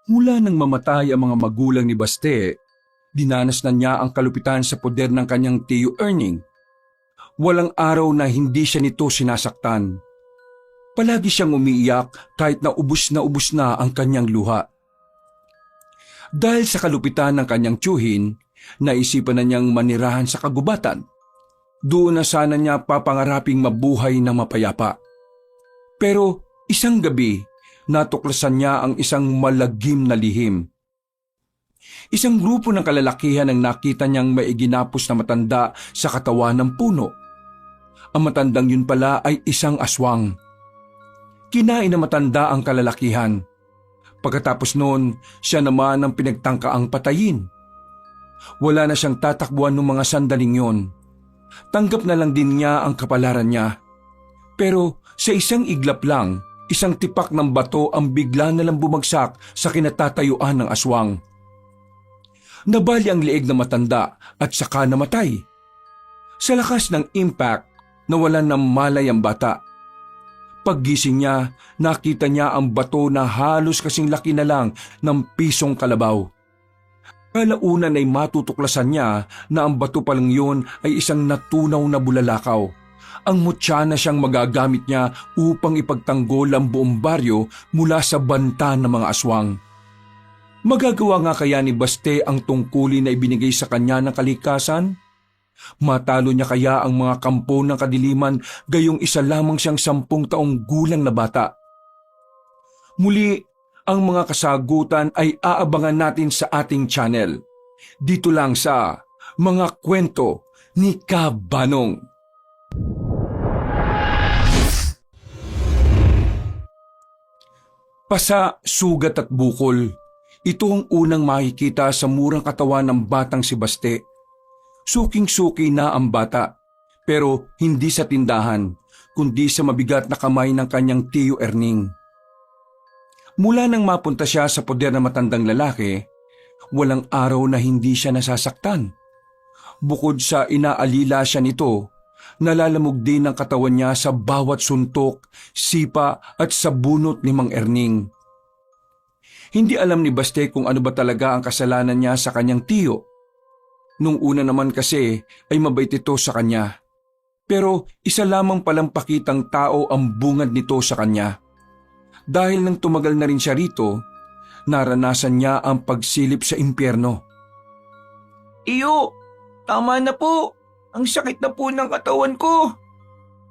Mula nang mamatay ang mga magulang ni Baste, dinanas na niya ang kalupitan sa poder ng kanyang tiyo Erning. Walang araw na hindi siya nito sinasaktan. Palagi siyang umiiyak kahit na ubus na ang kanyang luha. Dahil sa kalupitan ng kanyang tiyuhin, naisipan na niyang manirahan sa kagubatan. Doon na sana niya papangaraping mabuhay na mapayapa. Pero isang gabi, natuklasan niya ang isang malagim na lihim. Isang grupo ng kalalakihan ang nakita niyang may iginapos na matanda sa katawan ng puno. Ang matandang yun pala ay isang aswang. Kinain na matanda ang kalalakihan. Pagkatapos noon, siya naman ang pinagtangkaang patayin. Wala na siyang tatakbuhan ng mga sandaling yon. Tanggap na lang din niya ang kapalaran niya. Pero sa isang iglap lang, isang tipak ng bato ang bigla na lang bumagsak sa kinatatayuan ng aswang. Nabali ang liig na matanda at saka namatay. Sa lakas ng impact, nawalan ng malay ang bata. Paggising niya, nakita niya ang bato na halos kasing laki na lang ng pisong kalabaw. Kalaunan ay matutuklasan niya na ang bato palang yun ay isang natunaw na bulalakaw. Ang mutya na siyang magagamit niya upang ipagtanggol ang buong baryo mula sa banta ng mga aswang. Magagawa nga kaya ni Baste ang tungkulin na ibinigay sa kanya ng kalikasan? Matalo niya kaya ang mga kampo ng kadiliman gayong isa lamang siyang 10 taong gulang na bata? Muli, ang mga kasagutan ay aabangan natin sa ating channel. Dito lang sa Mga Kwento ni Kabanong. Pasa, sugat at bukol. Ito ang unang makikita sa murang katawan ng batang si Baste. Suking-suki na ang bata, pero hindi sa tindahan, kundi sa mabigat na kamay ng kanyang tiyo Erning. Mula nang mapunta siya sa poder ng matandang lalaki, walang araw na hindi siya nasasaktan. Bukod sa inaalila siya nito, nalalamog din ang katawan niya sa bawat suntok, sipa at sa bunot ni Mang Erning. Hindi alam ni Baste kung ano ba talaga ang kasalanan niya sa kanyang tiyo. Nung una naman kasi ay mabait ito sa kanya. Pero isa lamang palang pakitang tao ang bungad nito sa kanya. Dahil nang tumagal na rin siya rito, naranasan niya ang pagsilip sa impyerno. Iyo, tama na po. Ang sakit na po ng katawan ko.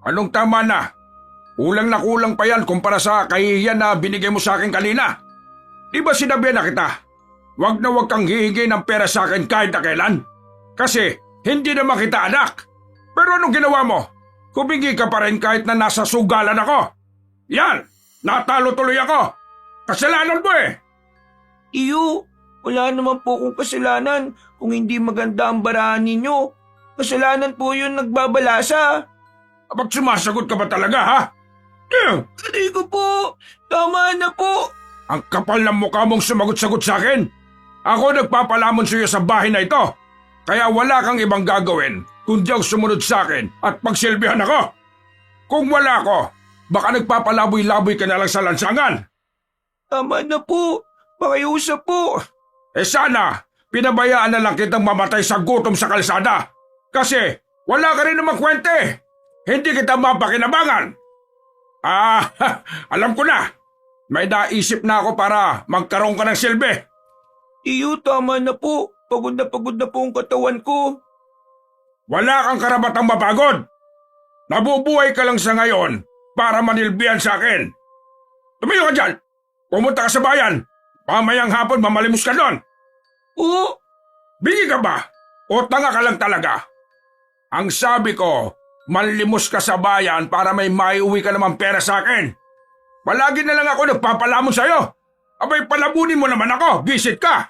Anong tama na? Kulang na kulang pa yan kumpara sa kahihiyan na binigay mo sa akin kanina. Di ba sinabihan na kita? Huwag na huwag kang hihingi ng pera sa akin kahit na kailan. Kasi hindi naman kita anak. Pero anong ginawa mo? Humingi ka pa rin kahit na nasa sugalan ako. Yan! Natalo tuloy ako! Kasalanan mo eh! Iyo, wala naman po akong kasalanan kung hindi maganda ang barahan ninyo. Kasalanan po yun nagbabalasa. Abag sumasagot ka ba talaga ha? Hindi ko po. Tama na po. Ang kapal ng mukha mong sumagot-sagot sa akin. Ako nagpapalamon sa iyo sa bahay na ito. Kaya wala kang ibang gagawin kundi ang sumunod sa akin at pagsilbihan ako. Kung wala ako, baka nagpapalaboy-laboy ka na lang sa lansangan. Tama na po. Pakiusap po. Sana, pinabayaan na lang kitang mamatay sa gutom sa kalsada. Kasi wala ka rin namang kwente. Hindi kita mapakinabangan. Alam ko na. May naisip na ako para magkaroon ka ng silbi. Iyo, tama na po. Pagod na po ang katawan ko. Wala kang karabatang mapagod. Nabubuhay ka lang sa ngayon para manilbihan sa akin. Tumayo ka dyan. Pumunta ka sa bayan. Mamayang hapon mamalimos ka doon. Oo. Bingi ka ba? O tanga ka lang talaga? Ang sabi ko, manlimos ka sa bayan para may maiuwi ka naman pera sa akin. Palagi na lang ako nagpapalamon sa'yo. Abay palabunin mo naman ako, visit ka.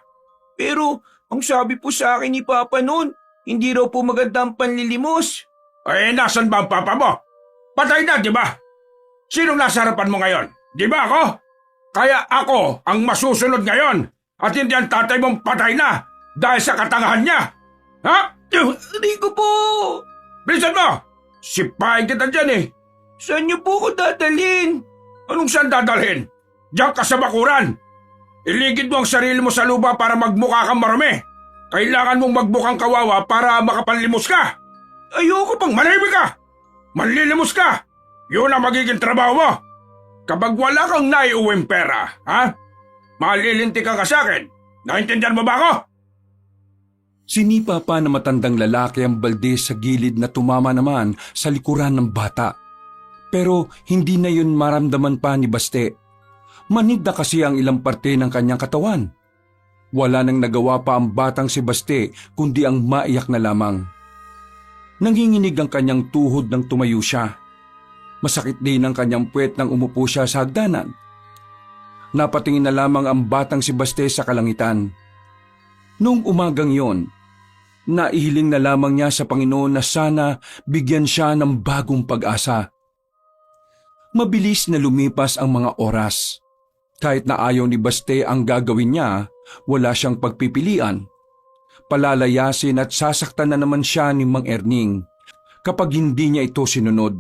Pero ang sabi po sa akin ni Papa noon, hindi raw po maganda ang panlilimos. Nasan ba ang papa mo? Patay na, di ba? Sinong nasa harapan mo ngayon? Di ba ako? Kaya ako ang masusunod ngayon at hindi ang tatay mong patay na dahil sa katangahan niya. Ha? Hindi ko po. Bilisan mo! Sipahin kita dyan eh. Saan niyo po ko dadalhin? Anong saan dadalhin? Diyan ka sa bakuran. Iligid mo ang sarili mo sa lupa para magmukha kang marumi. Kailangan mong magbukang kawawa para makapanlimos ka. Ayoko pang manahimik ka. Manlilimos ka. Yun ang magiging trabaho mo. Kapag wala kang naiuwing pera, ha? Malilinti ka sa akin. Naintindihan mo ba ako? Sinipa pa na matandang lalaki ang balde sa gilid na tumama naman sa likuran ng bata. Pero hindi na yun maramdaman pa ni Baste. Manid na kasi ang ilang parte ng kanyang katawan. Wala nang nagawa pa ang batang si Baste kundi ang maiyak na lamang. Nanginginig ang kanyang tuhod nang tumayo siya. Masakit din ang kanyang puwet nang umupo siya sa hagdanan. Napatingin na lamang ang batang si Baste sa kalangitan. Noong umagang yon, naihiling na lamang niya sa Panginoon na sana bigyan siya ng bagong pag-asa. Mabilis na lumipas ang mga oras. Kahit na ayaw ni Baste ang gagawin niya, wala siyang pagpipilian. Palalayasin at sasaktan na naman siya ni Mang Erning kapag hindi niya ito sinunod.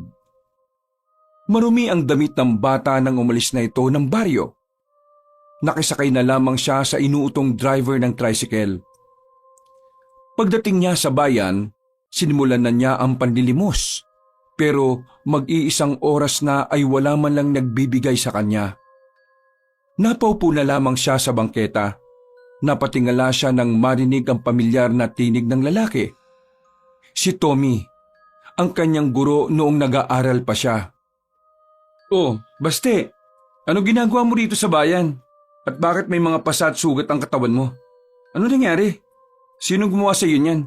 Marumi ang damit ng bata nang umalis na ito ng baryo. Nakisakay na lamang siya sa inuutong driver ng tricycle. Pagdating niya sa bayan, sinimulan na niya ang panlilimos. Pero mag-iisang oras na ay wala man lang nagbibigay sa kanya. Napaupo na lamang siya sa bangketa. Napatingala siya nang marinig ang pamilyar na tinig ng lalaki. Si Tommy, ang kanyang guro noong nag-aaral pa siya. "Oh, Baste, ano ginagawa mo rito sa bayan? At bakit may mga pasa at sugat ang katawan mo? Ano nangyari? Sino gumawa sa iyo niyan?"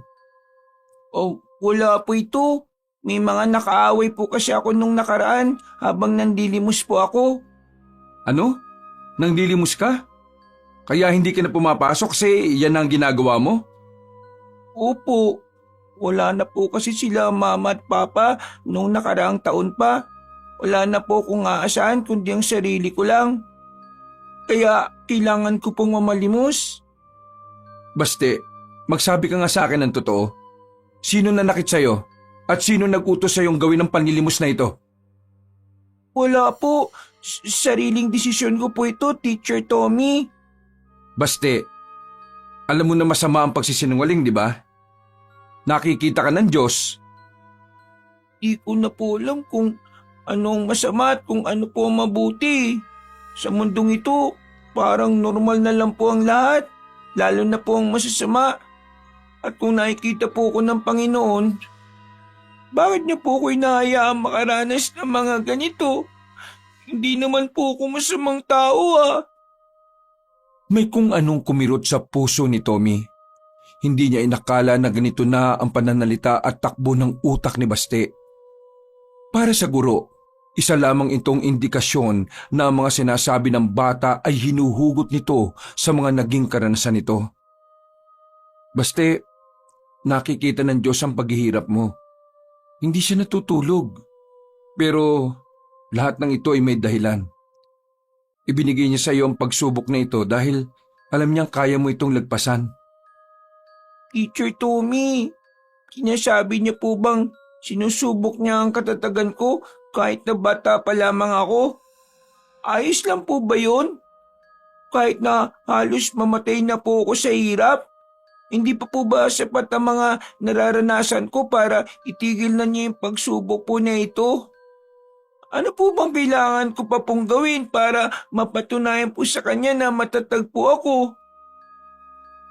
Oh, wala po ito. May mga nakaaway po kasi ako nung nakaraan habang nandilimos po ako. Ano? Nangdilimos ka? Kaya hindi ka na pumapasok kasi yan ang ginagawa mo? Opo, wala na po kasi sila mama at papa nung nakaraang taon pa. Wala na po kung aasahan kundi ang sarili ko lang. Kaya kailangan ko pong mamalimos. Baste, magsabi ka nga sa akin ng totoo. Sino nanakit sa'yo? At sino nag-utos sa'yong gawin ang panlilimos na ito? Wala po. Sariling desisyon ko po ito, Teacher Tommy. Baste, alam mo na masama ang pagsisinungaling, di ba? Nakikita ka ng Diyos. Di ko na po alam kung anong masama at kung ano po ang mabuti. Sa mundong ito, parang normal na lang po ang lahat, lalo na po ang masasama. At kung nakikita po ko ng Panginoon, bakit niyo po ko inahayaang makaranas ng mga ganito? Hindi naman po ako masamang tao May kung anong kumirot sa puso ni Tommy. Hindi niya inakala na ganito na ang pananalita at takbo ng utak ni Baste. Para sa guro, isa lamang itong indikasyon na ang mga sinasabi ng bata ay hinuhugot nito sa mga naging karanasan nito. Baste, nakikita ng Diyos ang paghihirap mo. Hindi siya natutulog. Pero lahat ng ito ay may dahilan. Ibinigay niya sa iyo ang pagsubok na ito dahil alam niyang kaya mo itong lagpasan. Teacher Tommy, sinasabi niya po bang sinusubok niya ang katatagan ko kahit na bata pa lamang ako? Ayos lang po ba yun? Kahit na halos mamatay na po ako sa hirap? Hindi pa po ba sapat ang mga nararanasan ko para itigil na niya yung pagsubok po na ito? Ano po bang kailangan ko pa pong gawin para mapatunayan po sa kanya na matatag po ako?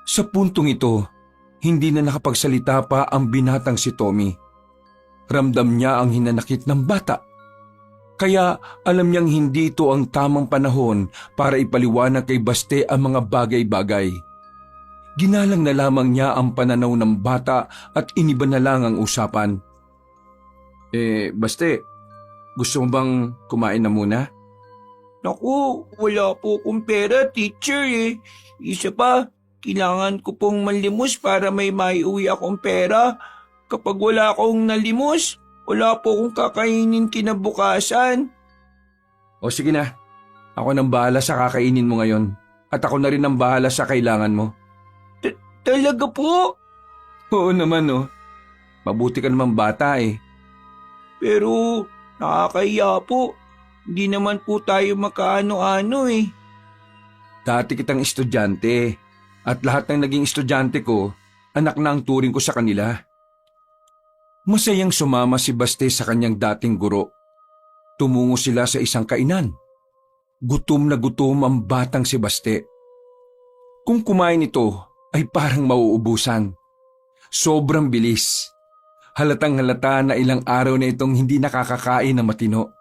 Sa puntong ito, hindi na nakapagsalita pa ang binatang si Tommy. Ramdam niya ang hinanakit ng bata. Kaya alam niyang hindi ito ang tamang panahon para ipaliwanag kay Baste ang mga bagay-bagay. Ginalang na lamang niya ang pananaw ng bata at iniba na lang ang usapan. Baste, gusto mo bang kumain na muna? Naku, wala po akong pera, teacher Isa pa, kailangan ko pong manlimos para may maiuwi akong pera. Kapag wala akong nalimos, wala po akong kakainin kinabukasan. O sige na, ako nang bahala sa kakainin mo ngayon. At ako na rin ang bahala sa kailangan mo. Talaga po? Oo naman Mabuti ka naman bata Pero nakakahiya po. Hindi naman po tayo makaano-ano Dati kitang estudyante at lahat ng naging estudyante ko, anak na ang turing ko sa kanila. Masayang sumama si Baste sa kanyang dating guro. Tumungo sila sa isang kainan. Gutom na gutom ang batang si Baste. Kung kumain ito ay parang mauubusan. Sobrang bilis. Halatang halata na ilang araw na itong hindi nakakakain ng matino.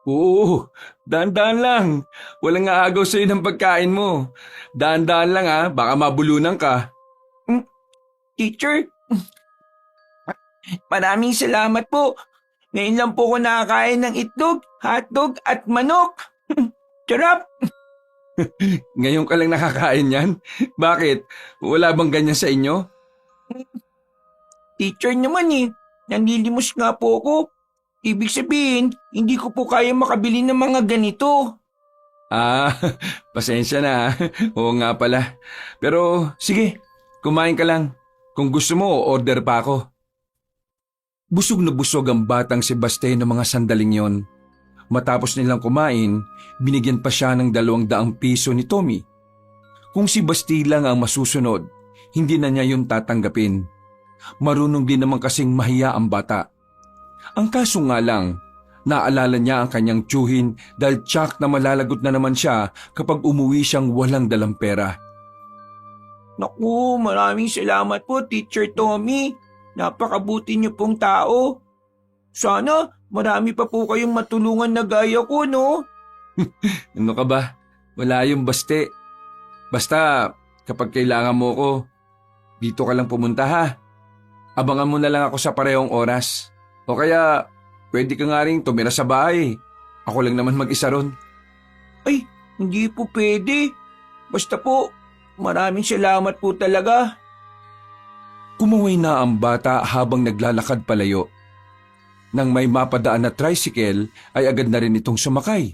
Oo, dahan-dahan lang. Walang aagaw sa'yo ng pagkain mo. Dahan-dahan lang baka mabulunan ka. Teacher, maraming salamat po. Ngayon lang po ako nakakain ng itlog, hotdog at manok. Sarap! Ngayon ka lang nakakain yan? Bakit? Wala bang ganyan sa inyo? Teacher naman nanlilimos nga po ako. Ibig sabihin, hindi ko po kaya makabili ng mga ganito. Pasensya na. Oo nga pala. Pero sige, kumain ka lang. Kung gusto mo, order pa ako. Busog na busog ang batang si Baste ng mga sandaling yon. Matapos nilang kumain, binigyan pa siya ng 200 piso ni Tommy. Kung si Baste lang ang masusunod, hindi na niya yun tatanggapin. Marunong din naman kasing mahiya ang bata. Ang kaso nga lang, naalala niya ang kanyang tiyuhin dahil tsak na malalagot na naman siya kapag umuwi siyang walang dalang pera. Naku, maraming salamat po, Teacher Tommy. Napakabuti niyo pong tao. Sana marami pa po kayong matulungan na gaya ko, no? Ano ka ba? Wala yung Baste. Basta kapag kailangan mo ko, dito ka lang pumunta ha. Abangan mo na lang ako sa parehong oras. O kaya pwede ka nga rin tumira sa bahay. Ako lang naman mag-isa ron. Ay, hindi po pwede. Basta po, maraming salamat po talaga. Kumaway na ang bata habang naglalakad palayo. Nang may mapadaan na tricycle ay agad na rin itong sumakay.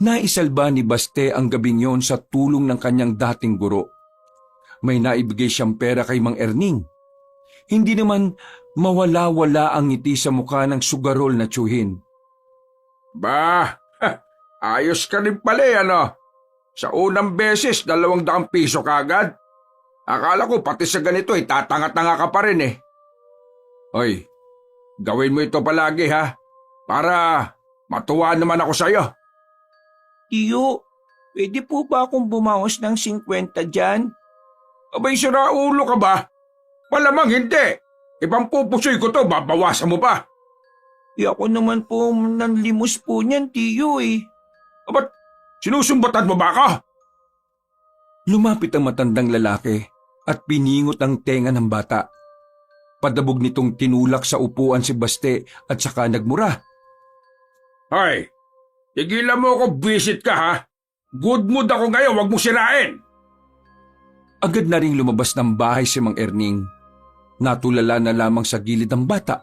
Naisalba ni Baste ang gabing yon sa tulong ng kanyang dating guro. May naibigay siyang pera kay Mang Erning. Hindi naman mawala-wala ang ngiti sa mukha ng sugarol na tiyuhin. Ayos ka rin pala ano? Sa unang beses, 200 piso kagad. Akala ko pati sa ganito tatanga-tanga ka pa rin eh. Hoy, gawin mo ito palagi ha, para matuwa naman ako sa'yo. Tiyo, pwede po ba akong bumawas ng 50 dyan? Abay, siraulo ka ba? Malamang hindi. Ipampupusoy ko to, babawasan mo pa. Ako naman po nanlimos po niyan, Tiyo Ba't sinusumbatan mo ba ako? Lumapit ang matandang lalaki at piningot ang tenga ng bata. Padabog nitong tinulak sa upuan si Baste at saka nagmura. Hoy, tigilan mo ako, visit ka ha. Good mood ako ngayon, wag mo sirain. Agad na ring lumabas ng bahay si Mang Erning. Natulala na lamang sa gilid ng bata.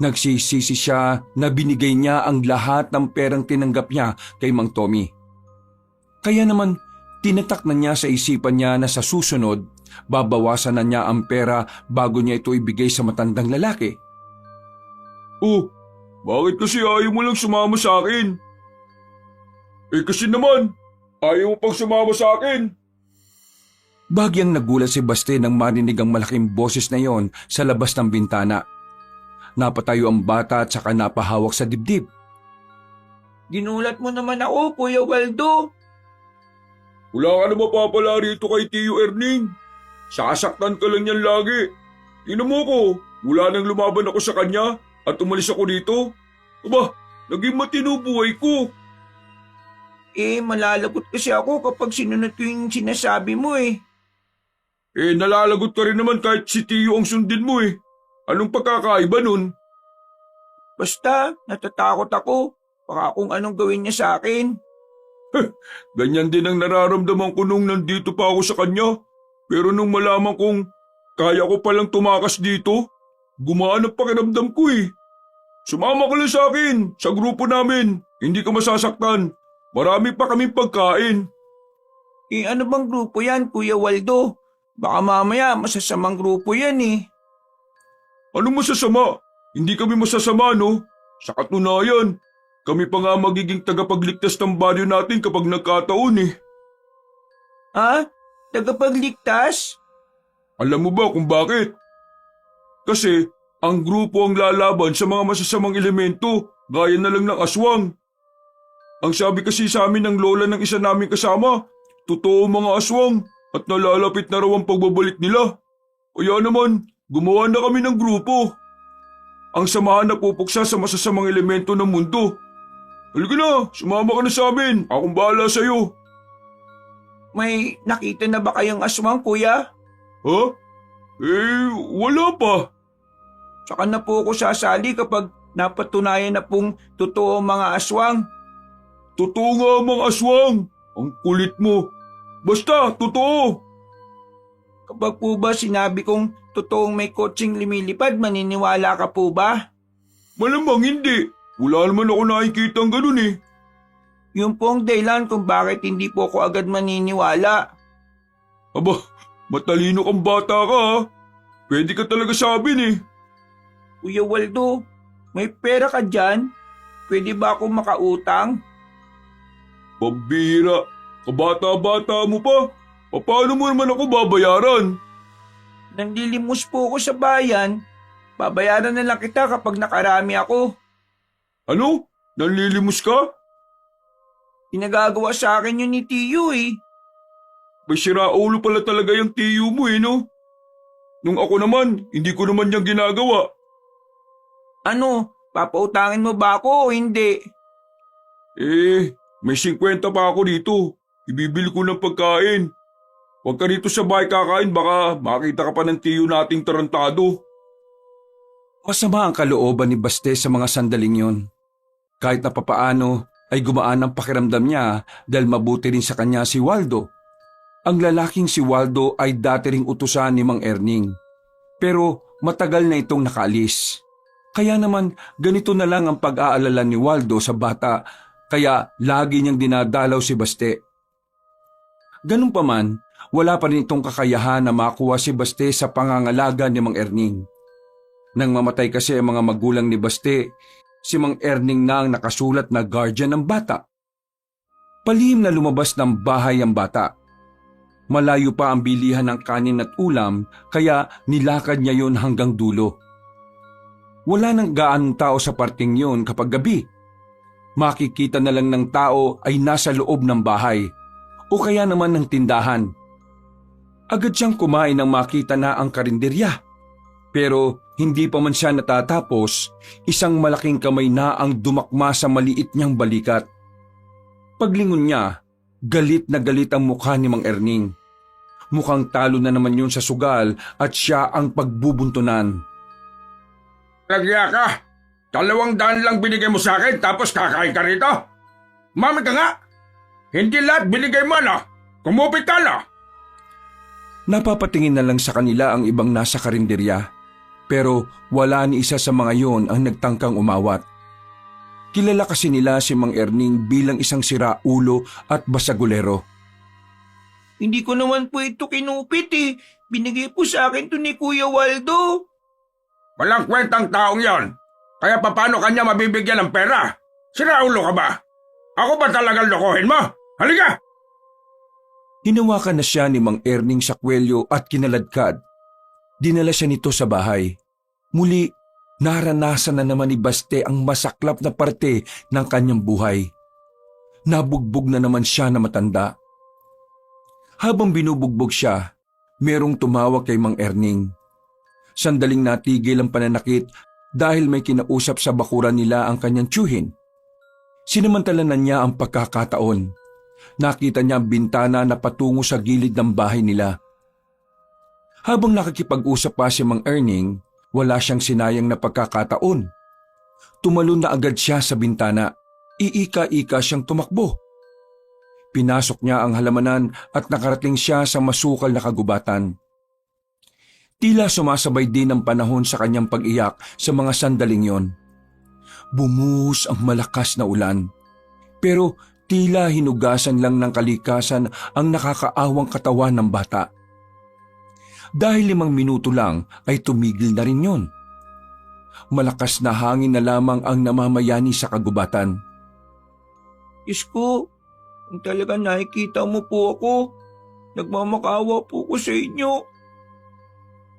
Nagsisisi siya na binigay niya ang lahat ng perang tinanggap niya kay Mang Tommy. Kaya naman, tinatak na niya sa isipan niya na sa susunod, babawasan na niya ang pera bago niya ito ibigay sa matandang lalaki. Oh, bakit kasi ayaw mo lang sumama sa akin? Kasi naman, ayaw mo pang sumama sa akin. Bagyang nagulat si Baste nang marinig ang malaking boses na yon sa labas ng bintana. Napatayo ang bata at saka napahawak sa dibdib. Ginulat mo naman ako, Kuya Waldo. Wala ka na mapapala rito kay Tiyo Erning. Sasaktan ka lang yan lagi. Tingnan mo ko, wala nang lumaban ako sa kanya at umalis ako dito. Aba, naging matino buhay ko. Malalagot kasi ako kapag sinunod ko yung sinasabi mo Nalalagot ka rin naman kahit si Tiyo ang sundin mo Anong pagkakaiba nun? Basta, natatakot ako. Baka kung anong gawin niya sa akin. Ganyan din ang nararamdaman ko nung nandito pa ako sa kanya. Pero nung malaman kong kaya ko palang tumakas dito, gumaan ang pakiramdam ko Sumama ka lang sa akin, sa grupo namin. Hindi ka masasaktan. Marami pa kaming pagkain. Ano bang grupo yan, Kuya Waldo? Baka mamaya masasamang grupo yan Anong masasama? Hindi kami masasama, no? Sa katunayan, Kami pa nga magiging tagapagligtas ng baryo natin kapag nagkataon eh. Ha? Tagapagligtas? Alam mo ba kung bakit? Kasi ang grupo ang lalaban sa mga masasamang elemento gaya na lang ng aswang. Ang sabi kasi sa amin ng lola ng isa naming kasama, totoo mga aswang at nalalapit na raw ang pagbabalik nila. Kaya naman, gumawa na kami ng grupo. Ang samahan na pupuksa sa masasamang elemento ng mundo. Halika na, sumama ka na sa amin. Akong bahala sa'yo. May nakita na ba kayong aswang, kuya? Ha? Wala pa. Saka na po ako sasali kapag napatunayan na pong totoo ang mga aswang. Totoo nga mga aswang. Ang kulit mo. Basta, totoo. Kapag po ba sinabi kong totoong may kotseng lumilipad, maniniwala ka po ba? Malamang hindi. Wala naman ako nakikita ang ganun eh. Yun po ang dahilan kung bakit hindi po ako agad maniniwala. Aba, matalino kang bata ka ha. Pwede ka talaga sabin eh. Kuya Waldo, may pera ka dyan? Pwede ba ako makautang? Pambira, kabata-bata mo pa. Paano mo naman ako babayaran? Nanlilimos po ako sa bayan. Babayaran na lang kita kapag nakarami ako. Ano? Nanlilimos ka? Pinagagawa sa akin yun ni Tiyo eh. May siraulo pala talaga yung tiyo mo eh no? Nung ako naman, hindi ko naman niyang ginagawa. Ano, papautangin mo ba ako o hindi? May 50 pa ako dito. Ibibili ko ng pagkain. Huwag ka rito sa bahay kakain, baka makita ka pa ng tiyo nating tarantado. Masama ang kalooban ni Baste sa mga sandaling yon. Kahit na papaano ay gumaan ang pakiramdam niya dahil mabuti rin sa kanya si Waldo. Ang lalaking si Waldo ay dati ring utusan ni Mang Erning. Pero matagal na itong nakaalis. Kaya naman ganito na lang ang pag-aalala ni Waldo sa bata kaya lagi niyang dinadalaw si Baste. Ganun pa man, wala pa rin itong kakayahan na makuha si Baste sa pangangalaga ni Mang Erning. Nang mamatay kasi ang mga magulang ni Baste, si Mang Erning na ang nakasulat na guardian ng bata. Palihim na lumabas ng bahay ang bata. Malayo pa ang bilihan ng kanin at ulam kaya nilakad niya yon hanggang dulo. Wala nang gaanong tao sa parting yon kapag gabi. Makikita na lang ng tao ay nasa loob ng bahay o kaya naman ng tindahan. Agad siyang kumain nang makita na ang karinderya. Pero hindi pa man siya natatapos, isang malaking kamay na ang dumakma sa maliit niyang balikat. Paglingon niya, galit na galit ang mukha ni Mang Erning. Mukhang talo na naman yun sa sugal at siya ang pagbubuntunan. Lagya ka! 200 lang binigay mo sa akin tapos kakain ka rito? Mami ka nga! Hindi lahat binigay mo na! Kumupit ka na! Napapatingin na lang sa kanila ang ibang nasa karinderya. Pero wala ni isa sa mga yon ang nagtangkang umawat. Kilala kasi nila si Mang Erning bilang isang siraulo at basagulero. Hindi ko naman po ito kinupit eh. Binigay po sa akin to ni Kuya Waldo. Walang kwentang taong yon. Kaya paano kanya mabibigyan ng pera? Siraulo ka ba? Ako ba talagang lokohin mo? Halika! Hinawakan na siya ni Mang Erning sa kwelyo at kinaladkad. Dinala siya nito sa bahay. Muli, naranasan na naman ni Baste ang masaklap na parte ng kanyang buhay. Nabugbog na naman siya na matanda. Habang binubugbog siya, merong tumawag kay Mang Erning. Sandaling natigil ang pananakit dahil may kinausap sa bakuran nila ang kanyang tiyuhin. Sinamantalanan niya ang pagkakataon. Nakita niya ang bintana na patungo sa gilid ng bahay nila. Habang nakikipag-usap pa si Mang Erning, wala siyang sinayang na pagkakataon. Tumalon na agad siya sa bintana. Iika-ika siyang tumakbo. Pinasok niya ang halamanan at nakarating siya sa masukal na kagubatan. Tila sumasabay din ang panahon sa kanyang pag-iyak sa mga sandaling yon. Bumuhos ang malakas na ulan. Pero tila hinugasan lang ng kalikasan ang nakakaawang katawan ng bata. Dahil 5 minuto lang ay tumigil na rin yon. Malakas na hangin na lamang ang namamayani sa kagubatan. Diyos ko, kung talaga nakikita mo po ako, nagmamakawa po ko sa inyo.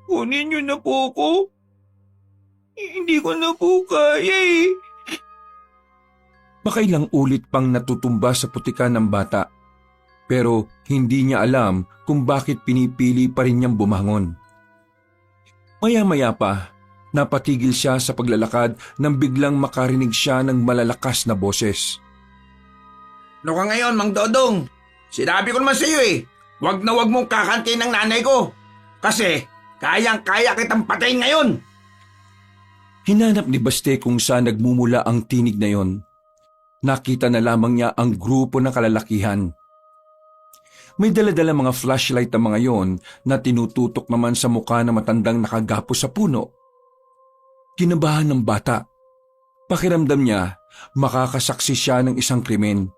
Kunin niyo na po ako. Hindi ko na po kaya eh. Makailang ulit pang natutumba sa putikan ng bata. Pero hindi niya alam kung bakit pinipili pa rin niyang bumangon. Maya-maya pa, napatigil siya sa paglalakad nang biglang makarinig siya ng malalakas na boses. Ano ka ngayon, Mang Dodong? Sinabi ko naman sa iyo eh, wag na wag mong kakantin ng nanay ko. Kasi kayang-kaya kitang patayin ngayon. Hinanap ni Baste kung saan nagmumula ang tinig na yon. Nakita na lamang niya ang grupo ng kalalakihan. May dala-dala mga flashlight ang mga yon na tinututok naman sa mukha ng matandang nakagapos sa puno. Kinabahan ng bata. Pakiramdam niya, makakasaksi siya ng isang krimen.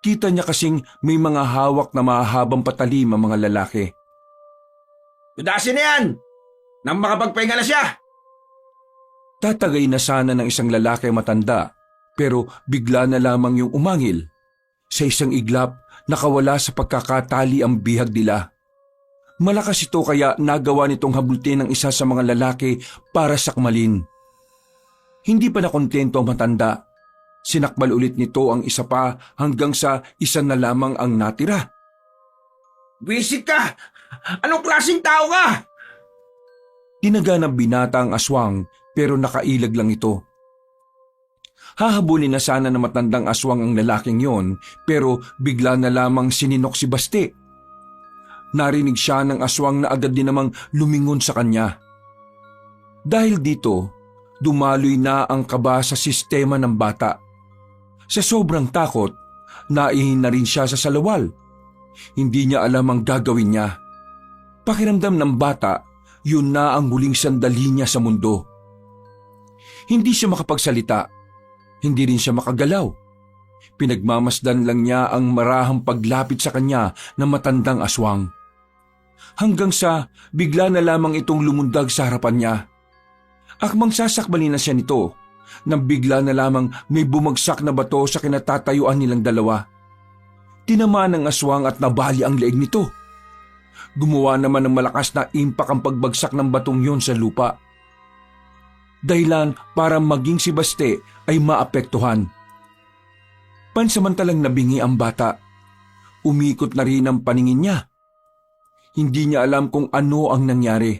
Kita niya kasing may mga hawak na mahahabang patalim ang mga lalaki. Tudasin na yan! Nang makapagpahinga na siya! Tatagay na sana ng isang lalaki matanda, pero bigla na lamang yung umangil. Sa isang iglap, nakawala sa pagkakatali ang bihag nila. Malakas ito kaya nagawa nitong habultin ng isa sa mga lalaki para sakmalin. Hindi pa nakontento ang matanda. Sinakmal ulit nito ang isa pa hanggang sa isa na lamang ang natira. Wisit ka! Anong klaseng tao ka? Tinaga ng binata ang aswang pero nakailag lang ito. Hahabulin na sana ng matandang aswang ang lalaking yon pero bigla na lamang sininok si Baste. Narinig siya ng aswang na agad din namang lumingon sa kanya. Dahil dito, dumaloy na ang kaba sa sistema ng bata. Sa sobrang takot, naihin na rin siya sa salawal. Hindi niya alam ang gagawin niya. Pakiramdam ng bata, yun na ang huling sandali niya sa mundo. Hindi siya makapagsalita. Hindi rin siya makagalaw. Pinagmamasdan lang niya ang marahang paglapit sa kanya ng matandang aswang. Hanggang sa bigla na lamang itong lumundag sa harapan niya. Akmang sasakbalin na siya nito, nang bigla na lamang may bumagsak na bato sa kinatatayuan nilang dalawa. Tinamaan ng aswang at nabali ang leeg nito. Gumawa naman ng malakas na impak ang pagbagsak ng batong yon sa lupa. Dahilan para maging si Baste ay maapektuhan. Pansamantalang nabingi ang bata. Umikot na rin ang paningin niya. Hindi niya alam kung ano ang nangyari.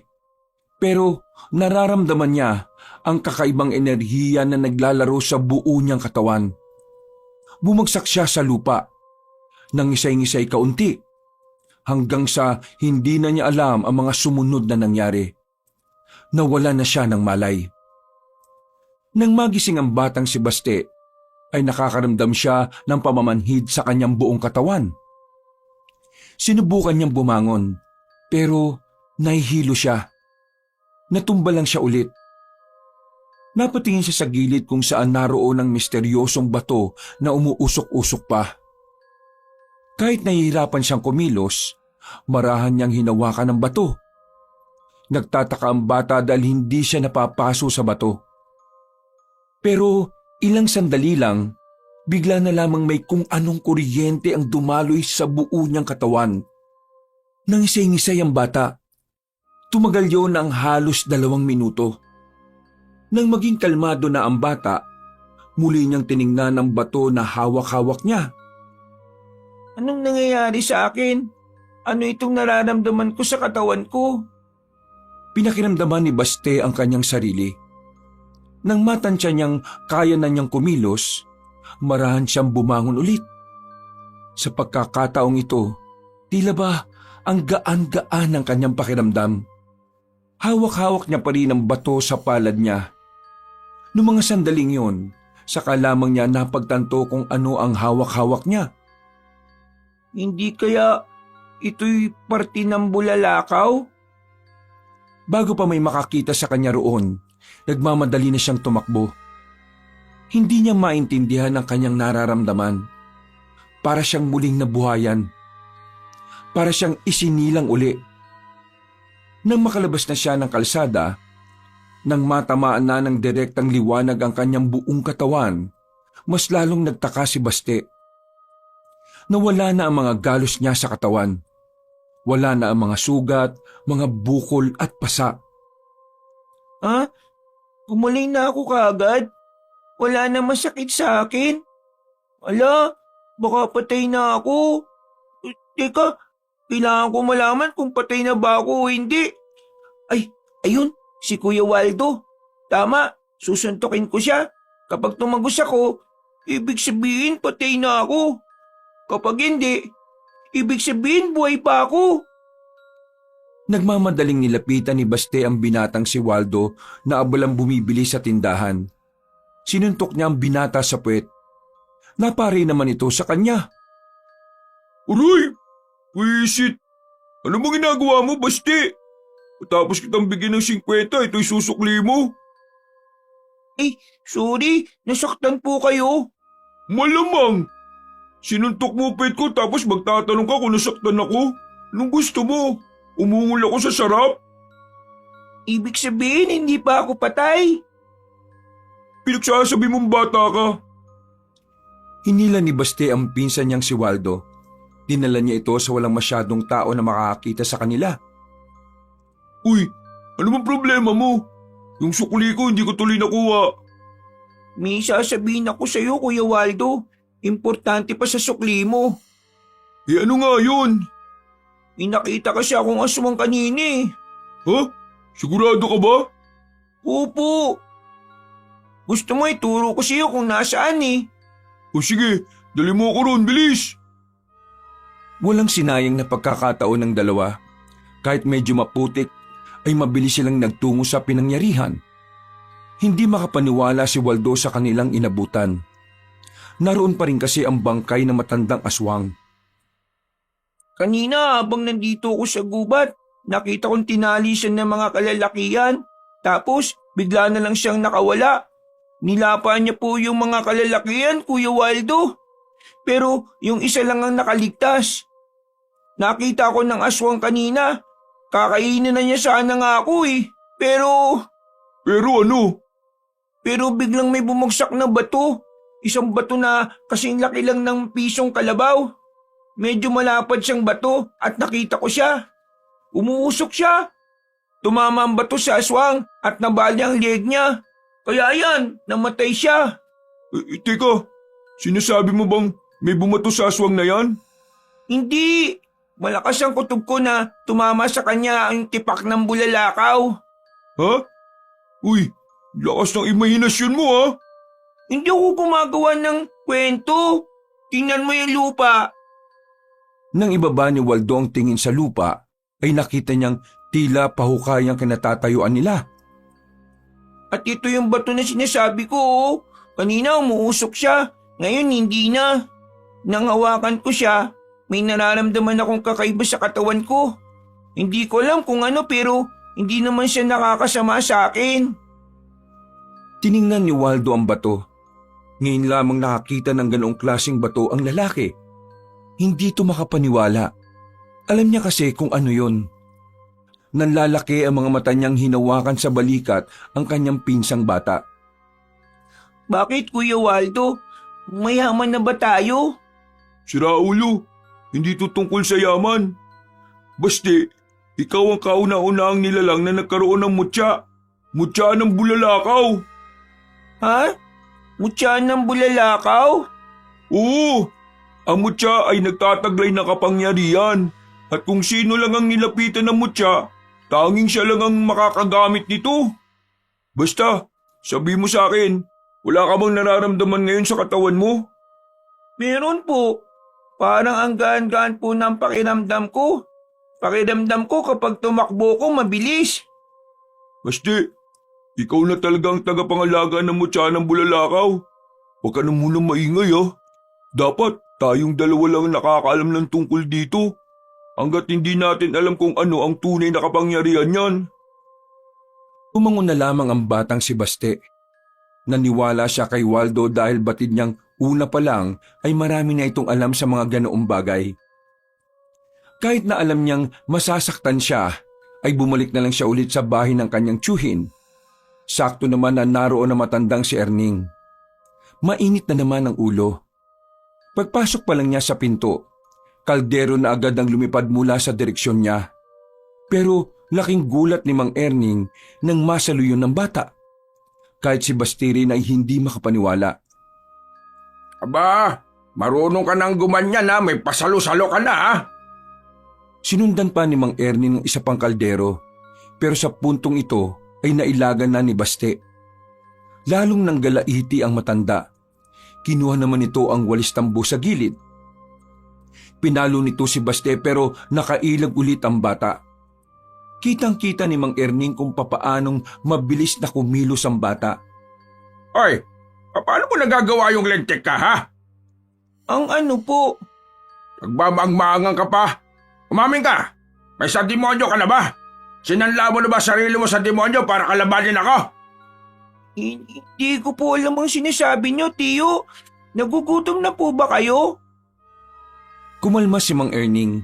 Pero nararamdaman niya ang kakaibang enerhiya na naglalaro sa buo niyang katawan. Bumagsak siya sa lupa. Nangisay-ngisay kaunti. Hanggang sa hindi na niya alam ang mga sumunod na nangyari. Nawala na siya ng malay. Nang magising ang batang si Baste, ay nakakaramdam siya ng pamamanhid sa kanyang buong katawan. Sinubukan niyang bumangon, pero nahihilo siya. Natumba lang siya ulit. Napatingin siya sa gilid kung saan naroon ang misteryosong bato na umuusok-usok pa. Kahit nahihirapan siyang kumilos, marahan niyang hinawakan ng bato. Nagtataka ang bata dahil hindi siya napapaso sa bato. Pero ilang sandali lang, bigla na lamang may kung anong kuryente ang dumaloy sa buo niyang katawan. Nangisay-ngisay ang bata. Tumagal yun ng halos 2 minuto. Nang maging kalmado na ang bata, muli niyang tiningnan ang bato na hawak-hawak niya. Anong nangyayari sa akin? Ano itong nararamdaman ko sa katawan ko? Pinakiramdaman ni Baste ang kanyang sarili. Nang matansya niyang kaya na niyang kumilos, marahan siyang bumangon ulit. Sa pagkakataong ito, tila ba ang gaan-gaan ng kanyang pakiramdam. Hawak-hawak niya pa rin ang bato sa palad niya. Noong mga sandaling yon, saka lamang niya napagtanto kung ano ang hawak-hawak niya. Hindi kaya ito'y parte ng bulalakaw? Bago pa may makakita sa kanya roon, nagmamadali na siyang tumakbo. Hindi niya maintindihan ang kanyang nararamdaman. Para siyang muling nabuhayan. Para siyang isinilang uli. Nang makalabas na siya ng kalsada, nang matamaan na ng direktang liwanag ang kanyang buong katawan, mas lalong nagtaka si Baste. Nawala na ang mga galos niya sa katawan. Wala na ang mga sugat, mga bukol at pasa. Ha? Gumaling na ako kaagad? Wala na masakit sa akin? Ala, baka patay na ako. Teka, kailangan ko malaman kung patay na ba ako o hindi. Ay, ayun, si Kuya Waldo. Tama, susuntukin ko siya. Kapag tumagos ako, ibig sabihin patay na ako. Kapag hindi, ibig sabihin buhay pa ako. Nagmamadaling nilapitan ni Baste ang binatang si Waldo na abalang bumibili sa tindahan. Sinuntok niya ang binata sa puwet. Napari naman ito sa kanya. Aray! Wisit! Ano bang ginagawa mo, Baste? Tapos kitang bigyan ng 50, ito'y susukli mo. Eh, sorry, nasaktan po kayo. Malamang! Sinuntok mo pet ko tapos magtatanong ka kung nasaktan ako. Anong gusto mo? Umungol ako sa sarap? Ibig sabihin hindi pa ako patay. Pinagsasabi mong bata ka. Hinila ni Baste ang pinsan niyang si Waldo. Dinala niya ito sa walang masyadong tao na makakakita sa kanila. Uy, ano bang problema mo? Yung sukli ko hindi ko tuloy nakuha. May sasabihin ako sa'yo, Kuya Waldo. Importante pa sa sukli mo. Eh ano nga yun? May nakita kasi akong aswang kanina eh. Ha? Sigurado ka ba? Opo. Gusto mo ituro ko sa'yo kung nasaan eh. O sige, dali mo ako ron, bilis! Walang sinayang na pagkakataon ng dalawa. Kahit medyo maputik, ay mabilis silang nagtungo sa pinangyarihan. Hindi makapaniwala si Waldo sa kanilang inabutan. Naroon pa rin kasi ang bangkay ng matandang aswang. Kanina habang nandito ako sa gubat, nakita kong tinali siya ng mga kalalakihan. Tapos bigla na lang siyang nakawala. Nilapan niya po yung mga kalalakihan, Kuya Waldo. Pero yung isa lang ang nakaligtas. Nakita ko ng aswang kanina. Kakainin na niya sana nga ako eh. Pero Ano? biglang may bumagsak na bato. Isang bato na kasing laki lang ng pisong kalabaw. Medyo malapad siyang bato at nakita ko siya. Umuusok siya. Tumama ang bato sa aswang at nabali ang leg niya. Kaya yan, namatay siya. Teka, sinasabi mo bang may bumato sa aswang na yan? Hindi. Malakas ang kutob ko na tumama sa kanya ang tipak ng bulalakaw. Ha? Uy, lakas ng imahinasyon mo ha? Hindi ako gumagawa ng kwento. Tingnan mo yung lupa. Nang ibaba ni Waldo ang tingin sa lupa, ay nakita niyang tila pahukay ang kinatatayuan nila. At ito yung bato na sinasabi ko. Oh. Kanina umuusok siya. Ngayon hindi na. Nang hawakan ko siya, may nararamdaman akong kakaiba sa katawan ko. Hindi ko alam kung ano pero hindi naman siya nakakasama sa akin. Tiningnan ni Waldo ang bato. Ngayon lamang nakakita ng ganoong klaseng bato ang lalaki. Hindi ito makapaniwala. Alam niya kasi kung ano yun. Nanlalaki ang mga mata niyang hinawakan sa balikat ang kanyang pinsang bata. Bakit, Kuya Waldo? Mayaman na ba tayo? Si Raulo, hindi to tungkol sa yaman. Baste, ikaw ang kauna-unahang nilalang na nagkaroon ng mutya. Mutya ng bulalakaw. Ha? Mutya ng bulalakaw? Oo, ang mutya ay nagtataglay ng kapangyarihan. At kung sino lang ang nilapitan ng mutya, tanging siya lang ang makakagamit nito. Basta, sabi mo sa akin, wala ka bang nararamdaman ngayon sa katawan mo? Meron po. Parang ang gaan-gaan po ng pakiramdam ko. Pakiramdam ko kapag tumakbo ko mabilis. Baste, ikaw na talagang tagapangalaga ng mutya ng bulalakaw. Huwag ka na munang maingay ha. Dapat tayong dalawa lang nakakaalam ng tungkol dito. Hanggat hindi natin alam kung ano ang tunay na kapangyarihan niyan. Umangon na lamang ang batang si Baste. Naniwala siya kay Waldo dahil batid niyang una pa lang ay marami na itong alam sa mga ganoong bagay. Kahit na alam niyang masasaktan siya, ay bumalik na lang siya ulit sa bahay ng kanyang tiyuhin. Sakto naman na naroon na matandang si Erning. Mainit na naman ang ulo. Pagpasok pa lang niya sa pinto, kaldero na agad ang lumipad mula sa direksyon niya. Pero laking gulat ni Mang Erning nang masaluyon ng bata. Kahit si Bastirin ay hindi makapaniwala. Aba, marunong ka nang gumanyan ha, may pasalo-salo ka na ha. Sinundan pa ni Mang Erning ng isa pang kaldero, pero sa puntong ito ay nailagan na ni Baste. Lalong nanggalaiti ang matanda. Kinuha naman ito ang walis tambo sa gilid. Pinalo nito si Baste pero nakailag ulit ang bata. Kitang-kita ni Mang Erning kung papaanong mabilis na kumilos ang bata. Oy, paano mo nagagawa yung lentik ka ha? Ang ano po? Nagmamangmangang ka pa. Umamin ka. May sa demonyo ka na ba? Sinanla mo na ba sarili mo sa demonyo para kalabanin ako? Hindi ko po alam ang sinasabi niyo, Tiyo. Nagugutom na po ba kayo? Kumalma si Mang Erning.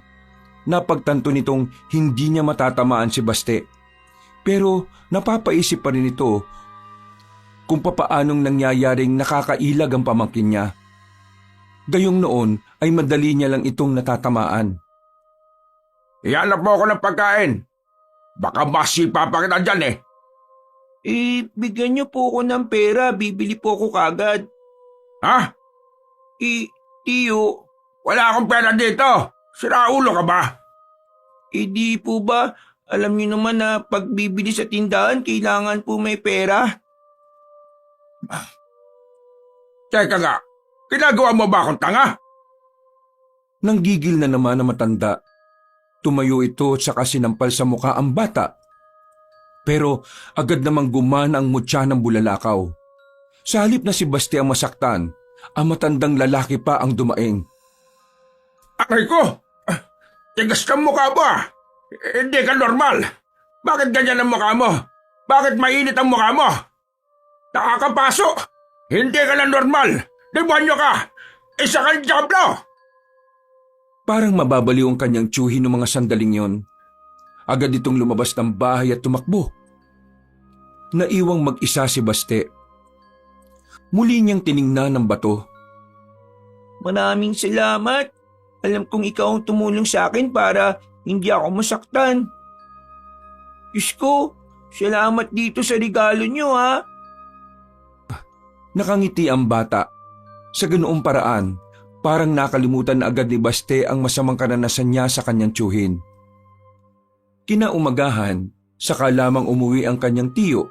Napagtanto nitong hindi niya matatamaan si Baste. Pero napapaisip pa rin ito kung papaanong nangyayaring nakakailag ang pamangkin niya. Gayong noon ay madali niya lang itong natatamaan. Ihanap mo ako ng pagkain. Baka masipa pa kita dyan eh. Bigyan niyo po ako ng pera. Bibili po ako kagad. Ha? Tiyo, Wala akong pera dito. Siraulo ka ba? di po ba? Alam niyo naman na pag bibili sa tindahan, kailangan po may pera. Teka nga, ginagawa mo ba akong tanga? Nanggigil na naman ang matanda. Tumayo ito at saka sinampal sa mukha ang bata. Pero agad namang gumana ang mutya ng bulalakaw. Sa halip na si Baste ang masaktan, ang matandang lalaki pa ang dumaing. Aray ko! Tigas kang mukha mo ah! Hindi ka normal! Bakit ganyan ang mukha mo? Bakit mainit ang mukha mo? Nakakapaso! Hindi ka na normal! Demonyo ka! Isa kang diablo! Parang mababaliw ang kanyang tsuhin ng mga sandaling yon. Agad itong lumabas ng bahay at tumakbo. Naiwang mag-isa si Baste. Muli niyang tiningnan ang bato. Maraming salamat. Alam kong ikaw ang tumulong sa akin para hindi ako masaktan. Diyos ko, salamat dito sa regalo niyo ha. Nakangiti ang bata. Sa ganoong paraan, parang nakalimutan na agad ni Baste ang masamang karanasan niya sa kanyang tsuhin. Kinaumagahan, saka lamang umuwi ang kanyang tiyo.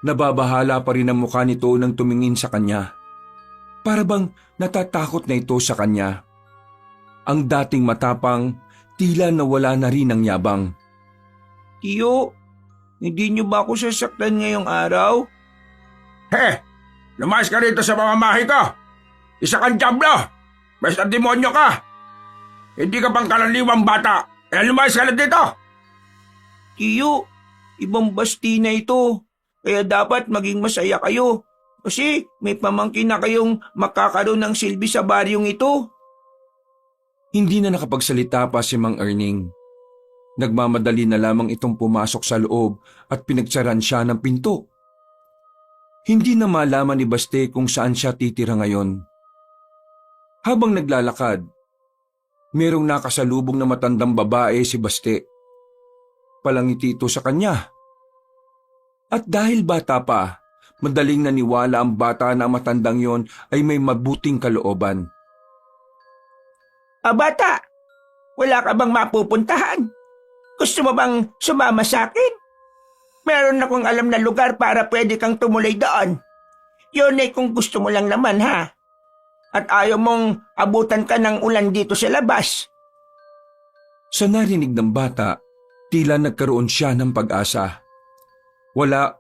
Nababahala pa rin ang mukha nito nang tumingin sa kanya. Para bang natatakot na ito sa kanya. Ang dating matapang, tila nawala na rin ang yabang. Tiyo, hindi niyo ba ako sasaktan ngayong araw? He! Lumayas ka rito sa pamamahay ko! Isa kang diablo! Basta demonyo ka! Hindi ka pang kalaliwang bata! Kaya lumayas ka na dito! Tiyo, ibang basti na ito. Kaya dapat maging masaya kayo. Kasi may pamangkin na kayong makakaroon ng silbi sa baryong ito. Hindi na nakapagsalita pa si Mang Erning. Nagmamadali na lamang itong pumasok sa loob at pinagsaran siya ng pinto. Hindi na malaman ni Baste kung saan siya titira ngayon. Habang naglalakad, merong nakasalubong na matandang babae si Baste. Palangiti ito sa kanya. At dahil bata pa, madaling naniwala ang bata na ang matandang yon ay may mabuting kalooban. Bata, wala ka bang mapupuntahan? Gusto mo bang sumama sa akin? Meron akong alam na lugar para pwede kang tumuloy doon. Yun ay kung gusto mo lang naman ha. At ayaw mong abutan ka ng ulan dito sa labas. Sa narinig ng bata, tila nagkaroon siya ng pag-asa. Wala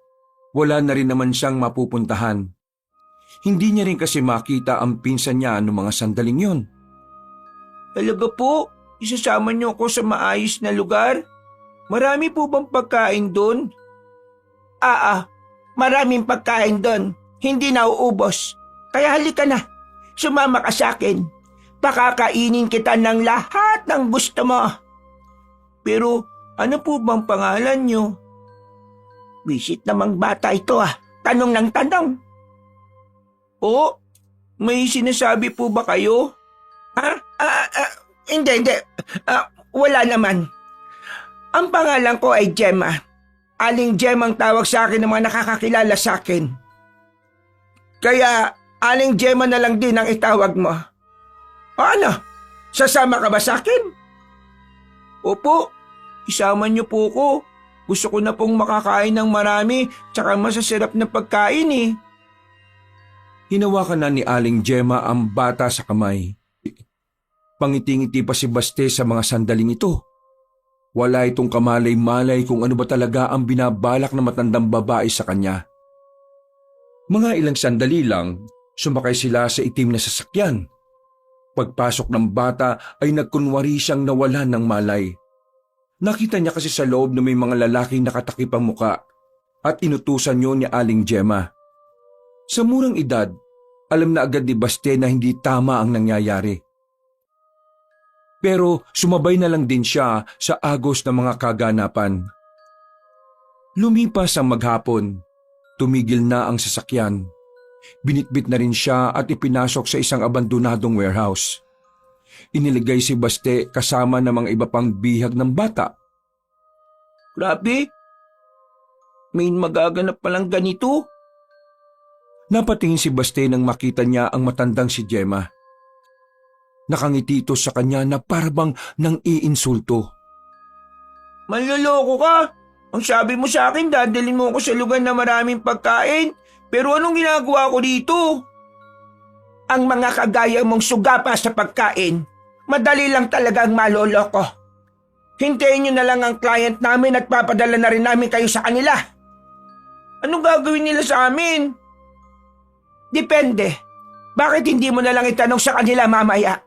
na rin naman siyang mapupuntahan. Hindi niya rin kasi makita ang pinsan niya noong mga sandaling yon. Talaga po, isasama niyo ako sa maayos na lugar? Marami po bang pagkain doon? Maraming pagkain doon. Hindi nauubos. Kaya halika na, sumama ka sa akin. Pakakainin kita ng lahat ng gusto mo. Pero ano po bang pangalan niyo? Visit namang bata ito tanong ng tanong. May sinasabi po ba kayo? Hindi. Wala naman. Ang pangalan ko ay Gemma. Aling Gemma ang tawag sa akin ng mga nakakakilala sa akin. Kaya Aling Gemma na lang din ang itawag mo. O ano? Sasama ka ba sa akin? Opo, isama niyo po ko. Gusto ko na pong makakain ng marami tsaka masasarap na pagkain eh. Hinawakan na ni Aling Gemma ang bata sa kamay. Pangiting-ngiti pa si Baste sa mga sandaling ito. Wala itong kamalay-malay kung ano ba talaga ang binabalak na matandang babae sa kanya. Mga ilang sandali lang, sumakay sila sa itim na sasakyan. Pagpasok ng bata ay nagkunwari siyang nawalan ng malay. Nakita niya kasi sa loob na may mga lalaking nakatakip ang muka at inutusan niyo ni Aling Gemma. Sa murang edad, alam na agad ni Baste na hindi tama ang nangyayari. Pero sumabay na lang din siya sa agos ng mga kaganapan. Lumipas ang maghapon, tumigil na ang sasakyan. Binitbit na rin siya at ipinasok sa isang abandonadong warehouse. Iniligay si Baste kasama ng mga iba pang bihag ng bata. Grabe, may magaganap palang ganito. Napatingin si Baste nang makita niya ang matandang si Gemma. Nakangiti ito sa kanya na parabang nang iinsulto. Manloloko ka! Ang sabi mo sa akin, dadalhin mo ako sa lugar na maraming pagkain. Pero anong ginagawa ko dito? Ang mga kagaya mong sugapa sa pagkain, madali lang talagang maloloko. Hintayin nyo na lang ang client namin at papadala na rin namin kayo sa kanila. Anong gagawin nila sa amin? Depende. Bakit hindi mo na lang itanong sa kanila mamaya?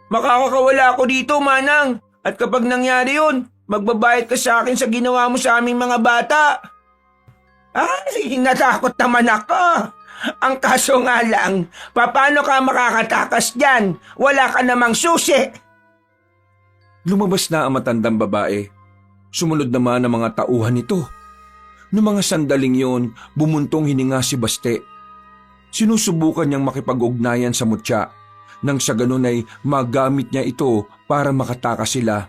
Makakakawala ako dito, Manang. At kapag nangyari yun, magbabayad ka sa akin sa ginawa mo sa aming mga bata. Ay, natakot naman ako. Ang kaso nga lang, paano ka makakatakas dyan? Wala ka namang susi. Lumabas na ang matandang babae. Sumunod naman ang mga tauhan nito. Noong mga sandaling yon, bumuntong hininga si Baste. Sinusubukan niyang makipag-ugnayan sa mutya. Nang sa ganun ay magamit niya ito para makatakas sila.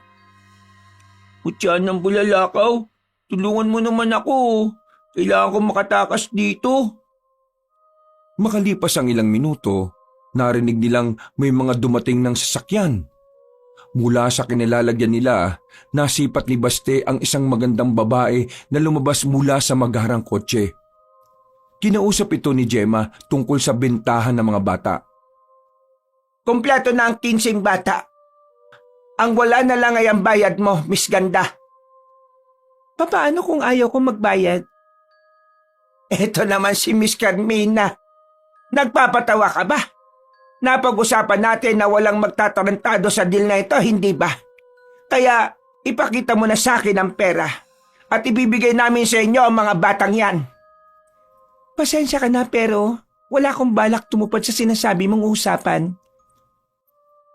Mutya ng bulalakaw, tulungan mo naman ako. Kailangan ko makatakas dito. Makalipas ang ilang minuto, narinig nilang may mga dumating ng sasakyan. Mula sa kinilalagyan nila, nasipat ni Baste ang isang magandang babae na lumabas mula sa magarang kotse. Kinausap ito ni Gemma tungkol sa bentahan ng mga bata. Kompleto na ang 15 bata. Ang wala na lang ay ang bayad mo, Miss Ganda. Paano kung ayaw ko magbayad? Eto naman si Miss Carmina. Nagpapatawa ka ba? Napag-usapan natin na walang magtatarantado sa deal na ito, hindi ba? Kaya ipakita mo na sa akin ang pera at ibibigay namin sa inyo ang mga batang yan. Pasensya ka na pero wala akong balak tumupad sa sinasabi mong usapan.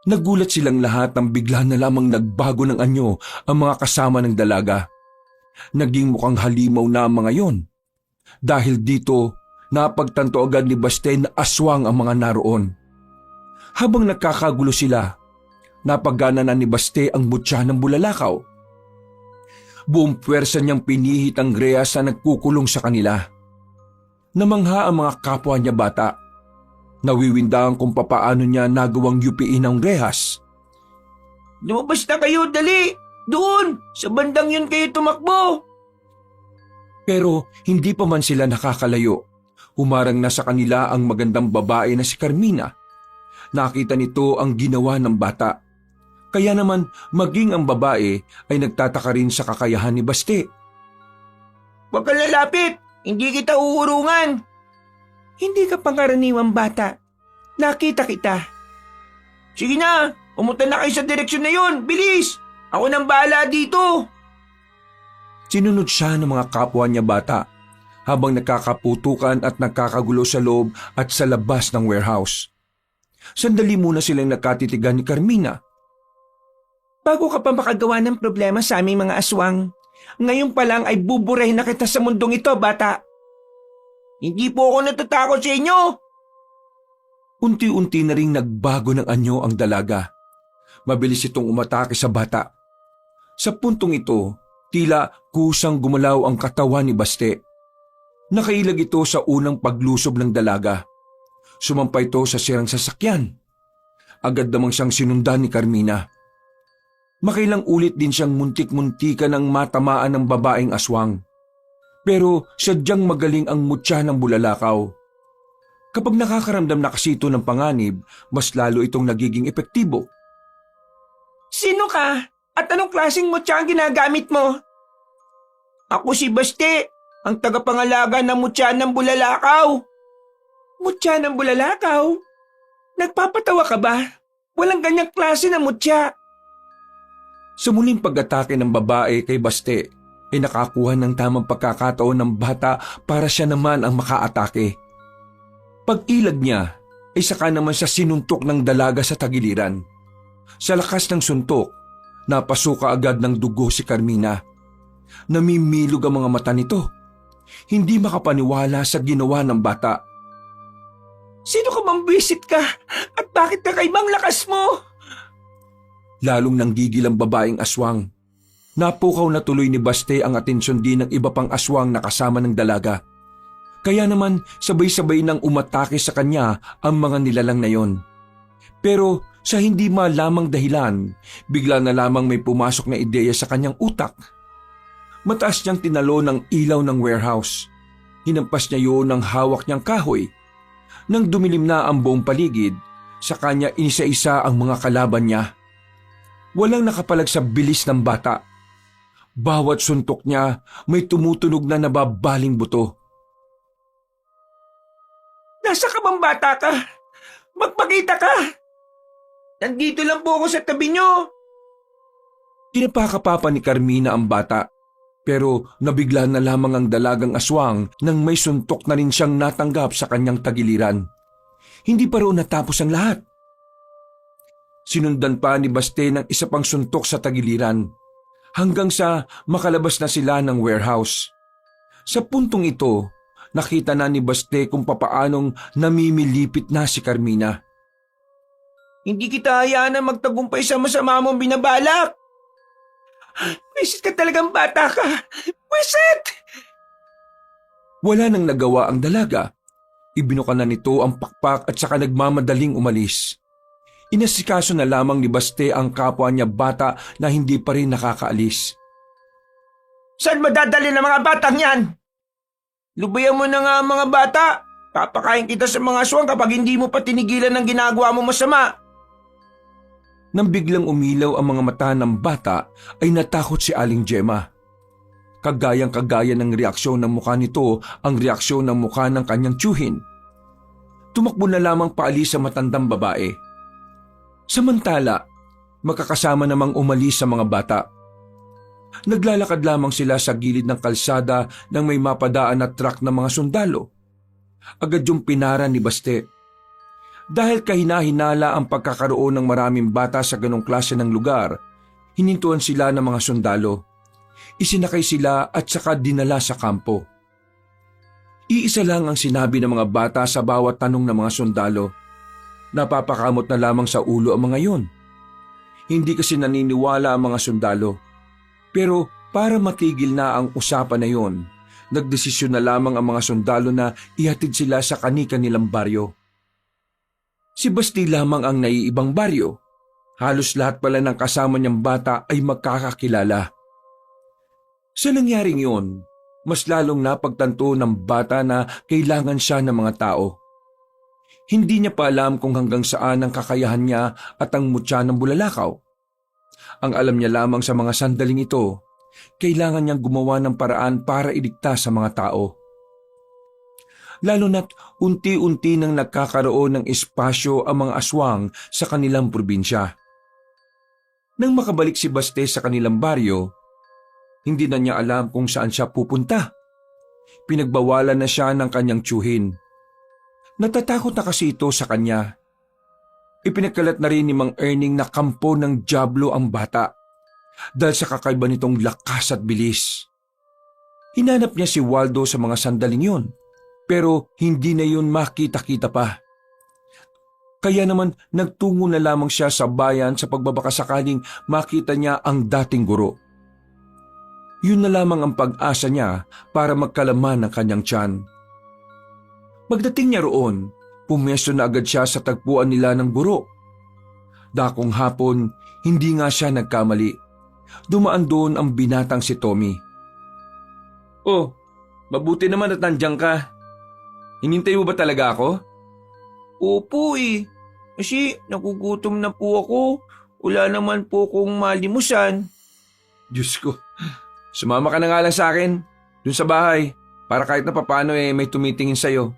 Nagulat silang lahat nang bigla na lamang nagbago ng anyo ang mga kasama ng dalaga. Naging mukhang halimaw na ang mga yon. Dahil dito, napagtanto agad ni Baste na aswang ang mga naroon. Habang nagkakagulo sila, napagana na ni Baste ang mutya ng bulalakaw. Buong puwersa niyang pinihit ang greyas na nagkukulong sa kanila. Namangha ang mga kapwa niya bata. Nawiwindang kung papaano niya nagawang yupiin ang rehas. Lumabas na kayo, dali! Doon! Sa bandang yun kayo tumakbo! Pero hindi pa man sila nakakalayo. Humarang na sa kanila ang magandang babae na si Carmina. Nakita nito ang ginawa ng bata. Kaya naman maging ang babae ay nagtataka rin sa kakayahan ni Baste. Huwag kang lalapit! Hindi kita uurungan! Hindi ka pangkaraniwang bata. Nakita kita. Sige na, pumunta na kayo sa direksyon na yun. Bilis! Ako nang bahala dito. Sinunod siya ng mga kapwa niya bata habang nakakaputukan at nakakagulo sa loob at sa labas ng warehouse. Sandali muna silang nakatitigan ni Carmina. Bago ka pa makagawa ng problema sa aming mga aswang, ngayon pa lang ay buburahin na kita sa mundong ito, bata. Hindi po ako natatakot sa inyo. Unti-unti na ring nagbago ng anyo ang dalaga. Mabilis itong umatake sa bata. Sa puntong ito, tila kusang gumalaw ang katawan ni Baste. Nakailag ito sa unang paglusob ng dalaga. Sumampa ito sa sirang sasakyan. Agad namang siyang sinundan ni Carmina. Makailang ulit din siyang muntik-muntika ng matamaan ng babaeng aswang. Pero sadyang magaling ang mutya ng bulalakaw. Kapag nakakaramdam na kasi ito ng panganib, mas lalo itong nagiging epektibo. Sino ka? At anong klaseng mutya ang ginagamit mo? Ako si Baste, ang tagapangalaga ng mutya ng bulalakaw. Mutya ng bulalakaw? Nagpapatawa ka ba? Walang ganyang klase na mutya. Sa muling pag-atake ng babae kay Baste, ay nakakuha ng tamang pagkakataon ng bata para siya naman ang makaatake. Pag-ilag niya, ay saka naman siya sinuntok ng dalaga sa tagiliran. Sa lakas ng suntok, napasuka agad ng dugo si Carmina. Namimilog ang mga mata nito. Hindi makapaniwala sa ginawa ng bata. Sino ka bang bisit ka? At bakit kakaibang lakas mo? Lalong nanggigil ang babaeng aswang. Napukaw na tuloy ni Baste ang atensyon din ng iba pang aswang na kasama ng dalaga. Kaya naman sabay-sabay nang umatake sa kanya ang mga nilalang na yon. Pero sa hindi malamang dahilan, bigla na lamang may pumasok na ideya sa kanyang utak. Mataas niyang tinalo ng ilaw ng warehouse. Hinampas niya yun ng hawak niyang kahoy. Nang dumilim na ang buong paligid, sa kanya inisa-isa ang mga kalaban niya. Walang nakapalag sa bilis ng bata. Bawat suntok niya may tumutunog na nababaling buto. Nasa ka bang bata ka? Magpakita ka! Nandito lang po ako sa tabi niyo. Tinapakapapa ni Carmina ang bata, pero nabigla na lamang ang dalagang aswang nang may suntok na rin siyang natanggap sa kanyang tagiliran. Hindi pa roon natapos ang lahat. Sinundan pa ni Baste ng isa pang suntok sa tagiliran, hanggang sa makalabas na sila ng warehouse. Sa puntong ito, nakita na ni Baste kung papaanong namimilipit na si Carmina. Hindi kita hayaan na magtagumpay sa masama mong binabalak. Wisit ka talagang bata ka. Wisit! Wala nang nagawa ang dalaga. Ibinuka na nito ang pakpak at saka nagmamadaling umalis. Inasikaso na lamang ni Baste ang kapwa niya bata na hindi pa rin nakakaalis. Saan madadali ng mga batang yan? Lubayan mo na nga ang mga bata. Papakain kita sa mga aswang kapag hindi mo pa tinigilan ng ginagawa mo masama. Nang biglang umilaw ang mga mata ng bata ay natakot si Aling Gemma. Kagayang-kagaya ng reaksyon ng mukha nito ang reaksyon ng mukha ng kanyang tiyuhin. Tumakbo na lamang paalis sa matandang babae. Samantala, magkakasama namang umalis sa mga bata. Naglalakad lamang sila sa gilid ng kalsada nang may mapadaan na truck ng mga sundalo. Agad yung pinara ni Baste. Dahil kahina-hinala ang pagkakaroon ng maraming bata sa ganong klase ng lugar, hinintuan sila ng mga sundalo. Isinakay sila at saka dinala sa kampo. Iisa lang ang sinabi ng mga bata sa bawat tanong ng mga sundalo. Napapakamot na lamang sa ulo ang mga yon. Hindi kasi naniniwala ang mga sundalo. Pero para matigil na ang usapan na yon, nagdesisyon na lamang ang mga sundalo na ihatid sila sa kani-kanilang baryo. Si Basti lamang ang naiibang baryo. Halos lahat pala ng kasama niyang bata ay magkakakilala. Sa nangyaring yon, mas lalong napagtanto ng bata na kailangan siya ng mga tao. Hindi niya pa alam kung hanggang saan ang kakayahan niya at ang mutya ng bulalakaw. Ang alam niya lamang sa mga sandaling ito, kailangan niyang gumawa ng paraan para iligtas sa mga tao. Lalo na't unti-unti nang nagkakaroon ng espasyo ang mga aswang sa kanilang probinsya. Nang makabalik si Baste sa kanilang baryo, hindi na niya alam kung saan siya pupunta. Pinagbawalan na siya ng kanyang tiyuhin. Natatakot na kasi ito sa kanya. Ipinagkalat na rin ni Mang Erning na kampo ng dyablo ang bata dahil sa kakaiba nitong lakas at bilis. Hinanap niya si Waldo sa mga sandaling yon, pero hindi na yun makita-kita pa. Kaya naman nagtungo na lamang siya sa bayan sa pagbabakasakaling makita niya ang dating guro. Yun na lamang ang pag-asa niya para magkalaman ng kanyang tiyan. Pagdating niya roon, pumesto na agad siya sa tagpuan nila ng guro. Dakong hapon, hindi nga siya nagkamali. Dumaan doon ang binatang si Tommy. Oh, mabuti naman at nandiyan ka. Hinintay mo ba talaga ako? Opo eh. Kasi nagugutom na po ako. Wala naman po kong malimusan. Diyos ko, sumama ka na nga lang sa akin, dun sa bahay, para kahit na papano may tumitingin sa'yo.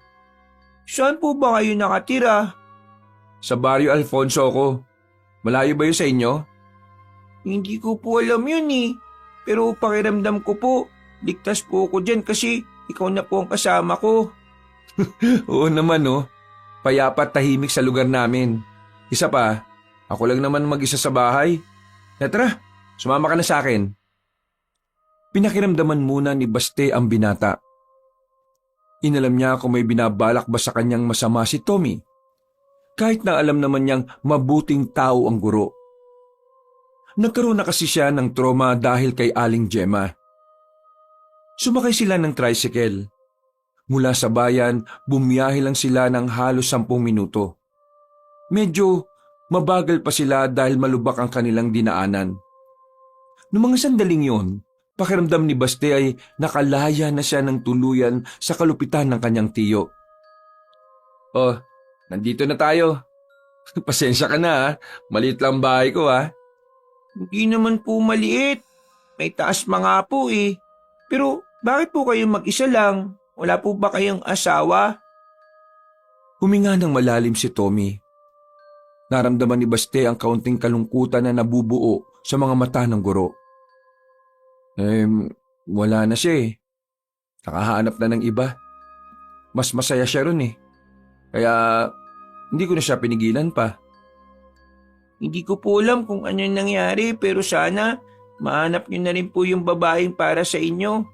Saan po ba kayo nakatira? Sa Barrio Alfonso ako. Malayo ba yun sa inyo? Hindi ko po alam yun eh. Pero pakiramdam ko po, ligtas po ako dyan kasi ikaw na po ang kasama ko. Oo naman oh. Payapa at tahimik sa lugar namin. Isa pa, ako lang naman mag-isa sa bahay. Tara, sumama ka na sa akin. Pinakiramdaman muna ni Baste ang binata. Inalam niya kung may binabalak ba sa kanyang masama si Tommy. Kahit na alam naman niyang mabuting tao ang guro. Nagkaroon na kasi siya ng trauma dahil kay Aling Gemma. Sumakay sila ng tricycle. Mula sa bayan, bumiyahe lang sila ng halos 10 minuto. Medyo mabagal pa sila dahil malubak ang kanilang dinaanan. Noong mga sandaling yon, pakiramdam ni Baste ay nakalaya na siya ng tuluyan sa kalupitan ng kanyang tiyo. Oh, nandito na tayo. Pasensya ka na ha, maliit lang bahay ko ha. Hindi naman po maliit. May taas mga po eh. Pero bakit po kayo mag-isa lang? Wala po ba kayong asawa? Huminga ng malalim si Tommy. Naramdaman ni Baste ang kaunting kalungkutan na nabubuo sa mga mata ng guro. Wala na siya eh. Nakahanap na ng iba. Mas masaya siya ron eh. Kaya hindi ko na siya pinigilan pa. Hindi ko po alam kung ano yung nangyari pero sana mahanap niyo na rin po yung babaeng para sa inyo.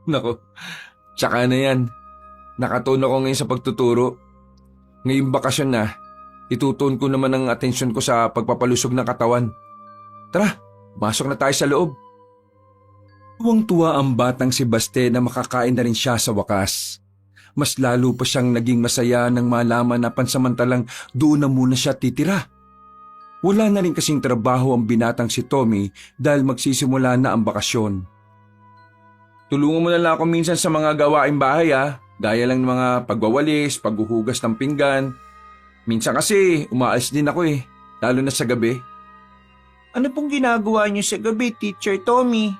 Nako, tsaka na yan. Nakatuon ako ngayon sa pagtuturo. Ngayong bakasyon na, itutuon ko naman ang atensyon ko sa pagpapalusog ng katawan. Tara, masok na tayo sa loob. Tuwang-tuwa ang batang si Baste na makakain na rin siya sa wakas. Mas lalo pa siyang naging masaya nang malaman na pansamantalang doon na muna siya titira. Wala na rin kasing trabaho ang binatang si Tommy dahil magsisimula na ang bakasyon. Tulungan mo na lang ako minsan sa mga gawaing bahay gaya lang ng mga pagwawalis, paghuhugas ng pinggan. Minsan kasi umaalis din ako lalo na sa gabi. Ano pong ginagawa niyo sa gabi, Teacher Tommy?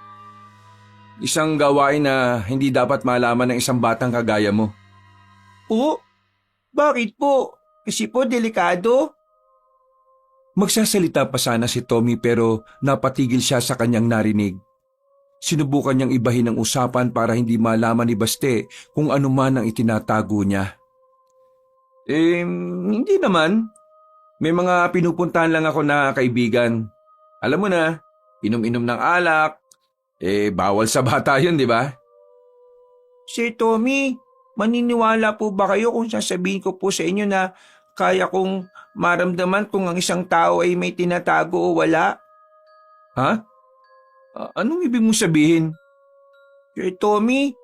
Isang gawain na hindi dapat malaman ng isang batang kagaya mo. Po? Bakit po? Kasi po delikado? Magsasalita pa sana si Tommy pero napatigil siya sa kanyang narinig. Sinubukan niyang ibahin ang usapan para hindi malaman ni Baste kung ano man ang itinatago niya. Hindi naman. May mga pinupuntahan lang ako na kaibigan. Alam mo na, inom-inom ng alak. Bawal sa bata yun, di ba? Sir Tommy, maniniwala po ba kayo kung sasabihin ko po sa inyo na kaya kong maramdaman kung ang isang tao ay may tinatago o wala? Ha? Anong ibig mong sabihin? Sir Tommy,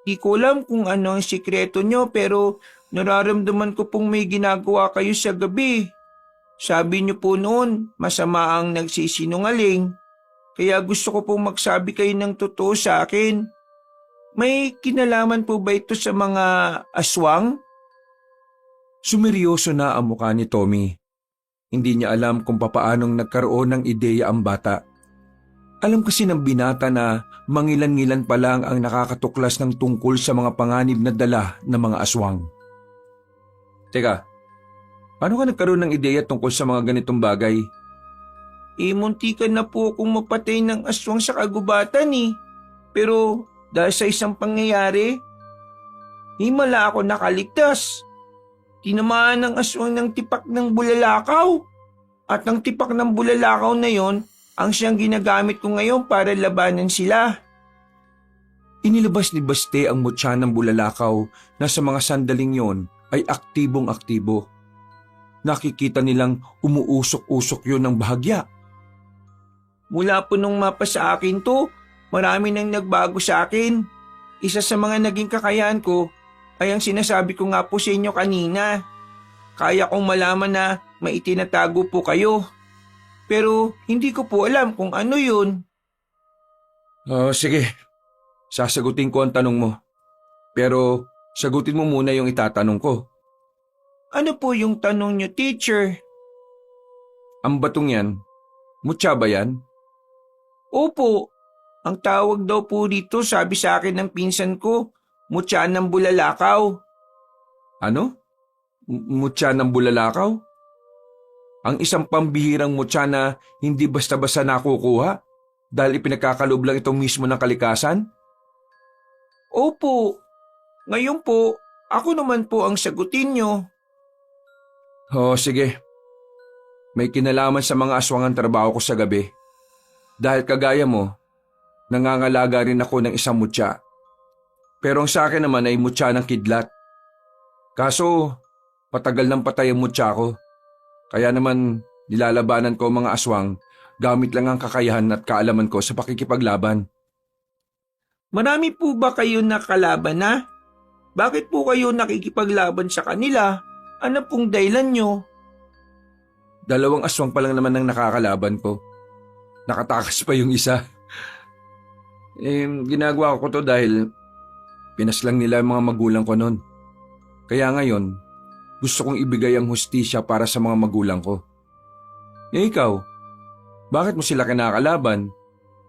di ko alam kung ano ang sikreto nyo pero nararamdaman ko pong may ginagawa kayo sa gabi. Sabi niyo po noon, masama ang nagsisinungaling. Kaya gusto ko pong magsabi kayo ng totoo sa akin. May kinalaman po ba ito sa mga aswang? Sumeryoso na ang mukha ni Tommy. Hindi niya alam kung papaanong nagkaroon ng ideya ang bata. Alam kasi ng binata na mangilan-ngilan pa lang ang nakakatuklas ng tungkol sa mga panganib na dala ng mga aswang. Teka, paano ka nagkaroon ng ideya tungkol sa mga ganitong bagay? Muntikan na po akong mapatay ng aswang sa kagubatan Pero dahil sa isang pangyayari, himala ako nakaligtas. Tinamaan ng aswang ng tipak ng bulalakaw. At ang tipak ng bulalakaw na yon ang siyang ginagamit ko ngayon para labanan sila. Inilabas ni Baste ang mutya ng bulalakaw na sa mga sandaling yon ay aktibong-aktibo. nakikita nilang umuusok-usok yun ng bahagya. Mula po nung mapa sa akin to, marami nang nagbago sa akin. Isa sa mga naging kakayahan ko ay ang sinasabi ko nga po sa inyo kanina. Kaya kong malaman na may itinatago po kayo. Pero hindi ko po alam kung ano yun. Sige, sasagutin ko ang tanong mo. Pero sagutin mo muna yung itatanong ko. Ano po yung tanong nyo, teacher? Ang batong yan, mutya ba yan? Opo, ang tawag daw po dito sabi sa akin ng pinsan ko, mutya ng bulalakaw. Ano? Mutya ng bulalakaw? Ang isang pambihirang mutya na hindi basta-basta nakukuha dahil ipinagkakaloob lang ito mismo ng kalikasan? Opo, ngayon po, ako naman po ang sagutin nyo. Sige. May kinalaman sa mga aswang ang trabaho ko sa gabi. Dahil kagaya mo, nangangalaga rin ako ng isang mutya. Pero ang sa akin naman ay mutya ng kidlat. Kaso, patagal ng patay ang mutya ko. Kaya naman nilalabanan ko ang mga aswang gamit lang ang kakayahan at kaalaman ko sa pakikipaglaban. Marami po ba kayo nakalaban na? Bakit po kayo nakikipaglaban sa kanila? Ano pong dahilan nyo? 2 aswang pa lang naman ang nakakalaban ko. Nakatakas pa yung isa. Ginagawa ko to dahil pinaslang nila ang mga magulang ko noon. Kaya ngayon, gusto kong ibigay ang hustisya para sa mga magulang ko. Ikaw, bakit mo sila kinakalaban?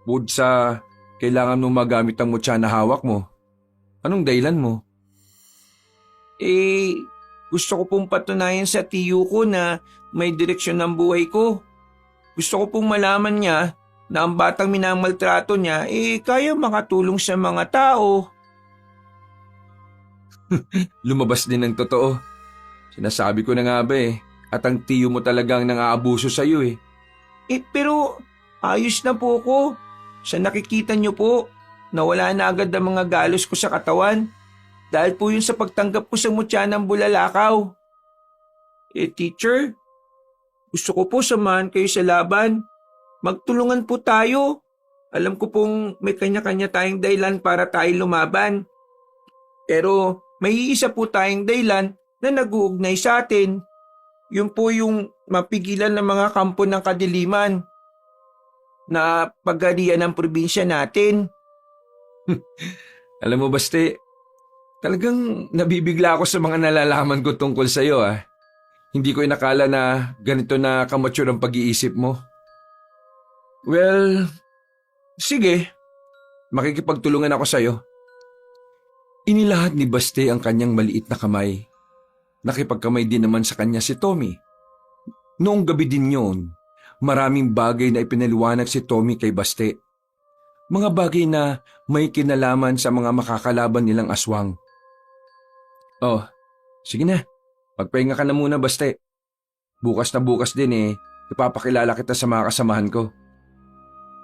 Bukod sa kailangan mo magamit ang mutya na hawak mo. Anong dahilan mo? Gusto ko pong patunayan sa tiyo ko na may direksyon ng buhay ko. Gusto ko pong malaman niya na ang batang minamaltrato niya kaya makatulong sa mga tao. Lumabas din ng totoo. Sinasabi ko na nga ba at ang tiyo mo talagang nang-aabuso sa iyo . Pero ayos na po ko. Sa nakikita niyo po, nawala na agad ang mga galos ko sa katawan. Dahil po yun sa pagtanggap ko sa mutya ng bulalakaw. Teacher, gusto ko po samahan kayo sa laban. Magtulungan po tayo. Alam ko pong may kanya-kanya tayong dahilan para tayo lumaban. Pero may iisa po tayong dahilan na nag-uugnay sa atin. Yun po yung mapigilan ng mga kampo ng kadiliman na pagharian ng probinsya natin. Alam mo, Baste, talagang nabibigla ako sa mga nalalaman ko tungkol sa iyo . Hindi ko inakala na ganito na kamature ang pag-iisip mo. Well, sige. Makikipagtulungan ako sa iyo. Inilahad ni Baste ang kanyang maliit na kamay. Nakipagkamay din naman sa kanya si Tommy. Noong gabi din yun, maraming bagay na ipinaliwanag si Tommy kay Baste. Mga bagay na may kinalaman sa mga makakalaban nilang aswang. Sige na. Pagpahinga ka na muna, Baste. Bukas na bukas din ipapakilala kita sa mga kasamahan ko.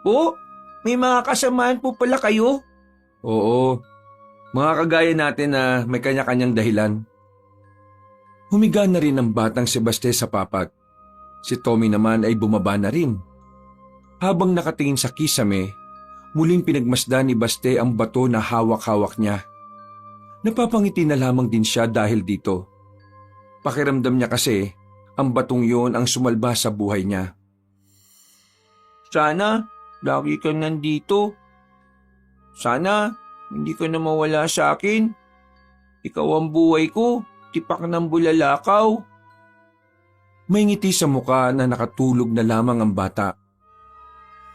Po, may mga kasamahan po pala kayo? Oo, mga kagaya natin na may kanya-kanyang dahilan. Humiga na rin ang batang si Baste sa papag. Si Tommy naman ay bumaba na rin. Habang nakatingin sa kisame, muling pinagmasdan ni Baste ang bato na hawak-hawak niya. Napapangiti na lamang din siya dahil dito. Pakiramdam niya kasi ang batong yon ang sumalba sa buhay niya. Sana lagi kang nandito. Sana hindi ka na mawala sa akin. Ikaw ang buhay ko, tipak ng bulalakaw. May ngiti sa muka na nakatulog na lamang ang bata.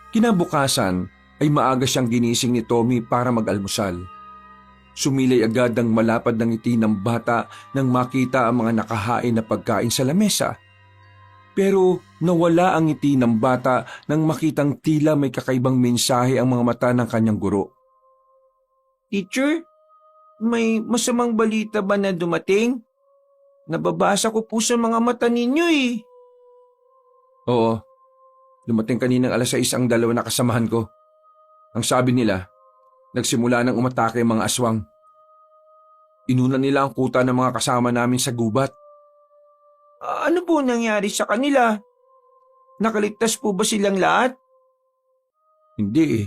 Kinabukasan ay maaga siyang ginising ni Tommy para mag-almusal. Sumilay agad ang malapad ng ngiti ng bata nang makita ang mga nakahain na pagkain sa lamesa. Pero nawala ang ngiti ng bata nang makitang tila may kakaibang mensahe ang mga mata ng kanyang guro. Teacher, may masamang balita ba na dumating? Nababasa ko po sa mga mata ninyo . Oo, dumating kaninang 6:00 ang 2 na kasamahan ko. Ang sabi nila, nagsimula nang umatake ang mga aswang. Inunan nila ang kuta ng mga kasama namin sa gubat. Ano po nangyari sa kanila? Nakaligtas po ba silang lahat? Hindi eh.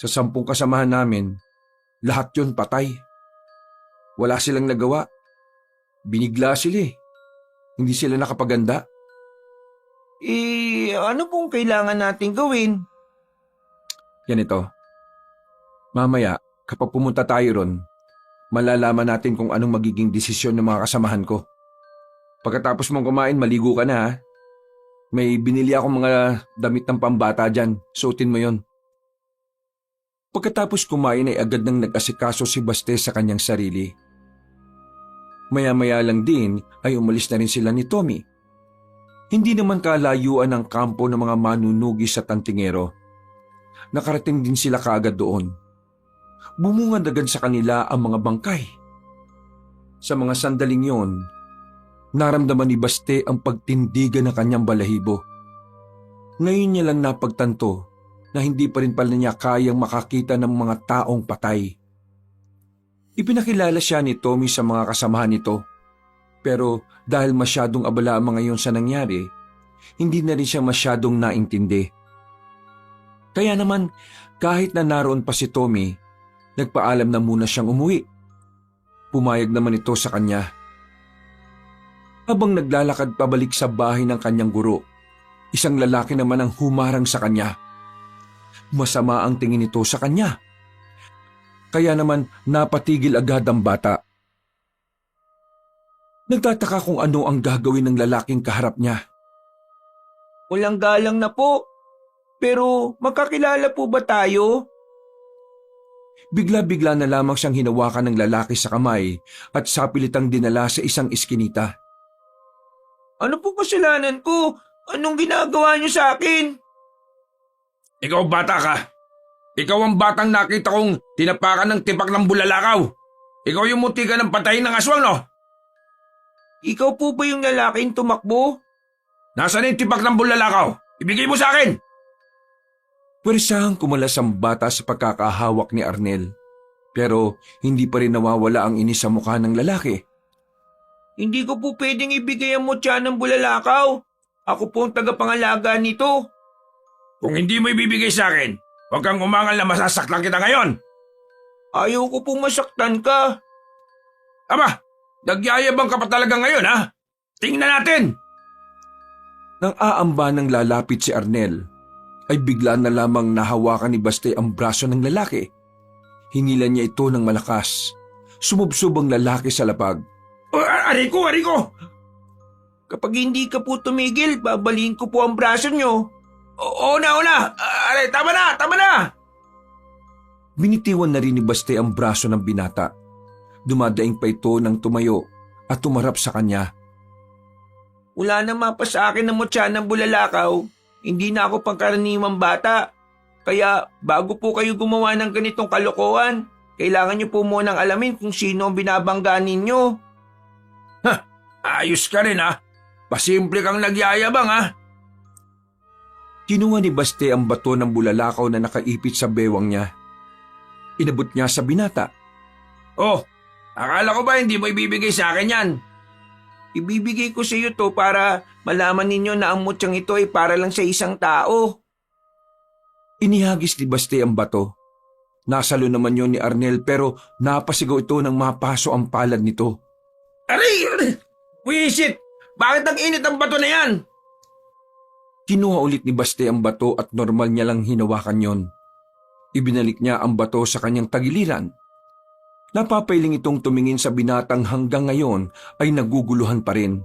Sa 10 kasamahan namin, lahat yun patay. Wala silang nagawa. Binigla sila eh. Hindi sila nakapaganda. Ano pong kailangan natin gawin? Ganito. Mamaya, kapag pumunta tayo ron, malalaman natin kung anong magiging desisyon ng mga kasamahan ko. Pagkatapos mong kumain, maligo ka na ha. May binili akong mga damit ng pambata dyan. Suotin mo yon. Pagkatapos kumain ay agad nang nag-asikaso si Baste sa kanyang sarili. Maya-maya lang din ay umalis na rin sila ni Tommy. Hindi naman kalayuan ang kampo ng mga manunugis sa Tantingero. Nakarating din sila kaagad doon. Bumungad agad sa kanila ang mga bangkay. Sa mga sandaling yon, naramdaman ni Baste ang pagtindigan ng kanyang balahibo. Ngayon niya lang napagtanto na hindi pa rin pala niya kayang makakita ng mga taong patay. Ipinakilala siya ni Tommy sa mga kasamahan nito. Pero dahil masyadong abala ang mga iyon sa nangyari, hindi na rin siya masyadong naintindi. Kaya naman, kahit na naroon pa si Tommy, nagpaalam na muna siyang umuwi. Pumayag naman ito sa kanya. Habang naglalakad pabalik sa bahay ng kanyang guro, isang lalaki naman ang humarang sa kanya. Masama ang tingin nito sa kanya. Kaya naman napatigil agad ang bata. Nagtataka kung ano ang gagawin ng lalaking kaharap niya. Walang galang na po. Pero magkakilala po ba tayo? Bigla-bigla na lamang siyang hinawakan ng lalaki sa kamay at sapilitang dinala sa isang iskinita. Ano po kasalanan ko? Anong ginagawa niyo sa akin? Ikaw bata ka. Ikaw ang batang nakita kong tinapakan ng tipak ng bulalakaw. Ikaw yung muntikan ng patayin ng aswang, no? Ikaw po ba yung lalaking tumakbo? Nasaan yung tipak ng bulalakaw? Ibigay mo sa akin! Pwersahang kumalas ang bata sa pagkakahawak ni Arnel. Pero hindi pa rin nawawala ang inis sa mukha ng lalaki. Hindi ko po pwedeng ibigay ang mutya ng bulalakaw. Ako po ang tagapangalaga nito. Kung hindi mo ibibigay sa akin, huwag kang umangal na masasaktan kita ngayon. Ayaw ko pong masaktan ka. Aba, nagyayabang ka pa talaga ngayon, ha? Tingnan natin! Nang aamba ng lalapit si Arnel, ay bigla na lamang nahawakan ni Baste ang braso ng lalaki. Hinilan niya ito ng malakas. Sumubsob ang lalaki sa lapag. Ariko! Kapag hindi ka po tumigil, babaliin ko po ang braso nyo. Oo na! Aray, tama na! Binitiwan na rin ni Baste ang braso ng binata. Dumadaing pa ito ng tumayo at tumarap sa kanya. Wala na mapa sa akin ng mutya ng bulalakaw. Hindi na ako pangkaraniwang bata. Kaya bago po kayo gumawa ng ganitong kalokohan, kailangan niyo po munang alamin kung sino ang binabangga ninyo. Ayos ka rin, ha? Pasimple kang nagyayabang, ha? Kinuha ni Baste ang bato ng bulalakaw na nakaipit sa bewang niya. Inabot niya sa binata. Oh, akala ko ba hindi mo ibibigay sa akin yan? Ibibigay ko sa iyo to para malaman ninyo na ang mutyang ito ay para lang sa isang tao. Inihagis ni Baste ang bato. Nasalo naman yon ni Arnel pero napasigaw ito nang mapaso ang palad nito. Aray! Wisit! Bakit ang init ang bato na yan? Kinuha ulit ni Baste ang bato at normal niya lang hinawakan yon. Ibinalik niya ang bato sa kanyang tagiliran. Napapailing itong tumingin sa binatang hanggang ngayon ay naguguluhan pa rin.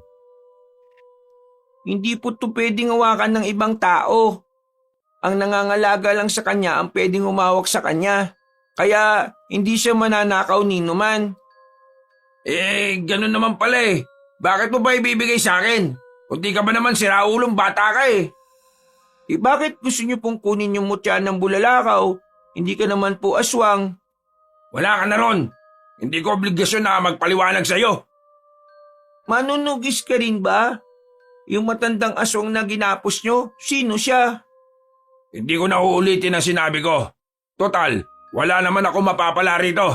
Hindi po ito pwedeng hawakan ng ibang tao. Ang nangangalaga lang sa kanya ang pwedeng humawak sa kanya. Kaya hindi siya mananakaw ninuman. Ganun naman pala eh. Bakit mo ba ibibigay sa akin? Kung di ka ba naman siraulong bata ka eh. Bakit gusto niyo pong kunin yung mutya ng bulalakaw? Hindi ka naman po aswang. Wala ka na ron. Hindi ko obligasyon na magpaliwanag sa'yo. Manunugis ka rin ba? Yung matandang aswang na ginapos nyo, sino siya? Hindi ko na uulitin ang sinabi ko. Total, wala naman ako mapapala rito.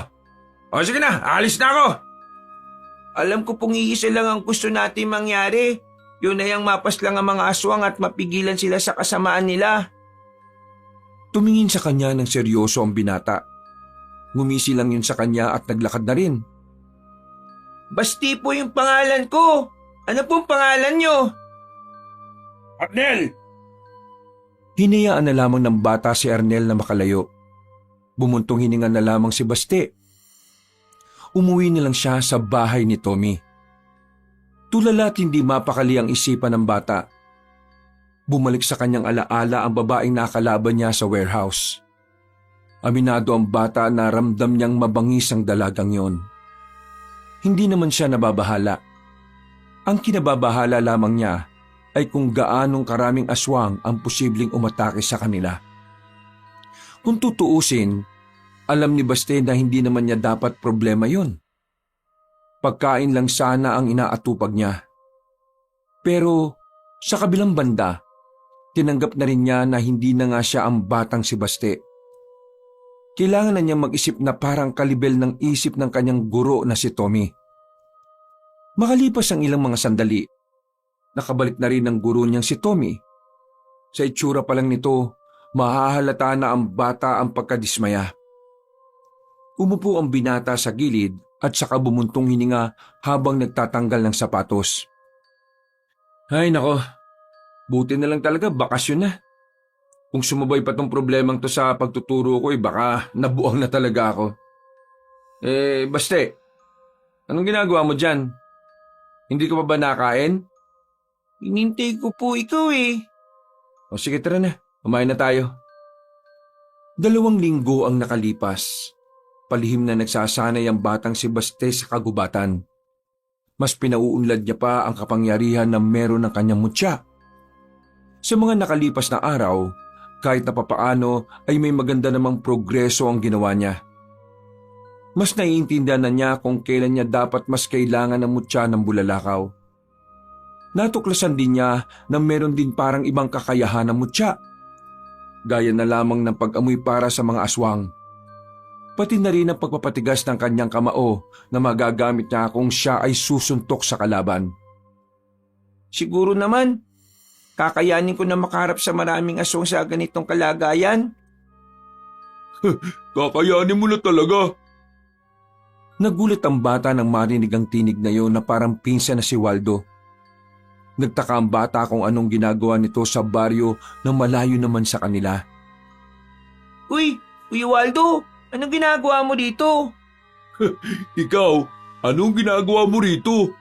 O sige na, alis na ako. Alam ko pong iisa lang ang gusto natin mangyari. Yun ay ang mapaslang ang mga aswang at mapigilan sila sa kasamaan nila. Tumingin sa kanya ng seryoso ang binata. Ngumisi lang yun sa kanya at naglakad na rin. Basti po yung pangalan ko. Ano pong pangalan nyo? Arnel! Hinayaan na lamang ng bata si Arnel na makalayo. Bumuntong hininga na lamang si Baste. Umuwi na lang siya sa bahay ni Tommy. Tulala at hindi mapakali ang isipan ng bata. Bumalik sa kanyang alaala ang babaeng nakalaban niya sa warehouse. Aminado ang bata na ramdam niyang mabangis ang dalagang yon. Hindi naman siya nababahala. Ang kinababahala lamang niya ay kung gaanong karaming aswang ang posibleng umatake sa kanila. Kung tutuusin, alam ni Baste na hindi naman niya dapat problema yon. Pagkain lang sana ang inaatupag niya. Pero sa kabilang banda, tinanggap na rin niya na hindi na nga siya ang batang si Baste. Kailangan na niyang mag-isip na parang kalibel ng isip ng kanyang guro na si Tommy. Makalipas ang ilang mga sandali, nakabalik na rin ang guro niyang si Tommy. Sa itsura pa lang nito, mahahalata na ang bata ang pagkadismaya. Umupo ang binata sa gilid at saka bumuntong hininga habang nagtatanggal ng sapatos. Ay nako, buti na lang talaga bakasyon na. Kung sumabay pa tong problemang to sa pagtuturo ko baka nabuang na talaga ako. Baste, anong ginagawa mo dyan? Hindi ka pa ba nakain? Hinintay ko po ikaw eh. O sige tara na, kumain na tayo. 2 linggo ang nakalipas. Palihim na nagsasanay ang batang si Baste sa kagubatan. Mas pinauunlad niya pa ang kapangyarihan na meron ng kanyang mutya. Sa mga nakalipas na araw, kahit na papaano ay may maganda namang progreso ang ginawa niya. Mas naiintindihan na niya kung kailan niya dapat mas kailangan ng mutya ng bulalakaw. Natuklasan din niya na meron din parang ibang kakayahan ng mutya. Gaya na lamang ng pag-amoy para sa mga aswang. Pati na rin ang pagpapatigas ng kanyang kamao na magagamit niya kung siya ay susuntok sa kalaban. Siguro naman, kakayanin ko na makaharap sa maraming aswang sa ganitong kalagayan. Kakayanin mo na talaga. Nagulat ang bata nang marinig ang tinig na iyon na parang pinsan na si Waldo. Nagtaka ang bata kung anong ginagawa nito sa baryo na malayo naman sa kanila. Uy, Kuya Waldo, anong ginagawa mo dito? Ikaw, anong ginagawa mo rito?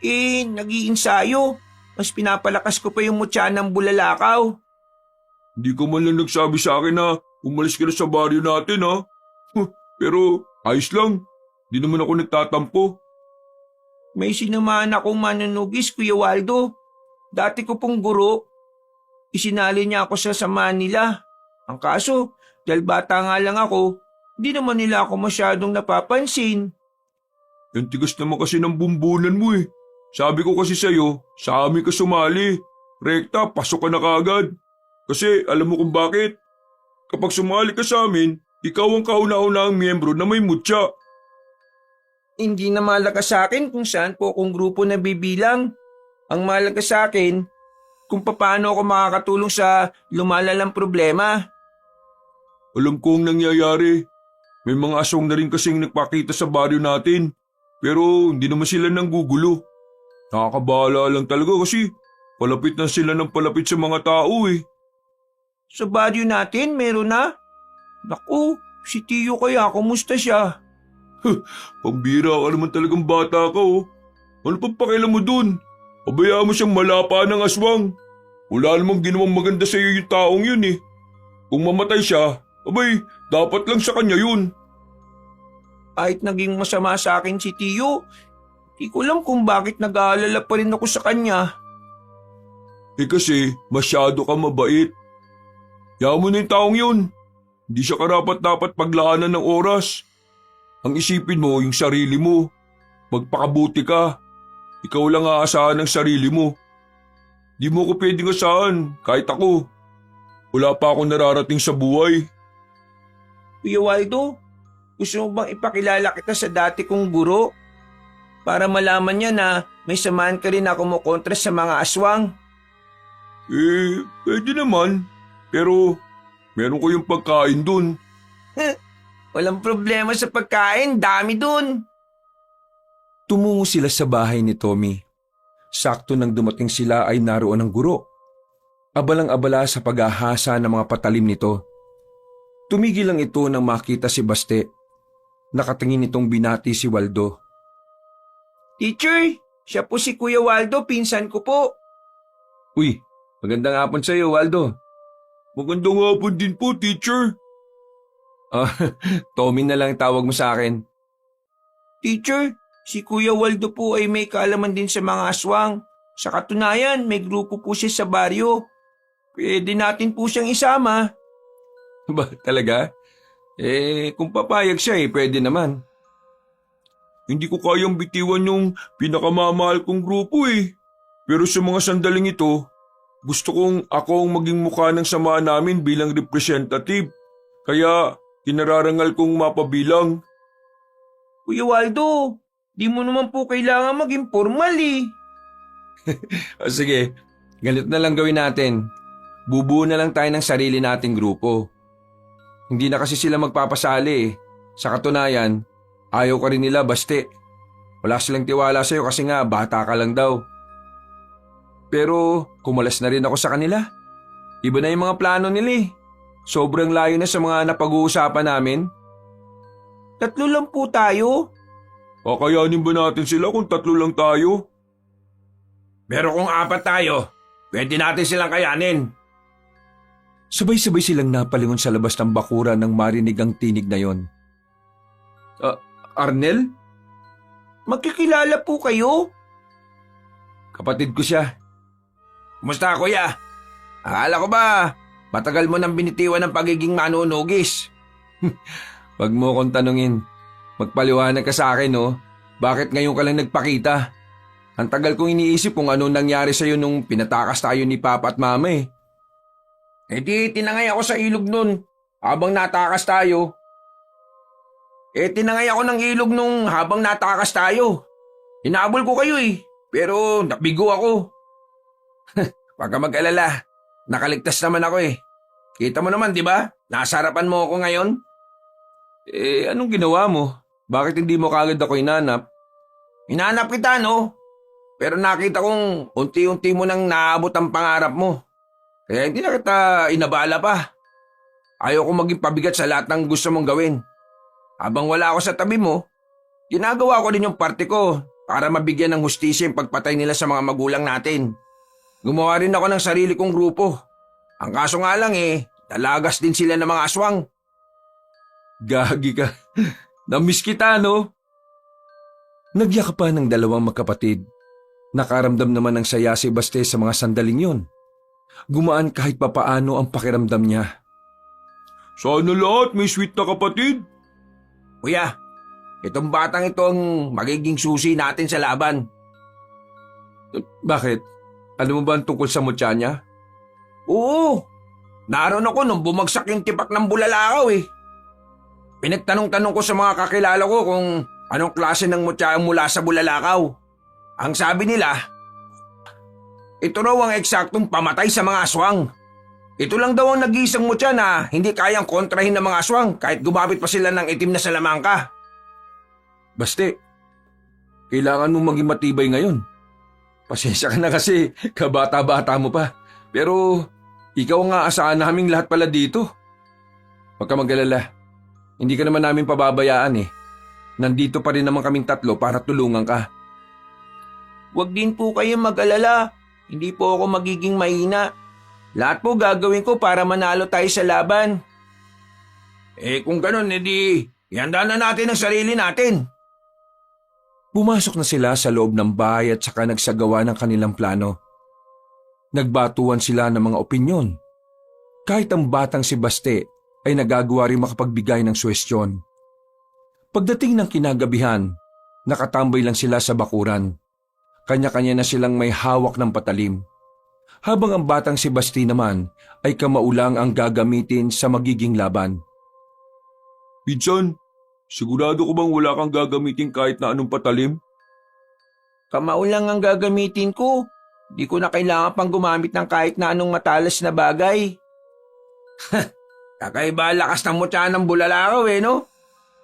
Nag-iinsayo. Mas pinapalakas ko pa yung mutya ng bulalakaw. Hindi ko man lang nagsabi sa akin na umalis ka na sa baryo natin ha. Pero ayos lang, di naman ako nagtatampo. May sinamahan akong manunugis, Kuya Waldo. Dati ko pong guro. Isinali niya ako sa samahan nila. Ang kaso, dahil bata nga lang ako, di naman nila ako masyadong napapansin. Yung tigas naman kasi ng bumbunan mo eh. Sabi ko kasi sa'yo, sa amin ka sumali. Rekta, pasok ka na kaagad. Kasi alam mo kung bakit? Kapag sumali ka sa amin, ikaw ang kauna-unahang miyembro na may mutya. Hindi na mahalaga sa akin kung saan po akong grupo na bibilang. Ang mahalaga sa akin, kung paano ako makakatulong sa lumalalang problema. Alam ko ang nangyayari. May mga aswang na rin kasing nagpakita sa baryo natin. Pero hindi naman sila nanggugulo. Nakakabahala lang talaga kasi palapit na sila ng palapit sa mga tao eh. Sa baryo natin, meron na? Naku, si Tiyo kaya, kumusta siya? Pambira ka naman talagang bata ka oh. Ano pang pakialam mo dun? Pabayaan mo siyang malapa ng aswang. Wala namang ginawang maganda sa iyo yung taong yun eh. Kung mamatay siya, abay, dapat lang sa kanya yun. Kahit naging masama sa akin si Tiyo, di ko alam kung bakit nag-aalala pa rin ako sa kanya. Kasi masyado ka mabait. Yaman mo na yung taong yun. Hindi siya karapat-dapat paglaanan ng oras. Ang isipin mo yung sarili mo. Magpakabuti ka. Ikaw lang aasahan ng sarili mo. Di mo ko pwedeng asahan, kahit ako. Wala pa akong nararating sa buhay. Kuya Waldo, gusto mo bang ipakilala kita sa dati kong guro? para malaman niya na may samahan ka rin na kumukontra sa mga aswang. Pwede naman. Pero meron ko yung pagkain dun. Walang problema sa pagkain, dami dun. Tumungo sila sa bahay ni Tommy. Sakto nang dumating sila ay naroon ang guro. Abalang-abala sa paghahasa ng mga patalim nito. Tumigil lang ito nang makita si Baste. Nakatingin itong binati si Waldo. Teacher, siya po si Kuya Waldo, pinsan ko po. Uy, magandang hapon sa iyo, Waldo. Magandang hapon din po, teacher. Tommy na lang tawag mo sa akin. Teacher, si Kuya Waldo po ay may kaalaman din sa mga aswang. Sa katunayan, may grupo po siya sa baryo. Pwede natin po siyang isama. Ba, talaga? Kung papayag siya pwede naman. Hindi ko kayang bitiwan yung pinakamamahal kong grupo Pero sa mga sandaling ito, gusto kong ako ang maging mukha ng samahan namin bilang representative. Kaya kinararangal kong mapabilang. Kuya Waldo, di mo naman po kailangan maging formal Sige, ganito na lang gawin natin. Bubuo na lang tayo ng sarili nating grupo. Hindi na kasi sila magpapasali Sa katunayan, ayaw ka rin nila, Baste. Wala silang tiwala sa'yo kasi nga bata ka lang daw. Pero kumalas na rin ako sa kanila. Iba na yung mga plano nila Sobrang layo na sa mga napag-uusapan namin. 3 lang po tayo. Kakayanin ba natin sila kung 3 lang tayo? Pero kung 4 tayo, pwede natin silang kayanin. Sabay-sabay silang napalingon sa labas ng bakuran nang marinig ang tinig na yon. Arnel? Magkikilala po kayo? Kapatid ko siya. Kumusta, kuya? Akala ko ba matagal mo nang binitiwan ng pagiging manunugis? Wag mo akong tanungin. Magpaliwanag ka sa akin, Bakit ngayon ka lang nagpakita? Ang tagal kong iniisip kung ano nangyari sa'yo nung pinatakas tayo ni Papa at Mama Di tinangay ako sa ilog nun habang natakas tayo. Tinangay ako ng ilog nung habang natakas tayo. Hinabol ko kayo pero nabigo ako. Huwag ka mag-alala, nakaligtas naman ako Kita mo naman, di ba? Nasa harapan mo ako ngayon. Anong ginawa mo? Bakit hindi mo kagad ako hinanap? Hinanap kita, no? Pero nakita kong unti-unti mo nang naabot ang pangarap mo. Kaya hindi na kita inabala pa. Ayaw ko maging pabigat sa lahat ng gusto mong gawin. Habang wala ako sa tabi mo, ginagawa ko din yung parte ko para mabigyan ng hustisya yung pagpatay nila sa mga magulang natin. Gumawa rin ako ng sarili kong grupo. Ang kaso nga lang dalagas din sila ng mga aswang. Gagi ka. Namiss kita, no? Nagyakapan ng dalawang magkapatid. Nakaramdam naman ng saya si Baste sa mga sandaling yon. Gumaan kahit papaano ang pakiramdam niya. Sana lahat may sweet na kapatid. Kuya, itong batang ito ang magiging susi natin sa laban. Bakit? Alam mo ba ang tungkol sa mutya niya? Oo, naroon ako nung bumagsak yung tipak ng bulalakaw Pinagtanong-tanong ko sa mga kakilala ko kung anong klase ng mutya ang mula sa bulalakaw. Ang sabi nila, ito raw ang eksaktong pamatay sa mga aswang. Ito lang daw ang nag-iisang mutya na hindi kayang kontrahin ng mga aswang kahit gumamit pa sila ng itim na salamangka. Baste, kailangan mong maging matibay ngayon. Pasensya ka na kasi kabata-bata mo pa. Pero ikaw ang aasahan naming lahat pala dito. Huwag ka mag-alala. Hindi ka naman namin pababayaan Nandito pa rin naman kaming 3 para tulungan ka. Huwag din po kayo mag-alala. Hindi po ako magiging mahina. Lahat po gagawin ko para manalo tayo sa laban. Kung ganun, ihanda na natin ang sarili natin. Pumasok na sila sa loob ng bahay at saka nagsagawa ng kanilang plano. Nagbatuan sila ng mga opinyon. Kahit ang batang si Baste ay nagagawa rin makapagbigay ng suwestyon. Pagdating ng kinagabihan, nakatambay lang sila sa bakuran. Kanya-kanya na silang may hawak ng patalim. Habang ang batang si Basti naman ay kamaulang ang gagamitin sa magiging laban. Pinsan, sigurado ko bang wala kang gagamitin kahit na anong patalim? Kamao lang ang gagamitin ko. Di ko na kailangan pang gumamit ng kahit na anong matalas na bagay. Kakaiba lakas ng mutya ng bulalakaw no?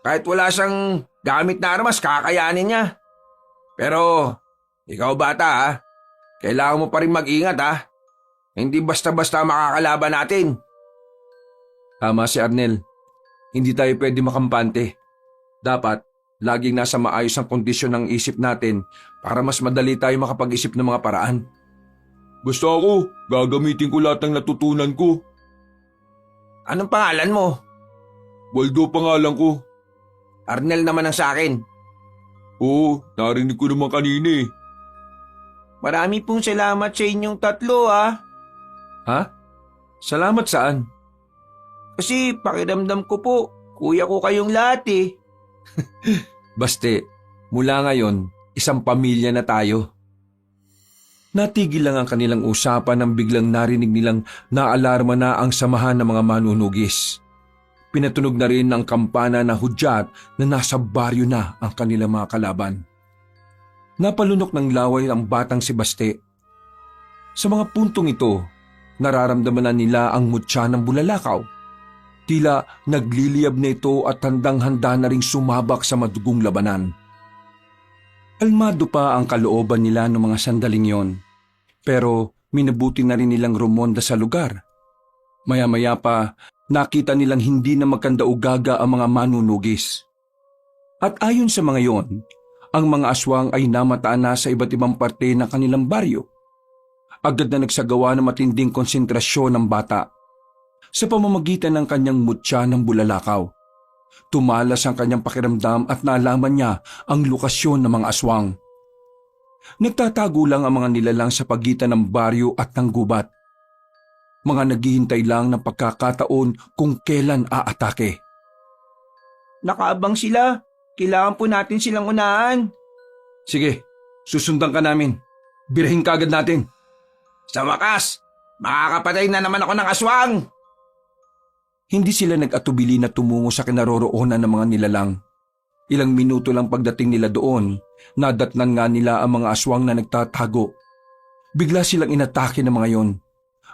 Kahit wala siyang gamit na armas, kakayanin niya. Pero, ikaw bata kailangan mo pa rin mag-ingat Hindi basta-basta makakalaban natin. Tama si Arnel. Hindi tayo pwede makampante. Dapat, laging nasa maayos ang kondisyon ng isip natin para mas madali tayo makapag-isip ng mga paraan. Basta ako, gagamitin ko lahat ng natutunan ko. Anong pangalan mo? Waldo pangalan ko. Arnel naman ang sa akin. Oo, narinig ko naman kanina Marami pong salamat sa inyong tatlo Ha? Salamat saan? Kasi pakiramdam ko po, kuya ko kayong lahat Baste, mula ngayon, isang pamilya na tayo. Natigil lang ang kanilang usapan nang biglang narinig nilang naalarma na ang samahan ng mga manunugis. Pinatunog na rin ang kampana na hudyat na nasa baryo na ang kanilang mga kalaban. Napalunok ng laway ang batang si Baste. Sa mga puntong ito, nararamdaman na nila ang mutya ng bulalakaw. Tila nagliliyab na ito at handang-handa na ring sumabak sa madugong labanan. Kalmado pa ang kalooban nila noong mga sandaling yon, pero minabuti na rin nilang rumonda sa lugar. Maya-maya pa, nakita nilang hindi na magkandaugaga ang mga manunugis. At ayon sa mga yon, ang mga aswang ay namataan na sa iba't ibang parte ng kanilang baryo. Agad na nagsagawa ng matinding konsentrasyon ng bata. Sa pamamagitan ng kanyang mutya ng bulalakaw, tumalas ang kanyang pakiramdam at nalaman niya ang lokasyon ng mga aswang. Nagtatago lang ang mga nilalang sa pagitan ng baryo at ng gubat. Mga naghihintay lang ng pagkakataon kung kailan aatake. Nakaabang sila. Kailangan po natin silang unahan. Sige, susundan ka namin. Birahin ka agad natin. Sa wakas, makakapatay na naman ako ng aswang! Hindi sila nag-atubili na tumungo sa kinaroroonan ng mga nilalang. Ilang minuto lang pagdating nila doon, nadatnan nga nila ang mga aswang na nagtatago. Bigla silang inatake ng mga yon.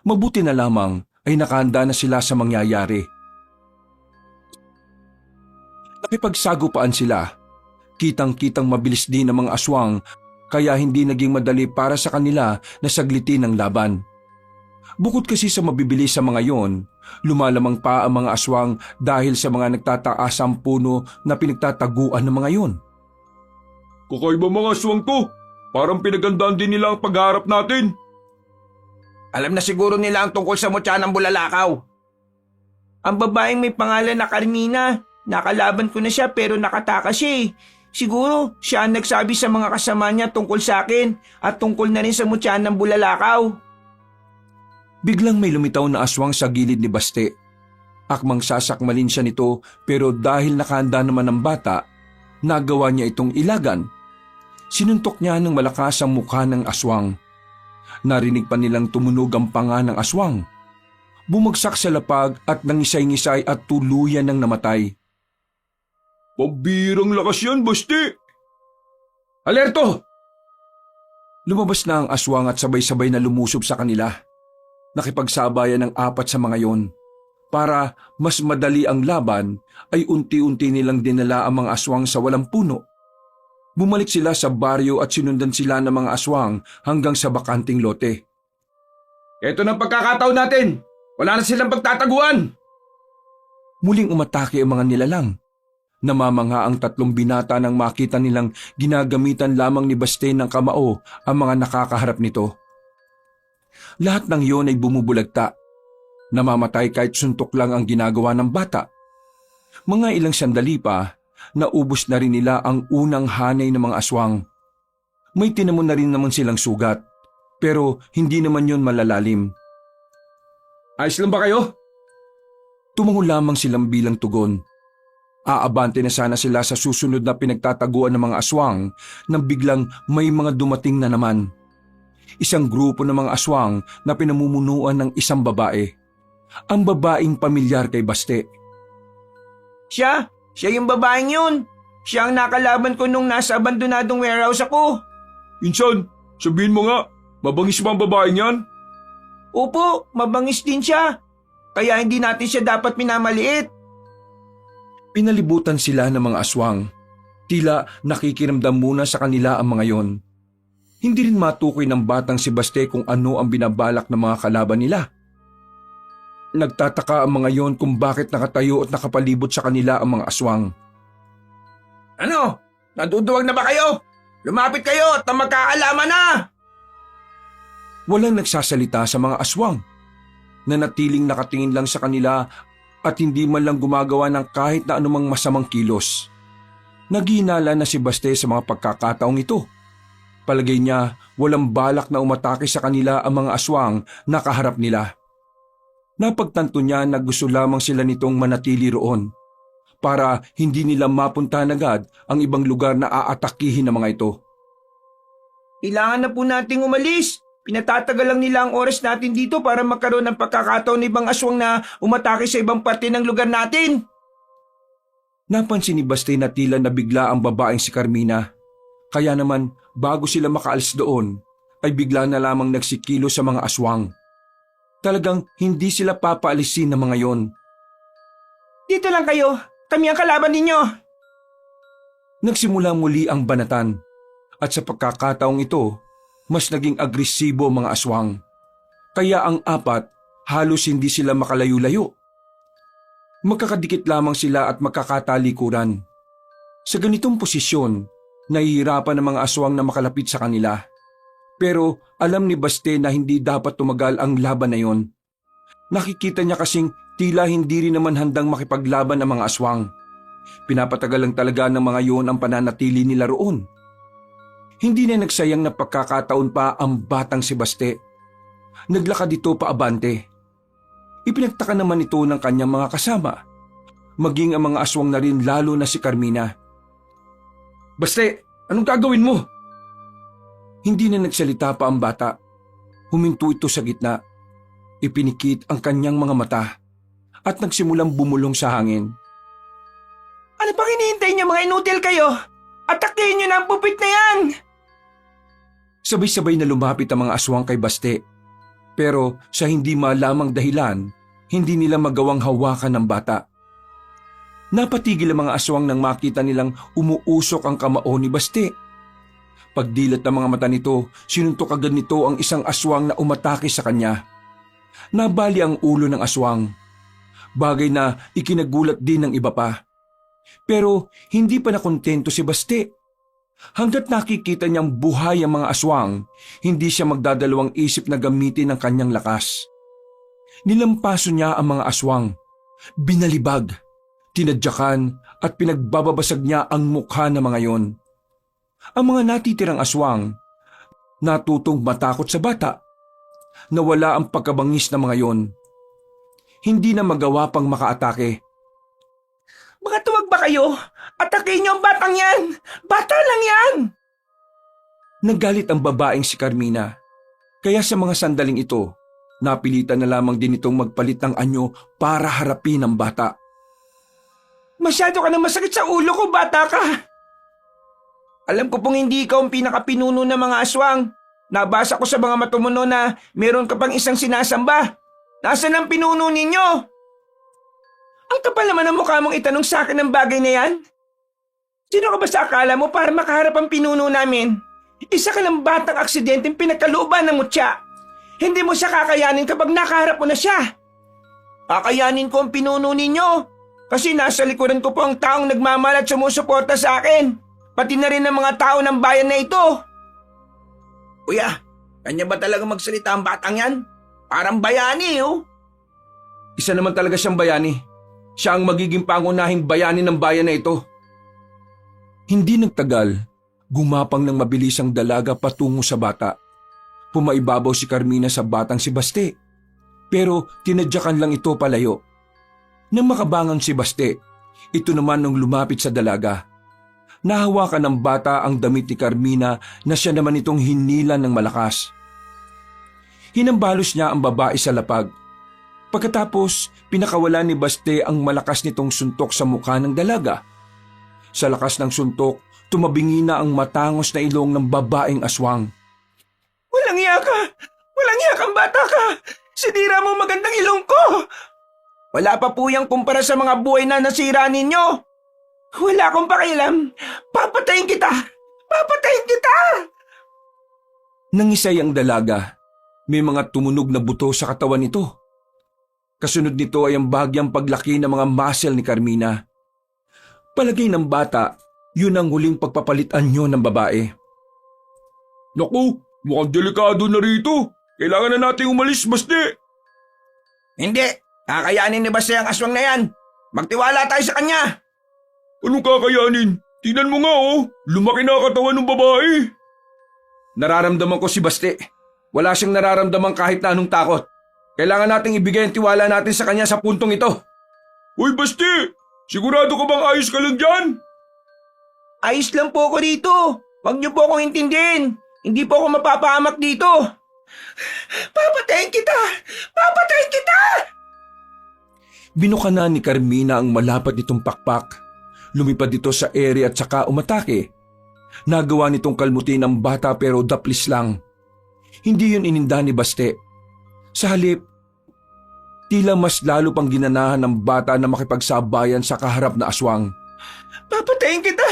Mabuti na lamang ay nakahanda na sila sa mangyayari. Nakipagsagupaan sila. Kitang-kitang mabilis din ang mga aswang kaya hindi naging madali para sa kanila na saglitin ang laban. Bukod kasi sa mabibilis sa mga yon, lumalamang pa ang mga aswang dahil sa mga nagtataasang puno na pinagtataguan ng mga yon. Kakaiba mga aswang to. Parang pinagandaan din nila ang pagharap natin. Alam na siguro nila ang tungkol sa mutya ng bulalakaw. Ang babaeng may pangalan na Carmina. Nakalaban ko na siya pero nakatakas siya Siguro siya ang nagsabi sa mga kasama niya tungkol sa akin at tungkol na rin sa mutya ng bulalakaw. Biglang may lumitaw na aswang sa gilid ni Baste. Akmang sasakmalin siya nito pero dahil nakahanda naman ng bata, nagawa niya itong ilagan. Sinuntok niya ng malakas ang mukha ng aswang. Narinig pa nilang tumunog ang panga ng aswang. Bumagsak sa lapag at nangisay-ngisay at tuluyan ng namatay. Pabirang lakas yan, Baste! Alerto! Lumabas na ang aswang at sabay-sabay na lumusob sa kanila. Nakipagsabayan ng 4 sa mga yon. Para mas madali ang laban ay unti-unti nilang dinala ang mga aswang sa walang puno. Bumalik sila sa baryo at sinundan sila ng mga aswang hanggang sa bakanting lote. Ito na ang pagkakataon natin. Wala na silang pagtataguan. Muling umatake ang mga nilalang. Namamangha ang 3 binata nang makita nilang ginagamitan lamang ni Baste ng kamao ang mga nakakaharap nito. Lahat ng iyon ay bumubulagta. Namamatay kahit suntok lang ang ginagawa ng bata. Mga ilang sandali pa, naubos na rin nila ang unang hanay ng mga aswang. May tinamon na rin naman silang sugat, pero hindi naman yon malalalim. Ayos lang ba kayo? Tumango lamang silang bilang tugon. Aabante na sana sila sa susunod na pinagtataguan ng mga aswang nang biglang may mga dumating na naman. Isang grupo ng mga aswang na pinamumunuan ng isang babae. Ang babaeng pamilyar kay Baste. Siya yung babaeng yun. Siya ang nakalaban ko nung nasa abandonadong warehouse ako. Insan, sabihin mo nga, mabangis ba ang babaeng yan? Opo, mabangis din siya. Kaya hindi natin siya dapat minamaliit. Pinalibutan sila ng mga aswang. Tila nakikiramdam muna sa kanila ang mga yon. Hindi rin matukoy ng batang si Baste kung ano ang binabalak ng mga kalaban nila. Nagtataka ang mga yon kung bakit nakatayo at nakapalibot sa kanila ang mga aswang. Ano? Naduduwag na ba kayo? Lumapit kayo at magkaalaman na! Walang nagsasalita sa mga aswang. Nanatiling nakatingin lang sa kanila at hindi man lang gumagawa ng kahit na anumang masamang kilos. Naghinala na si Baste sa mga pagkakataong ito. Palagay niya walang balak na umatake sa kanila ang mga aswang na kaharap nila. Napagtanto niya na gusto lamang sila nitong manatili roon para hindi nila mapuntahan agad ang ibang lugar na aatakihin ng mga ito. Kailangan na po nating umalis. Pinatatagal lang nila ang oras natin dito para magkaroon ng pagkakataon ng ibang aswang na umatake sa ibang parte ng lugar natin. Napansin ni Baste na tila nabigla ang babaeng si Carmina. Kaya naman bago sila makaalis doon ay bigla na lamang nagsikilo sa mga aswang. Talagang hindi sila papaalisin ng mga yon. Dito lang kayo. Kami ang kalaban ninyo. Nagsimula muli ang banatan at sa pagkakataong ito, mas naging agresibo ang mga aswang. Kaya ang apat, halos hindi sila makalayo-layo. Magkakadikit lamang sila at magkakatalikuran. Sa ganitong posisyon, nahihirapan ang mga aswang na makalapit sa kanila. Pero alam ni Baste na hindi dapat tumagal ang laban na yon. Nakikita niya kasing tila hindi rin naman handang makipaglaban ang mga aswang. Pinapatagal lang talaga ng mga yon ang pananatili nila roon. Hindi na nagsayang na pagkakataon pa ang batang si Baste. Naglakad ito paabante. Ipinagtaka naman ito ng kanyang mga kasama. Maging ang mga aswang na rin lalo na si Carmina. Baste, anong gagawin mo? Hindi na nagsalita pa ang bata. Huminto ito sa gitna. Ipinikit ang kanyang mga mata at nagsimulang bumulong sa hangin. Ano pang hinihintay niyo mga inutil kayo? Atakihin niyo na ang pupit na yan! Sabay-sabay na lumapit ang mga aswang kay Baste. Pero sa hindi malamang dahilan, hindi nila magawang hawakan ng bata. Napatigil ang mga aswang nang makita nilang umuusok ang kamao ni Baste. Pagdilat ng mga mata nito, sinuntok agad nito ang isang aswang na umatake sa kanya. Nabali ang ulo ng aswang. Bagay na ikinagulat din ng iba pa. Pero hindi pa nakontento si Baste. Hanggat nakikita niyang buhay ang mga aswang, hindi siya magdadalawang isip na gamitin ang kanyang lakas. Nilampaso niya ang mga aswang. Binalibag, tinadyakan at pinagbababasag niya ang mukha ng mga yon. Ang mga natitirang aswang, natutong matakot sa bata. Nawala ang pagkabangis ng mga yon. Hindi na magawa pang makaatake. Mga tuwag ba kayo? Atakihin niyo ang batang yan! Bata lang yan! Nagalit ang babaeng si Carmina. Kaya sa mga sandaling ito, napilitan na lamang din itong magpalit ng anyo para harapin ang bata. Masyado ka na masakit sa ulo ko, bata ka! Alam ko pong hindi ikaw ang pinakapinuno ng mga aswang. Nabasa ko sa mga matumuno na meron ka pang isang sinasamba. Nasaan ang pinuno ninyo? Ang kapal naman ang mukha mong itanong sa akin ng bagay na yan. Sino ka ba sa akala mo para makaharap ang pinuno namin? Isa ka lang batang aksidenteng pinagkalooban ng mutya. Hindi mo siya kakayanin kapag nakaharap mo na siya. Kakayanin ko ang pinuno ninyo. Kasi nasa likuran ko po ang taong nagmamahal at sumusuporta sa akin. Pati na rin ang mga tao ng bayan na ito. Kuya, kanya ba talaga magsalita ang batang yan? Parang bayani, oh. Isa naman talaga siyang bayani. Siya ang magiging pangunahing bayani ng bayan na ito. Hindi nagtagal, gumapang ng mabilis ang dalaga patungo sa bata. Pumaibabaw si Carmina sa batang si Baste. Pero tinadyakan lang ito palayo. Nang makabangon si Baste, ito naman nung lumapit sa dalaga. Nahawakan ng bata ang damit ni Carmina na siya naman itong hinilan ng malakas. Hinambalos niya ang babae sa lapag. Pagkatapos, pinakawalan ni Baste ang malakas nitong suntok sa mukha ng dalaga. Sa lakas ng suntok, tumabingi na ang matangos na ilong ng babaeng aswang. Walang iya ka! Walang iya kang bata ka! Sinira mo magandang ilong ko! Wala pa po yung kumpara sa mga buhay na nasira ninyo! Wala akong pakialam! Papatayin kita! Papatayin kita! Nangisay ang dalaga. May mga tumunog na buto sa katawan nito. Kasunod nito ay ang bahagyang paglaki ng mga muscle ni Carmina. Palagay ng bata, yun ang huling pagpapalitan nyo ng babae. Naku, mukhang delikado na rito. Kailangan na nating umalis, Basti. Hindi! Kakayanin ni Basti ang aswang na yan! Magtiwala tayo sa kanya! Anong kakayanin? Tingnan mo nga lumaki na ang katawan ng babae. Nararamdaman ko si Basti. Wala siyang nararamdaman kahit na anong takot. Kailangan nating ibigay ang tiwala natin sa kanya sa puntong ito. Uy, Basti! Sigurado ka bang ayos ka lang dyan? Ayos lang po ako dito! Huwag niyo po akong intindihin! Hindi po ako mapapahamak dito! Papatayin kita! Papatayin kita! Binukanan ni Carmina ang malapad nitong pakpak. Lumipad ito sa ere at saka umatake. Nagawa nitong kalmutin ang bata pero daplis lang. Hindi yun ininda ni Baste. Sa halip, tila mas lalo pang ginanahan ng bata na makipagsabayan sa kaharap na aswang. Papatayin kita!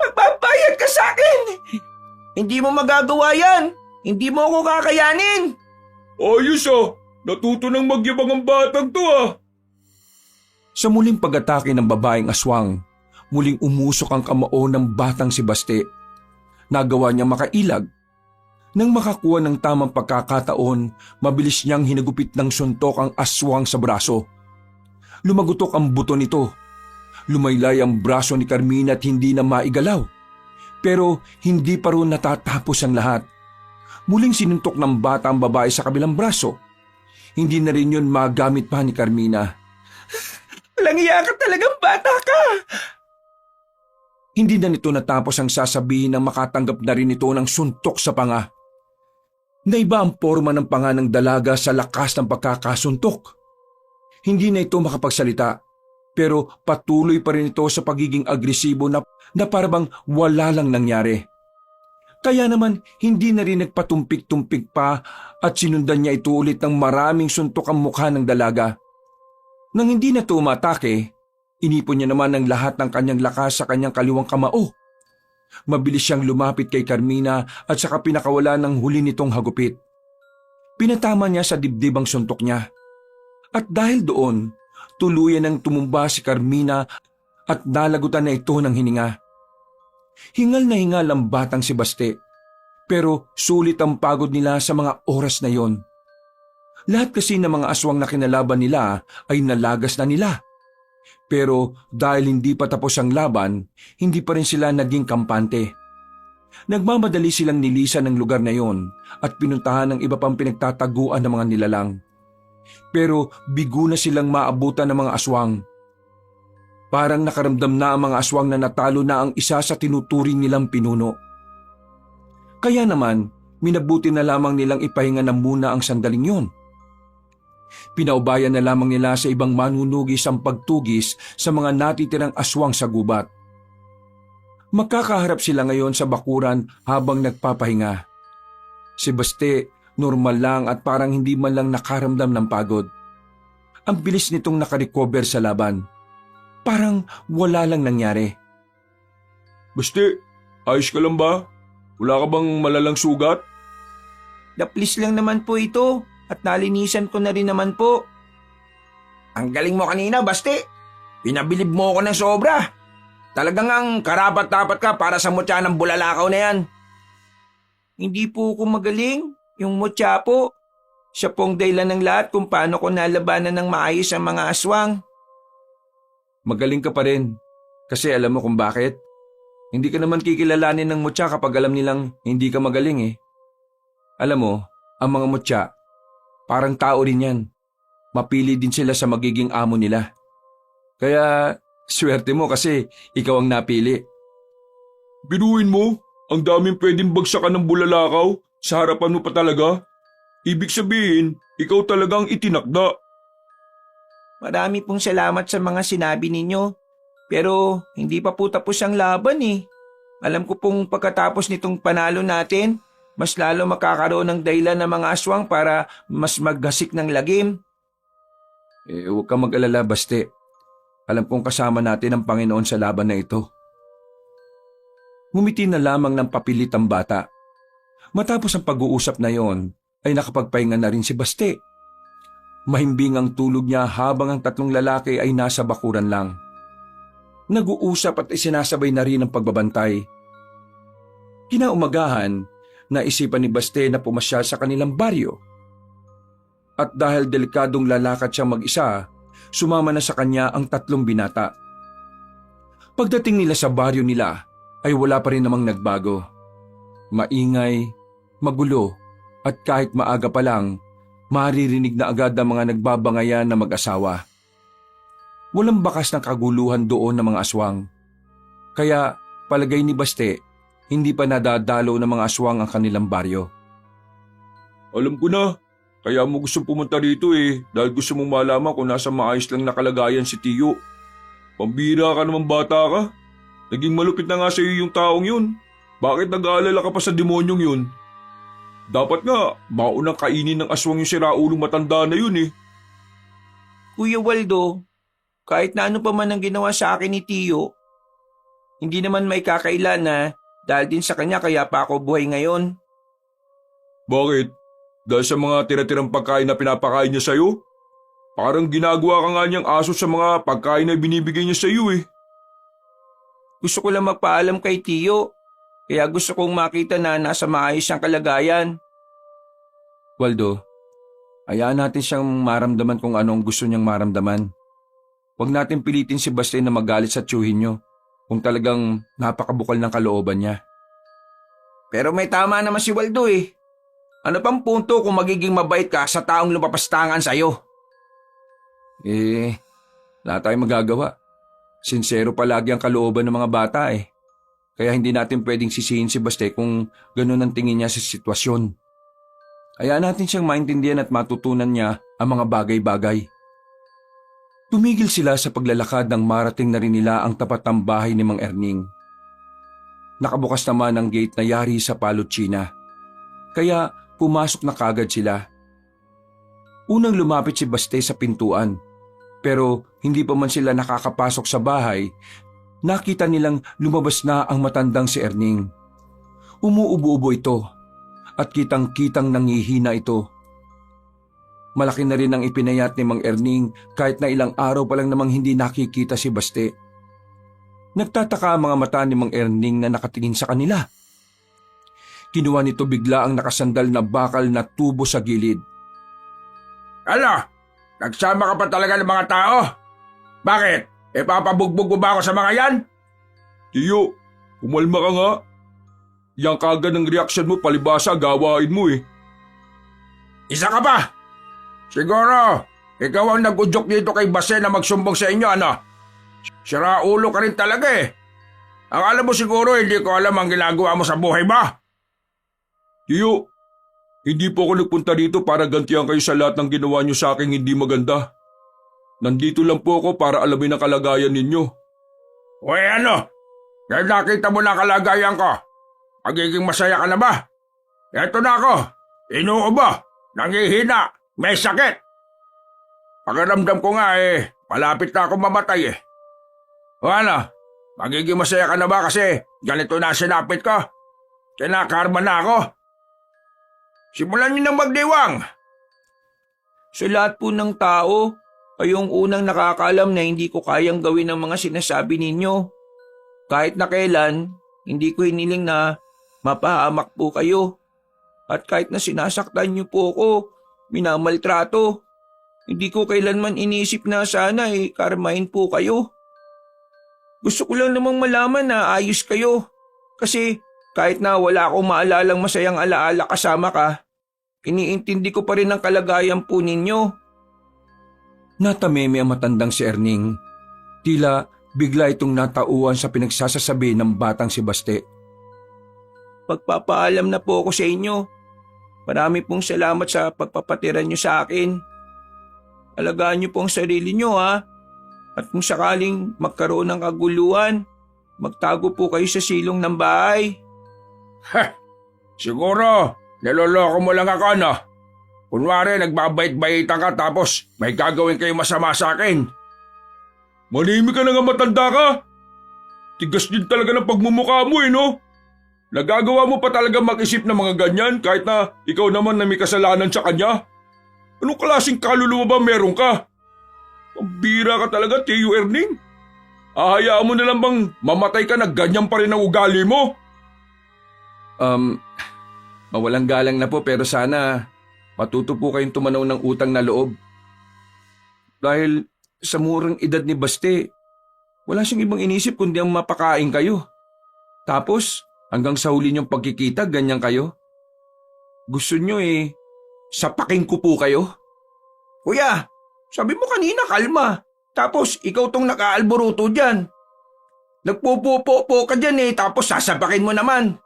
Magbabayad ka sa akin! Hindi mo magagawa yan! Hindi mo ako kakayanin! Ayos natuto ng magyabang ang batang to Sa muling pag-atake ng babaeng aswang, muling umusok ang kamao ng batang si Baste. Nagawa niyang makailag. Nang makakuha ng tamang pagkakataon, mabilis niyang hinagupit ng suntok ang aswang sa braso. Lumagutok ang buto nito. Lumaylay ang braso ni Carmina at hindi na maigalaw. Pero hindi pa rin natatapos ang lahat. Muling sinuntok ng bata ang babae sa kabilang braso. Hindi na rin yun magamit pa ni Carmina. Walang iya ka talagang bata ka! Hindi na nito natapos ang sasabihin nang makatanggap na rin ito ng suntok sa panga. Naiba ang forma ng panga ng dalaga sa lakas ng pagkakasuntok. Hindi na ito makapagsalita, pero patuloy pa rin ito sa pagiging agresibo na parabang wala lang nangyari. Kaya naman hindi na rin nagpatumpik-tumpik pa at sinundan niya ito ulit ng maraming suntok ang mukha ng dalaga. Nang hindi na ito umatake, inipon niya naman ang lahat ng kanyang lakas sa kanyang kaliwang kamao. Mabilis siyang lumapit kay Carmina at saka pinakawala ng huli nitong hagupit. Pinatama niya sa dibdib ang suntok niya. At dahil doon, tuluyan ng tumumba si Carmina at nalagutan na ito ng hininga. Hingal na hingal ang batang si Baste, pero sulit ang pagod nila sa mga oras na yon. Lahat kasi ng mga aswang na kinalaban nila ay nalagas na nila. Pero dahil hindi pa tapos ang laban, hindi pa rin sila naging kampante. Nagmamadali silang nilisan ng lugar na yon at pinuntahan ng iba pang pinagtataguan ng mga nilalang. Pero bigo na silang maabutan ng mga aswang. Parang nakaramdam na ang mga aswang na natalo na ang isa sa tinuturing nilang pinuno. Kaya naman, minabuti na lamang nilang ipahinga na muna ang sandaling yon. Pinaubayan na lamang nila sa ibang manunugis ang pagtugis sa mga natitirang aswang sa gubat. Magkakaharap sila ngayon sa bakuran habang nagpapahinga. Si Baste, normal lang at parang hindi man lang nakaramdam ng pagod. Ang bilis nitong nakarecover sa laban. Parang wala lang nangyari. Basti, ayos ka lang ba? Wala ka bang malalang sugat? Daplis lang naman po ito at nalinisan ko na rin naman po. Ang galing mo kanina, Basti. Pinabilib mo ako ng sobra. Talagang ang karapat-dapat ka para sa mutya ng bulalakaw na yan. Hindi po ako magaling. Yung mutya po. Siya pong dahilan ng lahat kung paano ko nalabanan ng maayos ang mga aswang. Magaling ka pa rin. Kasi alam mo kung bakit? Hindi ka naman kikilalanin ng mutya kapag alam nilang hindi ka magaling eh. Alam mo, ang mga mutya, parang tao rin yan. Mapili din sila sa magiging amo nila. Kaya, swerte mo kasi ikaw ang napili. Biruin mo, ang daming pwedeng bagsakan ng bulalakaw, sa harapan mo pa talaga. Ibig sabihin, ikaw talagang itinakda. Marami pong salamat sa mga sinabi ninyo. Pero hindi pa po tapos ang laban eh. Alam ko pong pagkatapos nitong panalo natin, mas lalo makakaroon ng dahilan ng mga aswang para mas maggasik ng lagim. Huwag kang mag-alala, Baste. Alam kong kasama natin ang Panginoon sa laban na ito. Ngumiti na lamang ng papilit ang bata. Matapos ang pag-uusap na yon, ay nakapagpahinga na rin si Baste. Mahimbing ang tulog niya habang ang tatlong lalaki ay nasa bakuran lang. Nag-uusap at isinasabay na rin ang pagbabantay. Kinaumagahan, naisipan ni Baste na pumasyal sa kanilang baryo. At dahil delikadong lalakad siyang mag-isa, sumama na sa kanya ang tatlong binata. Pagdating nila sa baryo nila, ay wala pa rin namang nagbago. Maingay, magulo, at kahit maaga pa lang, maririnig na agad ang mga nagbabangayan na mag-asawa. Walang bakas ng kaguluhan doon ng mga aswang. Kaya palagay ni Baste, hindi pa nadadalo ng mga aswang ang kanilang baryo. Alam ko na, kaya mo gusto pumunta rito dahil gusto mong malaman kung nasa maayos lang na kalagayan si Tiyo. Pambira ka naman bata ka. Naging malupit na nga sa iyo yung taong yun. Bakit nag-aalala ka pa sa demonyong yun? Dapat nga, maunang kainin ng aswang yung siraulong matanda na yun Kuya Waldo, kahit na ano pa man ang ginawa sa akin ni Tiyo, hindi naman may kakailan na dahil din sa kanya kaya pa ako buhay ngayon. Bakit? Dahil sa mga tira-tirang pagkain na pinapakain niya sa'yo? Parang ginagawa ka nga niyang aso sa mga pagkain na binibigay niya sa'yo Gusto ko lang magpaalam kay Tiyo, kaya gusto kong makita na nasa maayos siyang kalagayan. Waldo, hayaan natin siyang maramdaman kung anong gusto niyang maramdaman. Huwag natin pilitin si Baste na magalit sa tiyuhin niyo kung talagang napakabukal ng kalooban niya. Pero may tama naman si Waldo Ano pang punto kung magiging mabait ka sa taong lumapastangan sa'yo? Wala tayong magagawa. Sincero palagi ang kalooban ng mga bata Kaya hindi natin pwedeng sisihin si Baste kung ganun ang tingin niya sa sitwasyon. Hayaan natin siyang maintindihan at matutunan niya ang mga bagay-bagay. Tumigil sila sa paglalakad nang marating na rin nila ang tapat ng bahay ni Mang Erning. Nakabukas naman ang gate na yari sa Palotsina. Kaya pumasok na kagad sila. Unang lumapit si Baste sa pintuan, pero hindi pa man sila nakakapasok sa bahay, nakita nilang lumabas na ang matandang si Erning. Umuubo-ubo ito at kitang-kitang nangihina ito. Malaki na rin ang ipinayat ni Mang Erning kahit na ilang araw pa lang namang hindi nakikita si Baste. Nagtataka ang mga mata ni Mang Erning na nakatingin sa kanila. Kinuha nito bigla ang nakasandal na bakal na tubo sa gilid. Ano? Nagsama ka pa talaga ng mga tao? Bakit? Papabugbog mo ba ako sa mga yan? Tiyo, umalma ka nga. Yang kagad ng reaksyon mo palibasa gawain mo Isa ka pa! Siguro, ikaw ang nag-udyok dito kay Baste na magsumbong sa inyo, ano? Sira ulo ka rin talaga Ang alam mo siguro, hindi ko alam ang ginagawa mo sa buhay ba? Tiyo, hindi po ako nagpunta dito para gantihan kayo sa lahat ng ginawa niyo sa akin hindi maganda. Nandito lang po ako para alamin ang kalagayan ninyo. Uy, ano? Dahil nakita mo na ang kalagayan ko, magiging masaya ka na ba? Eto na ako, inuubo, nangihina, may sakit. Pakiramdam ko nga malapit na ako mamatay O ano, magiging masaya ka na ba kasi ganito na sinapit ko? Kinakarma na ako. Simulan niyo ng magdiwang. Sa lahat po ng tao, kayong unang nakakaalam na hindi ko kayang gawin ang mga sinasabi ninyo. Kahit na kailan, hindi ko hiniling na mapahamak po kayo. At kahit na sinasaktan niyo po ako, minamaltrato, hindi ko kailanman inisip na sana karmahin po kayo. Gusto ko lang namang malaman na ayos kayo. Kasi kahit na wala akong maalalang masayang alaala kasama ka, iniintindi ko pa rin ang kalagayan po ninyo. Natameme ang matandang si Erning. Tila bigla itong natauan sa pinagsasasabi ng batang si Baste. Pagpapaalam na po ako sa inyo. Marami pong salamat sa pagpapatira niyo sa akin. Alagaan niyo po ang sarili niyo At kung sakaling magkaroon ng kaguluhan, Magtago po kayo sa silong ng bahay. Heh, siguro, niloloko mo lang ako, no? Kunwari, nagbabait-baitan ka tapos may gagawin kayo masama sa akin. Manimik ka na nga, matanda ka. Tigas din talaga ng pagmumukha mo, no? Nagagawa mo pa talaga mag-isip ng mga ganyan kahit na ikaw naman na may kasalanan sa kanya? Anong klaseng kaluluwa ba meron ka? Pambira ka talaga, Tio Erning. Ahayaan mo na lang bang mamatay ka na ganyan pa rin ang ugali mo? Mawalang galang na po pero sana matuto po kayong tumanaw ng utang na loob. Dahil sa murang edad ni Baste, wala siyang ibang inisip kundi ang mapakain kayo. Tapos, hanggang sa huli niyong pagkikita, ganyan kayo. Gusto niyo sapakin ko po kayo? Kuya, sabi mo kanina kalma. Tapos ikaw tong nakaalboruto dyan. Nagpupupo ka dyan tapos sasabakin mo naman.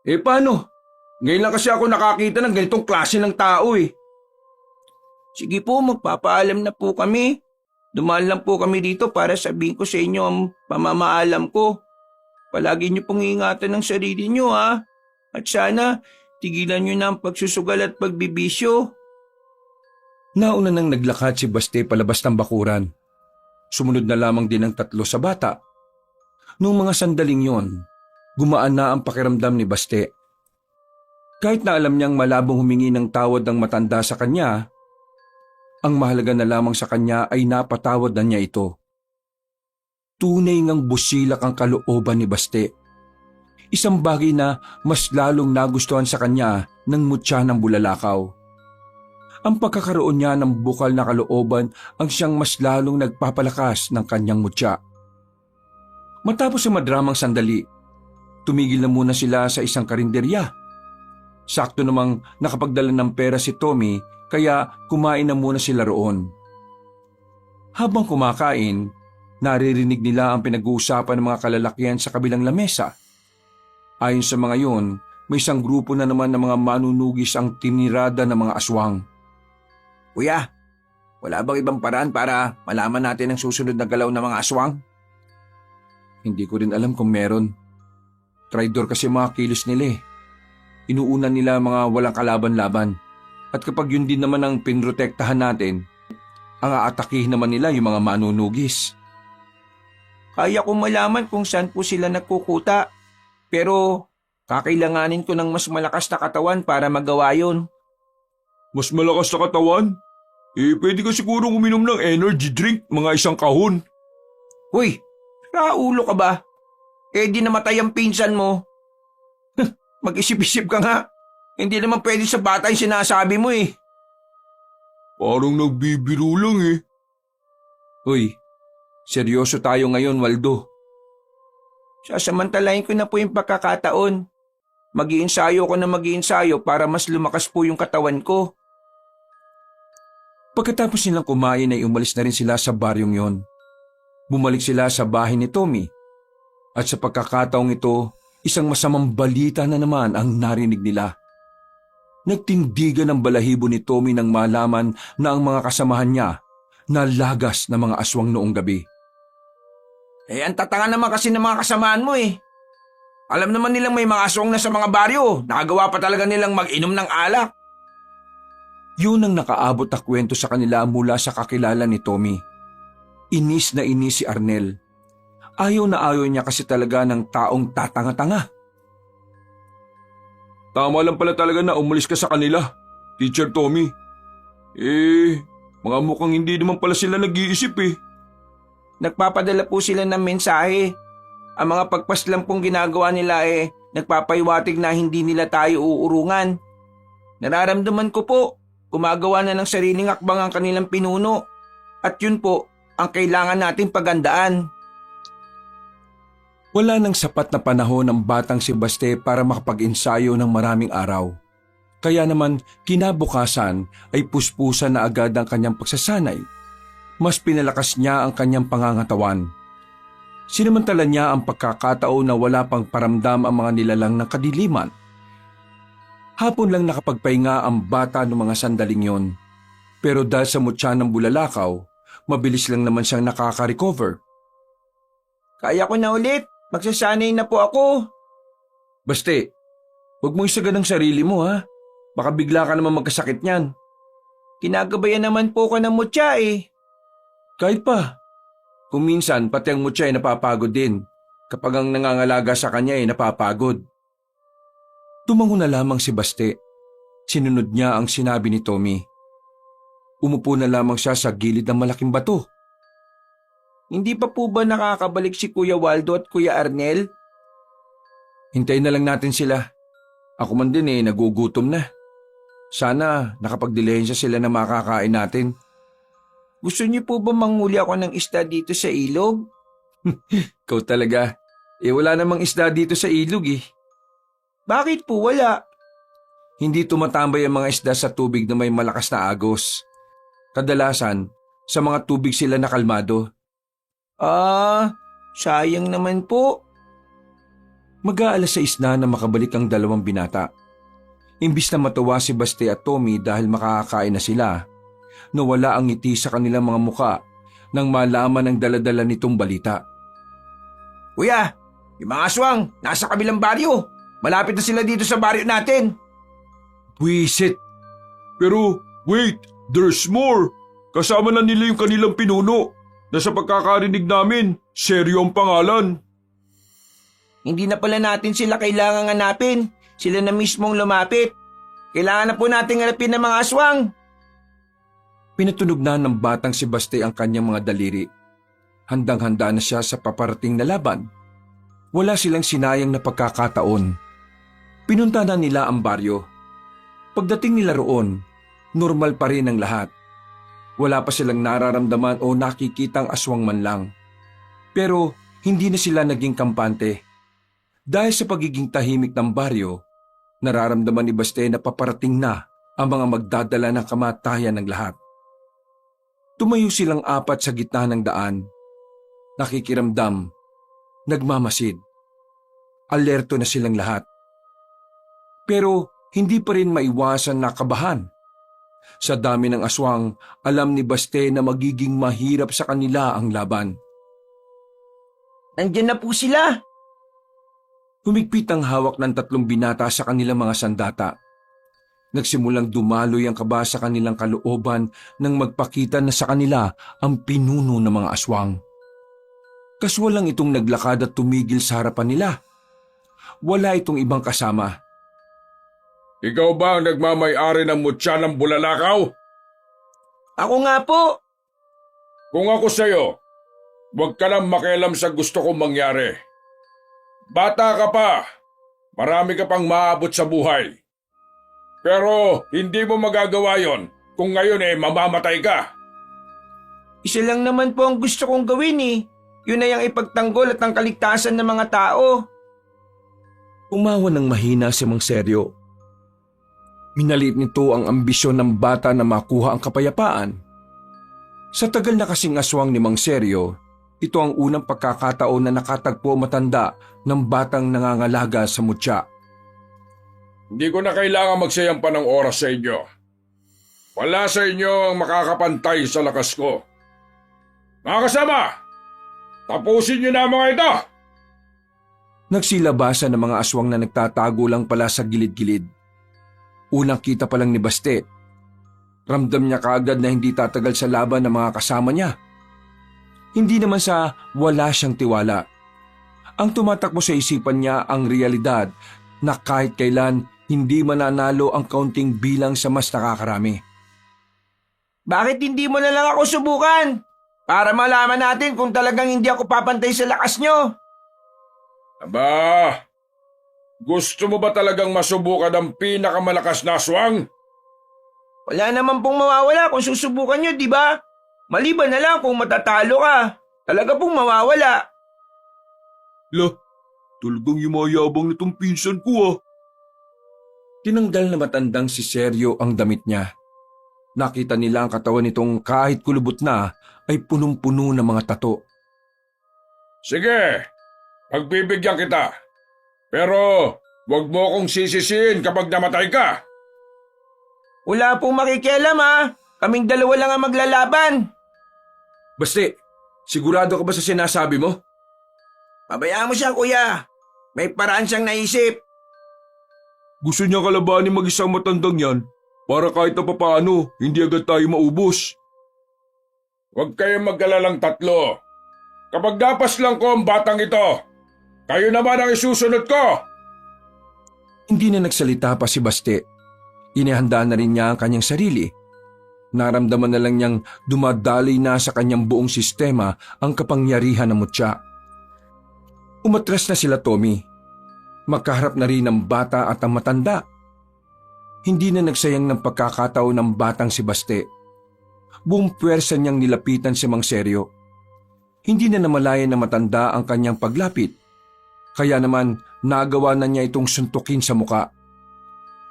Paano? Ngayon lang kasi ako nakakita ng ganitong klase ng tao Sige po, magpapaalam na po kami. Dumaan lang po kami dito para sabihin ko sa inyo ang pamamaalam ko. Palagi niyo pong ingatan ng sarili niyo ha. At sana, tigilan niyo na ang pagsusugal at pagbibisyo. Nauna nang naglakad si Baste palabas ng bakuran. Sumunod na lamang din ang 3 sa bata. Noong mga sandaling yon, gumaan na ang pakiramdam ni Baste. Kahit na alam niyang malabong humingi ng tawad ng matanda sa kanya, ang mahalaga na lamang sa kanya ay napatawad na niya ito. Tunay ngang busilak ang kalooban ni Baste. Isang bagay na mas lalong nagustuhan sa kanya ng mutya ng bulalakaw. Ang pagkakaroon niya ng bukal na kalooban ang siyang mas lalong nagpapalakas ng kanyang mutya. Matapos ang madramang sandali, tumigil na muna sila sa isang karinderya. Sakto namang nakapagdala ng pera si Tommy kaya kumain na muna sila roon. Habang kumakain, naririnig nila ang pinag-uusapan ng mga kalalakihan sa kabilang lamesa. Ayon sa mga yon, may isang grupo na naman ng mga manunugis ang tinirada ng mga aswang. Kuya, wala bang ibang paraan para malaman natin ang susunod na galaw ng mga aswang? Hindi ko rin alam kung meron. Traidor kasi mga kilos nila Inuuna nila mga walang kalaban-laban. At kapag yun din naman ang pinrotektahan natin, ang aatakihin naman nila yung mga manunugis. Kaya kong malaman kung saan po sila nagkukuta. Pero kakailanganin ko ng mas malakas na katawan para magawa yun. Mas malakas na katawan? Pwede ka siguro uminom ng energy drink, mga 1 kahon. Hoy, raulo ka ba? Di namatay ang pinsan mo. Mag-isip-isip ka nga. Hindi naman pwede sa bata yung sinasabi mo Parang nagbibiro lang Uy, seryoso tayo ngayon, Waldo. Sasamantalahin ko na po yung pagkakataon. Mag-iinsayo ko na mag-iinsayo para mas lumakas po yung katawan ko. Pagkatapos nilang kumain ay umalis na rin sila sa baryong yon. Bumalik sila sa bahay ni Tommy. At sa pagkakataong ito, isang masamang balita na naman ang narinig nila. Nagtindigan ang balahibo ni Tommy nang malaman na ang mga kasamahan niya nalagas na mga aswang noong gabi. Ang tatanga naman kasi ng mga kasamaan mo Alam naman nilang may mga aswang na sa mga baryo. Nakagawa pa talaga nilang mag-inom ng alak. Yun ang nakaabot na kwento sa kanila mula sa kakilala ni Tommy. Inis na inis si Arnel. Ayaw na ayaw niya kasi talaga ng taong tatanga-tanga. Tama lang pala talaga na umalis ka sa kanila, Teacher Tommy. Mga mukhang hindi naman pala sila nag-iisip Nagpapadala po sila ng mensahe. Ang mga pagpaslang pong ginagawa nila nagpapaiwatig na hindi nila tayo uurungan. Nararamdaman ko po, gumagawa na ng sariling akbang ang kanilang pinuno. At yun po, ang kailangan nating pagandaan. Wala nang sapat na panahon ang batang si Baste para makapag-ensayo ng maraming araw. Kaya naman kinabukasan ay puspusan na agad ang kanyang pagsasanay. Mas pinalakas niya ang kanyang pangangatawan. Sinamantala niya ang pagkakataon na wala pang paramdam ang mga nilalang ng kadiliman. Hapon lang nakapagpahinga ang bata noong mga sandaling yon. Pero dahil sa mutya ng bulalakaw, mabilis lang naman siyang nakaka-recover. Kaya ko na ulit. Magsasanay na po ako. Baste, huwag mo isagan ang sarili mo ha. Baka bigla ka naman magkasakit niyan. Kinagabayan naman po ko ng mutya eh. Kahit pa. Kung minsan, pati ang mutya ay napapagod din. Kapag ang nangangalaga sa kanya ay napapagod. Tumango na lamang si Baste. Sinunod niya ang sinabi ni Tommy. Umupo na lamang siya sa gilid ng malaking bato. Hindi pa po ba nakakabalik si Kuya Waldo at Kuya Arnel? Hintayin na lang natin sila. Ako man din nagugutom na. Sana nakapagdilihensya sila na makakain natin. Gusto niyo po ba manghuli ako ng isda dito sa ilog? Ikaw talaga. Wala namang isda dito sa ilog eh. Bakit po wala? Hindi tumatambay ang mga isda sa tubig na may malakas na agos. Kadalasan, sa mga tubig sila nakalmado. Sayang naman po. Mag-aalas 6 na makabalik ang dalawang binata. Imbis na matuwa si Baste at Tommy dahil makakakain na sila, nawala ang ngiti sa kanilang mga muka nang malaman ang daladala nitong balita. Kuya, yung mga aswang, nasa kabilang baryo. Malapit na sila dito sa baryo natin. Buisit! Pero wait, there's more. Kasama na nila yung kanilang pinuno. Nasa pagkakarinig namin, seryo ang pangalan. Hindi na pala natin sila kailangang hanapin. Sila na mismong lumapit. Kailangan na po nating hanapin ng mga aswang. Pinatunog na ng batang si Baste ang kanyang mga daliri. Handang-handa na siya sa paparating na laban. Wala silang sinayang na pagkakataon. Pinunta na nila ang baryo. Pagdating nila roon, normal pa rin ang lahat. Wala pa silang nararamdaman o nakikitang aswang man lang. Pero hindi na sila naging kampante. Dahil sa pagiging tahimik ng baryo, nararamdaman ni Baste na paparating na ang mga magdadala ng kamatayan ng lahat. Tumayo silang apat sa gitna ng daan. Nakikiramdam, nagmamasid. Alerto na silang lahat. Pero hindi pa rin maiwasan na kabahan. Sa dami ng aswang, alam ni Baste na magiging mahirap sa kanila ang laban. Nandiyan na po sila. Humigpit ang hawak ng 3 binata sa kanilang mga sandata. Nagsimulang dumaloy ang kaba sa kanilang kalooban nang magpakita na sa kanila ang pinuno ng mga aswang. Kaswal lang itong naglakad at tumigil sa harapan nila. Wala itong ibang kasama. Ikaw ba ang nagmamay-ari ng mutya ng bulalakaw? Ako nga po. Kung ako sa'yo, huwag ka nang makialam sa gusto kong mangyari. Bata ka pa, marami ka pang maabot sa buhay. Pero hindi mo magagawa yon kung ngayon mamamatay ka. Isa lang naman po ang gusto kong gawin eh. Yun ay ang ipagtanggol at ang kaligtasan ng mga tao. Umawa ng mahina si Mang Seryo. Minalit nito ang ambisyon ng bata na makuha ang kapayapaan. Sa tagal na kasing aswang ni Mang Seryo, ito ang unang pagkakataon na nakatagpo matanda ng batang nangangalaga sa mutya. Hindi ko na kailangan magsayang pa ng oras sa inyo. Wala sa inyo ang makakapantay sa lakas ko. Mga kasama, tapusin niyo na ang mga ito! Nagsilabasan ng mga aswang na nagtatago lang pala sa gilid-gilid. Unang kita pa lang ni Baste. Ramdam niya kaagad na hindi tatagal sa laban ng mga kasama niya. Hindi naman sa wala siyang tiwala. Ang tumatakbo sa isipan niya ang realidad na kahit kailan hindi mananalo ang kaunting bilang sa mas nakakarami. Bakit hindi mo na lang ako subukan? Para malaman natin kung talagang hindi ako papantay sa lakas nyo. Aba, gusto mo ba talagang masubukan ang pinakamalakas na aswang? Wala naman pong mawawala kung susubukan nyo, di ba? Maliban na lang kung matatalo ka. Talaga pong mawawala. Talagang yumayabang nitong pinsan ko. Tinanggal na matandang si Seryo ang damit niya. Nakita nila ang katawan nitong kahit kulubot na ay punong-puno ng mga tato. Sige, pagbibigyan kita. Pero wag mo akong sisisihin kapag namatay ka. Wala pong makikialam ha. Kaming dalawa lang ang maglalaban. Baste, sigurado ka ba sa sinasabi mo? Pabayaan mo siya, kuya. May paraan siyang naisip. Gusto niya kalabanin mag-isang matandang yan para kahit na papaano hindi agad tayo maubos. Huwag kayong mag-alalang tatlo. Kapag napas lang ko ang batang ito, kayo naman ang isusunod ko. Hindi na nagsalita pa si Baste. Inihanda na rin niya ang kanyang sarili. Naramdaman na lang niyang dumadaloy na sa kanyang buong sistema ang kapangyarihan ng mutya. Umatras na sila Tommy. Magkaharap na rin ang bata at ang matanda. Hindi na nagsayang ng pagkakataon ng batang si Baste. Buong puwersa niyang nilapitan si Mang Seryo. Hindi na namalayan na matanda ang kanyang paglapit. Kaya naman nagawa na niya itong suntukin sa muka.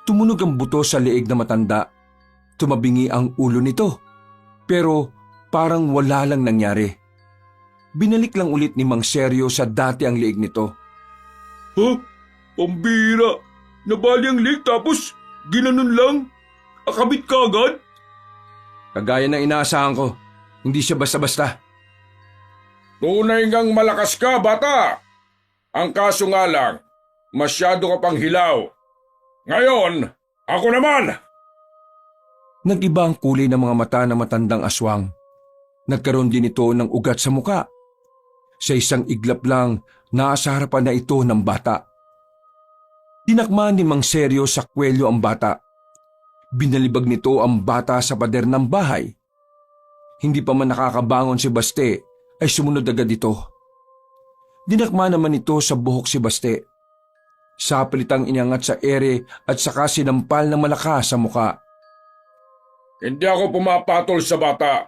Tumunog ang buto sa leeg na matanda. Tumabingi ang ulo nito. Pero parang wala lang nangyari. Binalik lang ulit ni Mang Seryo sa dati ang leeg nito. Huh? Pambira! Nabali ang leg tapos ginanon lang? Akabit ka agad? Kagaya ng inaasahan ko, hindi siya basta-basta. Tunay ngang malakas ka, bata! Ang kaso nga lang, masyado ka pang hilaw. Ngayon, ako naman! Nag-iba ang kulay ng mga mata ng matandang aswang. Nagkaroon din ito ng ugat sa muka. Sa isang iglap lang, nasa harapan na ito ng bata. Dinakma ni Mang Seryo sa kwelyo ang bata. Binalibag nito ang bata sa pader ng bahay. Hindi pa man nakakabangon si Baste, ay sumunod agad ito. Dinakma naman ito sa buhok si Baste. Sapilitang inangat sa ere at saka sinampal ng malakas sa muka. Hindi ako pumapatol sa bata.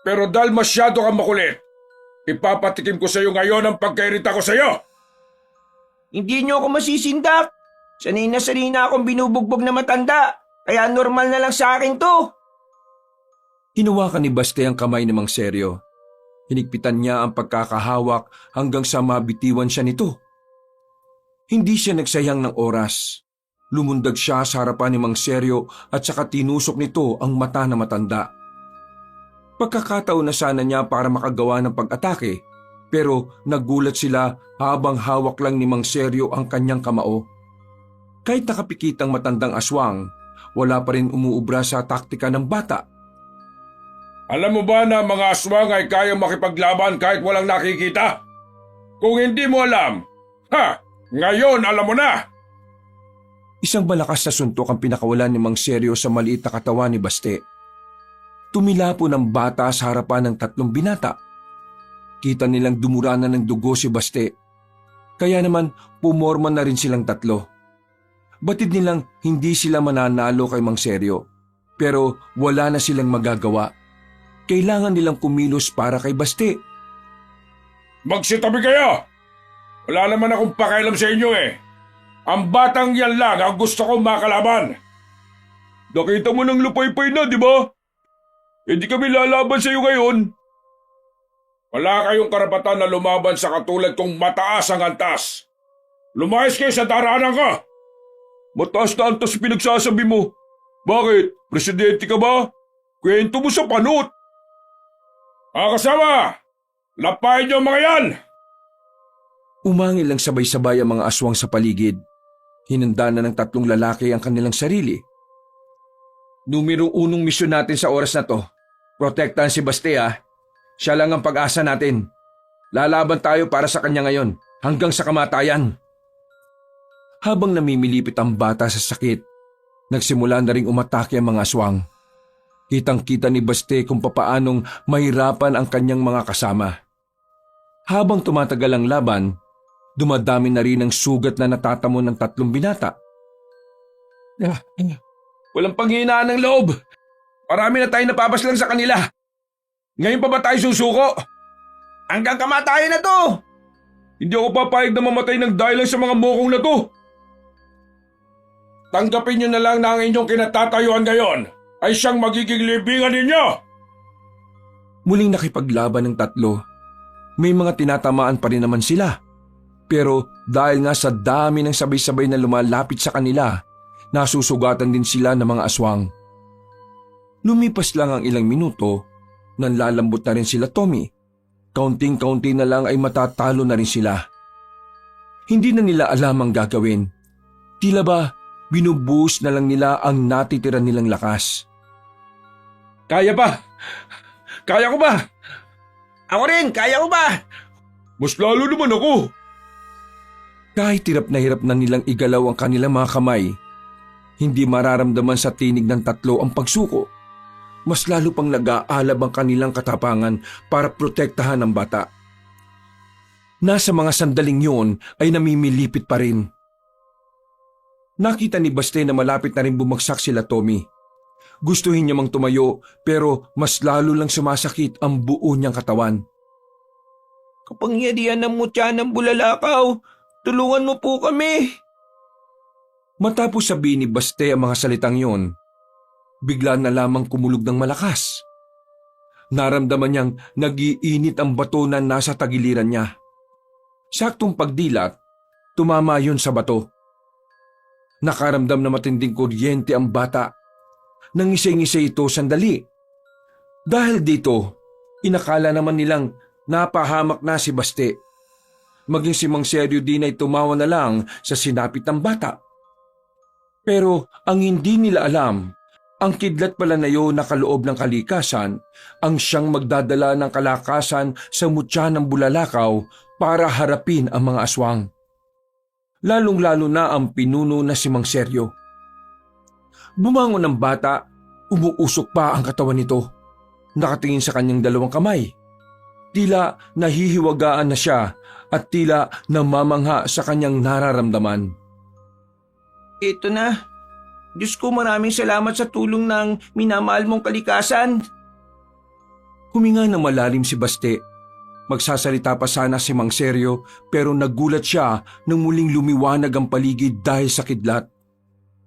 Pero dahil masyado kang makulit, ipapatikim ko sa iyo ngayon ang pagkairita ko sa iyo. Hindi niyo ako masisindak. Sanay na akong binubugbog na matanda. Kaya normal na lang sa akin to. Hinawakan ni Baste ang kamay ni Mang Seryo. Hinigpitan niya ang pagkakahawak hanggang sa mabitiwan siya nito. Hindi siya nagsayang ng oras. Lumundag siya sa harapan ni Mang Seryo at saka tinusok nito ang mata na matanda. Pagkakataon na sana niya para makagawa ng pag-atake, pero nagulat sila habang hawak lang ni Mang Seryo ang kanyang kamao. Kahit nakapikit ang matandang aswang, wala pa rin umuubra sa taktika ng bata. Alam mo ba na mga aswang ay kayang makipaglaban kahit walang nakikita? Kung hindi mo alam, ngayon alam mo na! Isang malakas na suntok ang pinakawalan ni Mang Seryo sa maliit na katawan ni Baste. Tumilapo ng bata sa harapan ng tatlong binata. Kita nilang dumura na ng dugo si Baste. Kaya naman pumorma na rin silang tatlo. Batid nilang hindi sila mananalo kay Mang Seryo. Pero wala na silang magagawa. Kailangan nilang kumilos para kay Baste. Magsitabi kayo! Wala naman akong pakialam sa inyo eh. Ang batang yan lang ang gusto kong makalaban. Nakita mo ng lupay-pay na, di ba? Hindi kami lalaban sa iyo ngayon. Wala kayong karapatan na lumaban sa katulad kong mataas ang antas. Lumayas kayo sa daraanan ka! Mataas na antas pinagsasabi mo. Bakit? Presidente ka ba? Kwento mo sa panot. Kasama! Lapain niyo mga yan! Umangil lang sabay-sabay ang mga aswang sa paligid. Hinanda na ng tatlong lalaki ang kanilang sarili. Numero 1 misyon natin sa oras na to. Protektahan si Baste Siya lang ang pag-asa natin. Lalaban tayo para sa kanya ngayon hanggang sa kamatayan. Habang namimilipit ang bata sa sakit, nagsimula na ring umatake ang mga aswang. Kitang-kita ni Baste kung papaanong mahirapan ang kanyang mga kasama. Habang tumatagal ang laban, dumadami na rin ang sugat na natatamo ng tatlong binata. Walang panghinaan ng loob. Marami na tayong napapaslang sa kanila. Ngayon pa ba tayo susuko? Hanggang kamatayan na to. Hindi ako papayag na mamatay ng dahil lang sa mga mokong na to. Tanggapin niyo na lang na ang inyong kinatatayuan ngayon ay siyang magiging libingan ninyo. Muling nakipaglaban ng tatlo. May mga tinatamaan pa rin naman sila. Pero dahil nga sa dami ng sabay-sabay na lumalapit sa kanila, nasusugatan din sila ng mga aswang. Lumipas lang ang ilang minuto, nanlalambot na rin sila Tommy. Kaunting-kaunti na lang ay matatalo na rin sila. Hindi na nila alam ang gagawin. Tila ba binubuhos na lang nila ang natitira nilang lakas. Kaya ba? Kaya ko ba? Ako rin, kaya ko ba? Mas lalo naman ako. Kahit hirap na nilang igalaw ang kanilang mga kamay, hindi mararamdaman sa tinig ng tatlo ang pagsuko. Mas lalo pang nag-aalab ang kanilang katapangan para protektahan ang bata. Nasa mga sandaling yun ay namimilipit pa rin. Nakita ni Baste na malapit na rin bumagsak sila Tommy. Gustuhin niya mang tumayo pero mas lalo lang sumasakit ang buo niyang katawan. Kapangyarihan ng mutya ng bulalakaw, tulungan mo po kami. Matapos sabihin ni Baste ang mga salitang yon, bigla na lamang kumulog ng malakas. Naramdaman niyang nag-iinit ang bato na nasa tagiliran niya. Saktong pagdilat, tumama yon sa bato. Nakaramdam na matinding kuryente ang bata. Nangisay-ngisay ito sandali. Dahil dito, inakala naman nilang napahamak na si Baste. Maging si Mang Seryo din ay tumawa na lang sa sinapit ng bata. Pero ang hindi nila alam, ang kidlat pala na yun na kaloob ng kalikasan ang siyang magdadala ng kalakasan sa mutya ng bulalakaw para harapin ang mga aswang. Lalong-lalo na ang pinuno na si Mang Seryo. Bumangon ang bata, umuusok pa ang katawan nito. Nakatingin sa kanyang dalawang kamay. Tila nahihiwagaan na siya at tila namamangha sa kanyang nararamdaman. Ito na. Diyos ko, maraming salamat sa tulong ng minamahal mong kalikasan. Huminga na malalim si Baste. Magsasalita pa sana si Mang Seryo pero nagulat siya nang muling lumiwanag ang paligid dahil sa kidlat.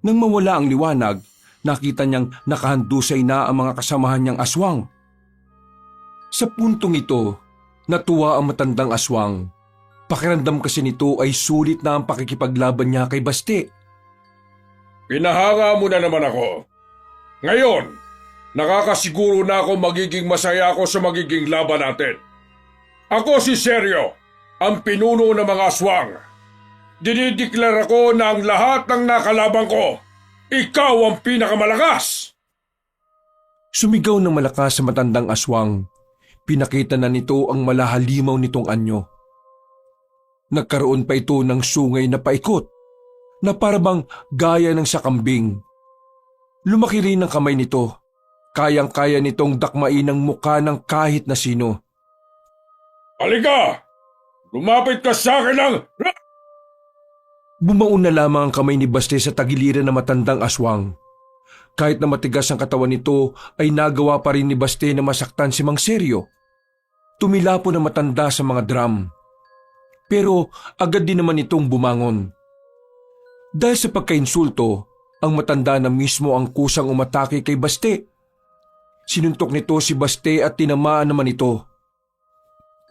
Nang mawala ang liwanag, nakita niyang nakahandusay na ang mga kasamahan niyang aswang. Sa puntong ito, natuwa ang matandang aswang. Pakiramdam kasi nito ay sulit na ang pakikipaglaban niya kay Baste. Pinahanga mo na naman ako. Ngayon, nakakasiguro na ako magiging masaya ako sa magiging laban natin. Ako si Seryo, ang pinuno ng mga aswang. Dinideklara ko na ang lahat ng nakalabang ko, ikaw ang pinakamalakas! Sumigaw ng malakas sa matandang aswang. Pinakita na nito ang malahalimaw nitong anyo. Nagkaroon pa ito ng sungay na paikot, na parabang gaya ng sakambing. Lumaki rin ang kamay nito. Kayang-kaya nitong dakmain ang mukha ng kahit na sino. Halika! Lumapit ka sa akin ng... Bumaon na lamang ang kamay ni Baste sa tagiliran ng matandang aswang. Kahit na matigas ang katawan nito ay nagawa pa rin ni Baste na masaktan si Mang Seryo. Tumilapo na matanda sa mga drum. Pero agad din naman itong bumangon. Dahil sa pagkainsulto, ang matanda na mismo ang kusang umatake kay Baste. Sinuntok nito si Baste at tinamaan naman ito.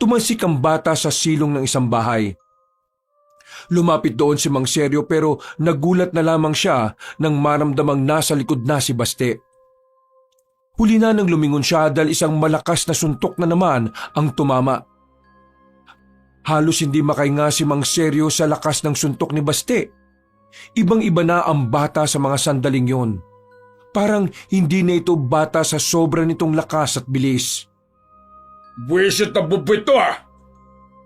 Tumansik ang bata sa silong ng isang bahay. Lumapit doon si Mang Seryo pero nagulat na lamang siya nang maramdamang nasa likod na si Baste. Huli na nang lumingon siya dahil isang malakas na suntok na naman ang tumama. Halos hindi makahinga si Mang Seryo sa lakas ng suntok ni Baste. Ibang-iba na ang bata sa mga sandaling yon. Parang hindi na ito bata sa sobra nitong lakas at bilis. Buwisit na bubwit to ah!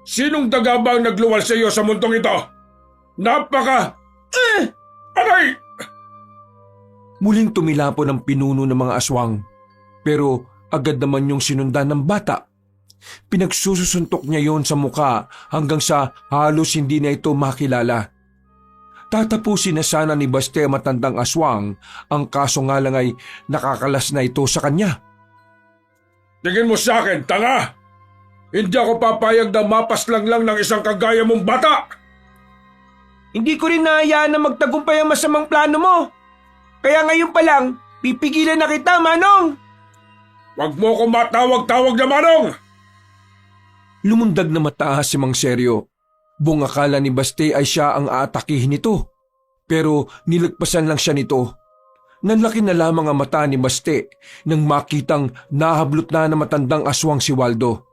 Sinong daga ba ang nagluwal sa iyo sa mundong ito? Napaka... Aray! Muling tumilapon ang pinuno ng mga aswang. Pero agad naman yung sinundan ng bata. Pinagsusuntok niya yon sa muka hanggang sa halos hindi na ito makilala. Tatapusin na sana ni Baste ang matandang aswang, ang kaso nga lang ay nakakalas na ito sa kanya. Tingin mo sa akin, tanga! Hindi ako papayag na mapaslang lang ng isang kagaya mong bata! Hindi ko rin nahayaan na magtagumpay ang masamang plano mo. Kaya ngayon pa lang, pipigilan na kita, Manong! Huwag mo ko matawag-tawag na Manong! Lumundag na mataas si Mang Seryo. Buong akala ni Baste ay siya ang aatakihin nito. Pero nilagpasan lang siya nito. Nanlaki na lamang ang mata ni Baste nang makitang nahablot na matandang aswang si Waldo.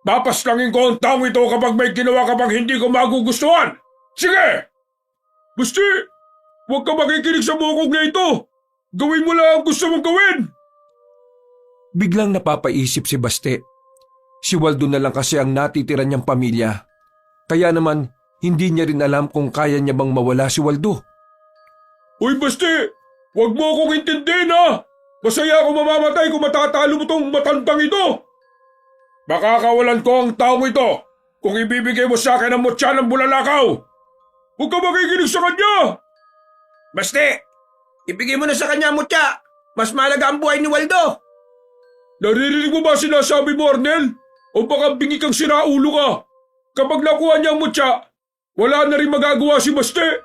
Papaslangin ko ang taong ito kapag may ginawa ka pang hindi ko magugustuhan. Sige! Basti, huwag ka makikinig sa bukog na ito. Gawin mo lang ang gusto mong gawin. Biglang napapaisip si Baste. Si Waldo na lang kasi ang natitira niyang pamilya. Kaya naman, hindi niya rin alam kung kaya niya bang mawala si Waldo. Uy, Basti, huwag mo akong intindihin ha. Masaya ako mamamatay kung matatalo mo tong matandang ito. Makakawalan ko ang taong ito kung ibibigay mo sa akin ang mutya ng bulalakaw. Huwag ka makikinig sa kanya. Baste, ibigay mo na sa kanya ang mutya. Mas mahalaga ang buhay ni Waldo. Naririnig mo ba sinasabi mo, Arnel? O baka bingi kang sinaulo ka? Kapag nakuha niya ang mutya, wala na rin magagawa si Baste.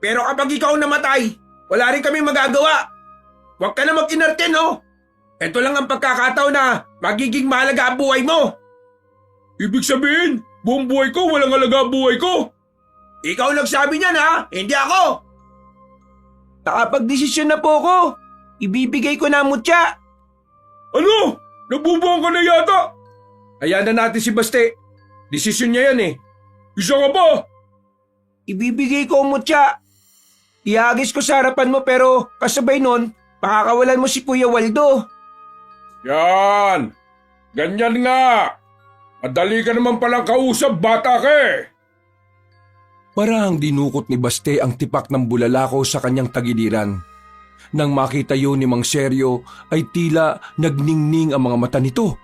Pero kapag ikaw namatay, wala rin kami magagawa. Huwag ka na mag-inarte, no? Ito lang ang pagkakataon na magiging mahalaga ang buhay mo. Ibig sabihin, buong buhay ko walang halaga ang buhay ko. Ikaw nagsabi niyan ha, hindi ako. Nakapag-desisyon na po ako. Ibibigay ko na ang mutya. Ano? Nabubuang ka na yata? Hayaan na natin si Baste. Desisyon niya yan eh. Isa ka ba? Ibibigay ko ang mutya. Iagis ko sa harapan mo pero kasabay nun, makakawalan mo si Kuya Waldo. Yan! Ganyan nga! Madali ka naman palang kausap, bata ka eh! Parang dinukot ni Baste ang tipak ng bulalakaw sa kanyang tagiliran. Nang makita yun ni Mang Seryo ay tila nagningning ang mga mata nito.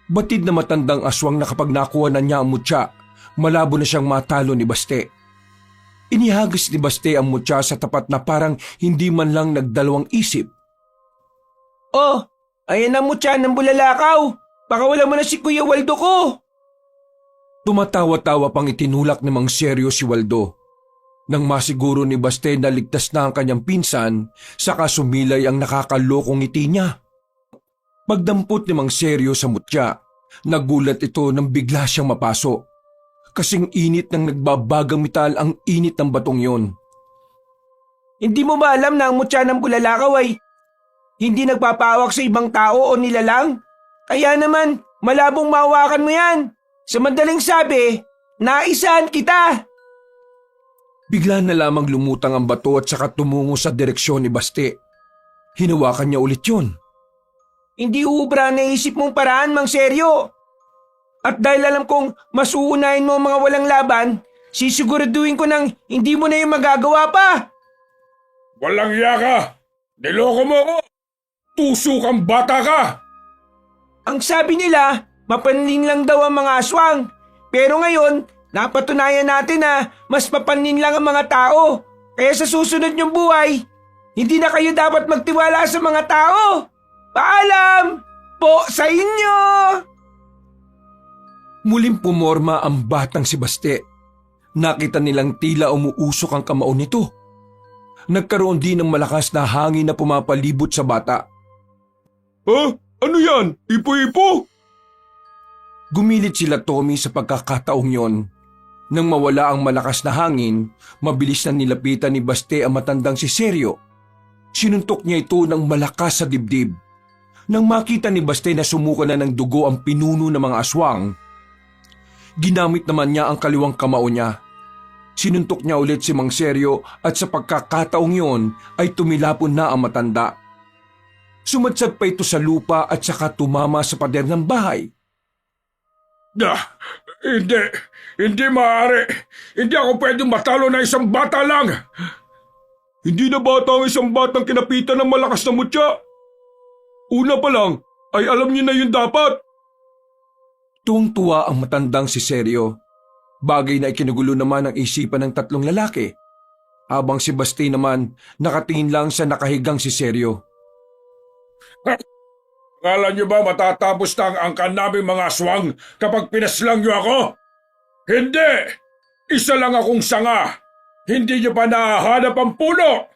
Batid na matandang aswang na kapag nakuha na niya ang mutya, malabo na siyang matalo ni Baste. Inihagis ni Baste ang mutya sa tapat na parang hindi man lang nagdalawang isip. Oh, ayan ang mutya ng bulalakaw. Pakawala mo na si Kuya Waldo ko. Tumatawa-tawa pang itinulak ni Mang Seryo si Waldo. Nang masiguro ni Baste na ligtas na ang kanyang pinsan, saka sumilay ang nakakalokong ngiti niya. Pagdampot ni Mang Seryo sa mutya, nagulat ito nang bigla siyang mapaso. Kasing init ng nagbabagang metal ang init ng batong yon. Hindi mo ba alam na ang mutya ng bulalakaw ay hindi nagpapawak sa ibang tao o nilalang? Kaya naman, malabong mahawakan mo yan. Sa madaling sabi, naisahan kita. Bigla na lamang lumutang ang bato at saka tumungo sa direksyon ni Baste. Hinawakan niya ulit yun. Hindi ubra na isip mong paraan, Mang Seryo. At dahil alam kong mas uunahin mo ang mga walang laban, sisiguraduhin ko nang hindi mo na yung magagawa pa. Walang iya ka! Niloko mo ako! Tuso kang bata ka! Ang sabi nila, mapanlin lang daw ang mga aswang. Pero ngayon, napatunayan natin na mas mapanlin lang ang mga tao. Kaya sa susunod niyong buhay, hindi na kayo dapat magtiwala sa mga tao. Paalam po sa inyo! Muling pumorma ang batang si Baste. Nakita nilang tila umuusok ang kamao nito. Nagkaroon din ng malakas na hangin na pumapalibot sa bata. Ano yan? Ipo-ipo? Gumilit sila Tommy sa pagkakataong yon. Nang mawala ang malakas na hangin, mabilis na nilapitan ni Baste ang matandang si Seryo. Sinuntok niya ito ng malakas sa dibdib. Nang makita ni Baste na sumuka na ng dugo ang pinuno ng mga aswang, ginamit naman niya ang kaliwang kamao niya. Sinuntok niya ulit si Mang Seryo at sa pagkakataong yon ay tumilapon na ang matanda. Sumadsag pa ito sa lupa at saka tumama sa pader ng bahay. Hindi maaari. Hindi ako pwedeng matalo na isang bata lang. Hindi na bata ang isang batang kinapitan ng malakas na mutya. Una pa lang, ay alam niyo na yun dapat. Tuwang-tuwa ang matandang si Seryo. Bagay na ikinagulo naman ang isipan ng tatlong lalaki. Habang si Basti naman nakatingin lang sa nakahigang si Seryo. Akala niyo ba matatapos na ang angkan naming mga aswang kapag pinaslang niyo ako? Hindi! Isa lang akong sanga. Hindi niyo pa nahahanap ang puno.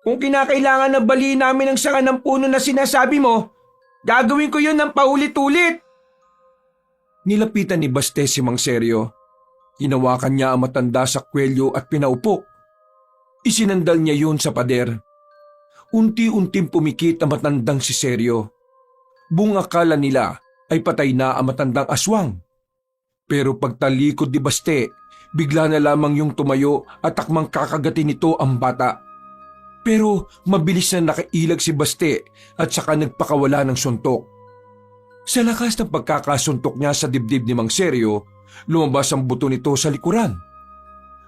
Kung kinakailangan na baliin namin ang sanga ng puno na sinasabi mo, gagawin ko yun ng paulit-ulit. Nilapitan ni Baste si Mang Seryo. Hinawakan niya ang matanda sa kwelyo at pinaupo. Isinandal niya yun sa pader. Unti-unting pumikit ang matandang si Seryo. Buong akala nila ay patay na ang matandang aswang. Pero pagtalikod ni Baste, bigla na lamang yung tumayo at takmang kakagatin nito ang bata. Pero mabilis na nakailag si Baste at saka nagpakawala ng suntok. Sa lakas ng pagkakasuntok niya sa dibdib ni Mang Seryo, lumabas ang buto nito sa likuran.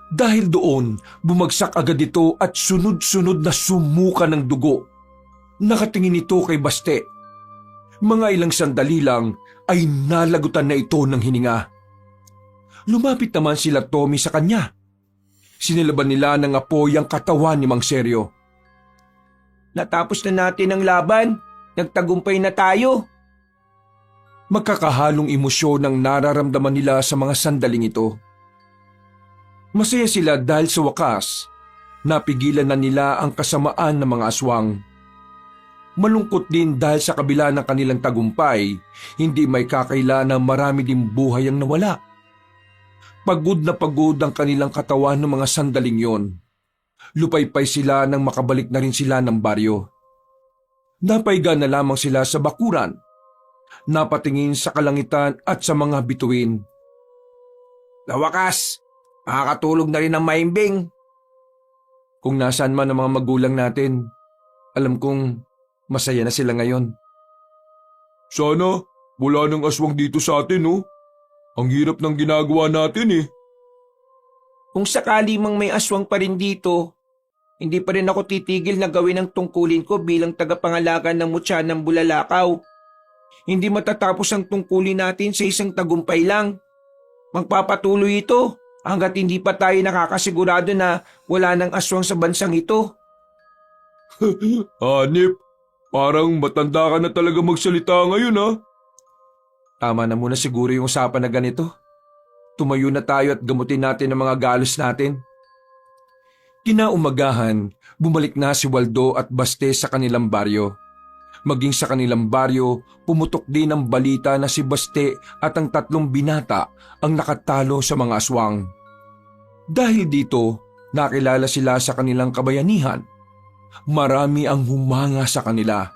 Dahil doon, bumagsak agad ito at sunod-sunod na sumuka ng dugo. Nakatingin ito kay Baste. Mga ilang sandali lang ay nalagutan na ito ng hininga. Lumapit naman sila Tommy sa kanya. Sinilaban nila ng apoy ang katawan ni Mang Seryo. Natapos na natin ang laban. Nagtagumpay na tayo. Magkakahalong emosyon ang nararamdaman nila sa mga sandaling ito. Masaya sila dahil sa wakas, napigilan na nila ang kasamaan ng mga aswang. Malungkot din dahil sa kabila ng kanilang tagumpay, hindi may kakaila na marami din buhay ang nawala. Pagod na pagod ang kanilang katawan ng mga sandaling yon. Lupaypay sila nang makabalik na rin sila ng baryo. Napaiga na lamang sila sa bakuran. Napatingin sa kalangitan at sa mga bituin. Lawakas, makakatulog na rin ang maimbing. Kung nasaan man ang mga magulang natin, alam kong masaya na sila ngayon. Sana wala nang aswang dito sa atin, oh. Ang hirap ng ginagawa natin, eh. Kung sakali mang may aswang pa rin dito, hindi pa rin ako titigil na gawin ang tungkulin ko bilang tagapangalaga ng mutya ng Bulalakaw. Hindi matatapos ang tungkulin natin sa isang tagumpay lang. Magpapatuloy ito hanggat hindi pa tayo nakakasigurado na wala nang aswang sa bansang ito. Hanip, parang matanda ka na talaga magsalita ngayon, ha? Tama na muna siguro yung usapan na ganito. Tumayo na tayo at gamutin natin ang mga galos natin. Kinaumagahan, bumalik na si Waldo at Baste sa kanilang baryo. Maging sa kanilang baryo, pumutok din ang balita na si Baste at ang 3 binata ang nakatalo sa mga aswang. Dahil dito, nakilala sila sa kanilang kabayanihan. Marami ang humanga sa kanila.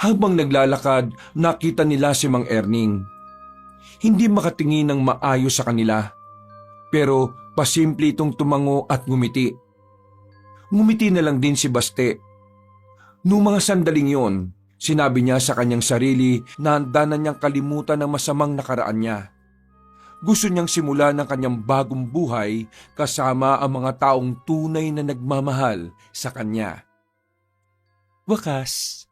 Habang naglalakad, nakita nila si Mang Erning. Hindi makatingin ng maayos sa kanila. Pero pasimple itong tumango at ngumiti. Ngumiti na lang din si Baste. Noong mga sandaling yon, sinabi niya sa kanyang sarili na handa na niyang kalimutan ang masamang nakaraan niya. Gusto niyang simulan ang kanyang bagong buhay kasama ang mga taong tunay na nagmamahal sa kanya. Wakas,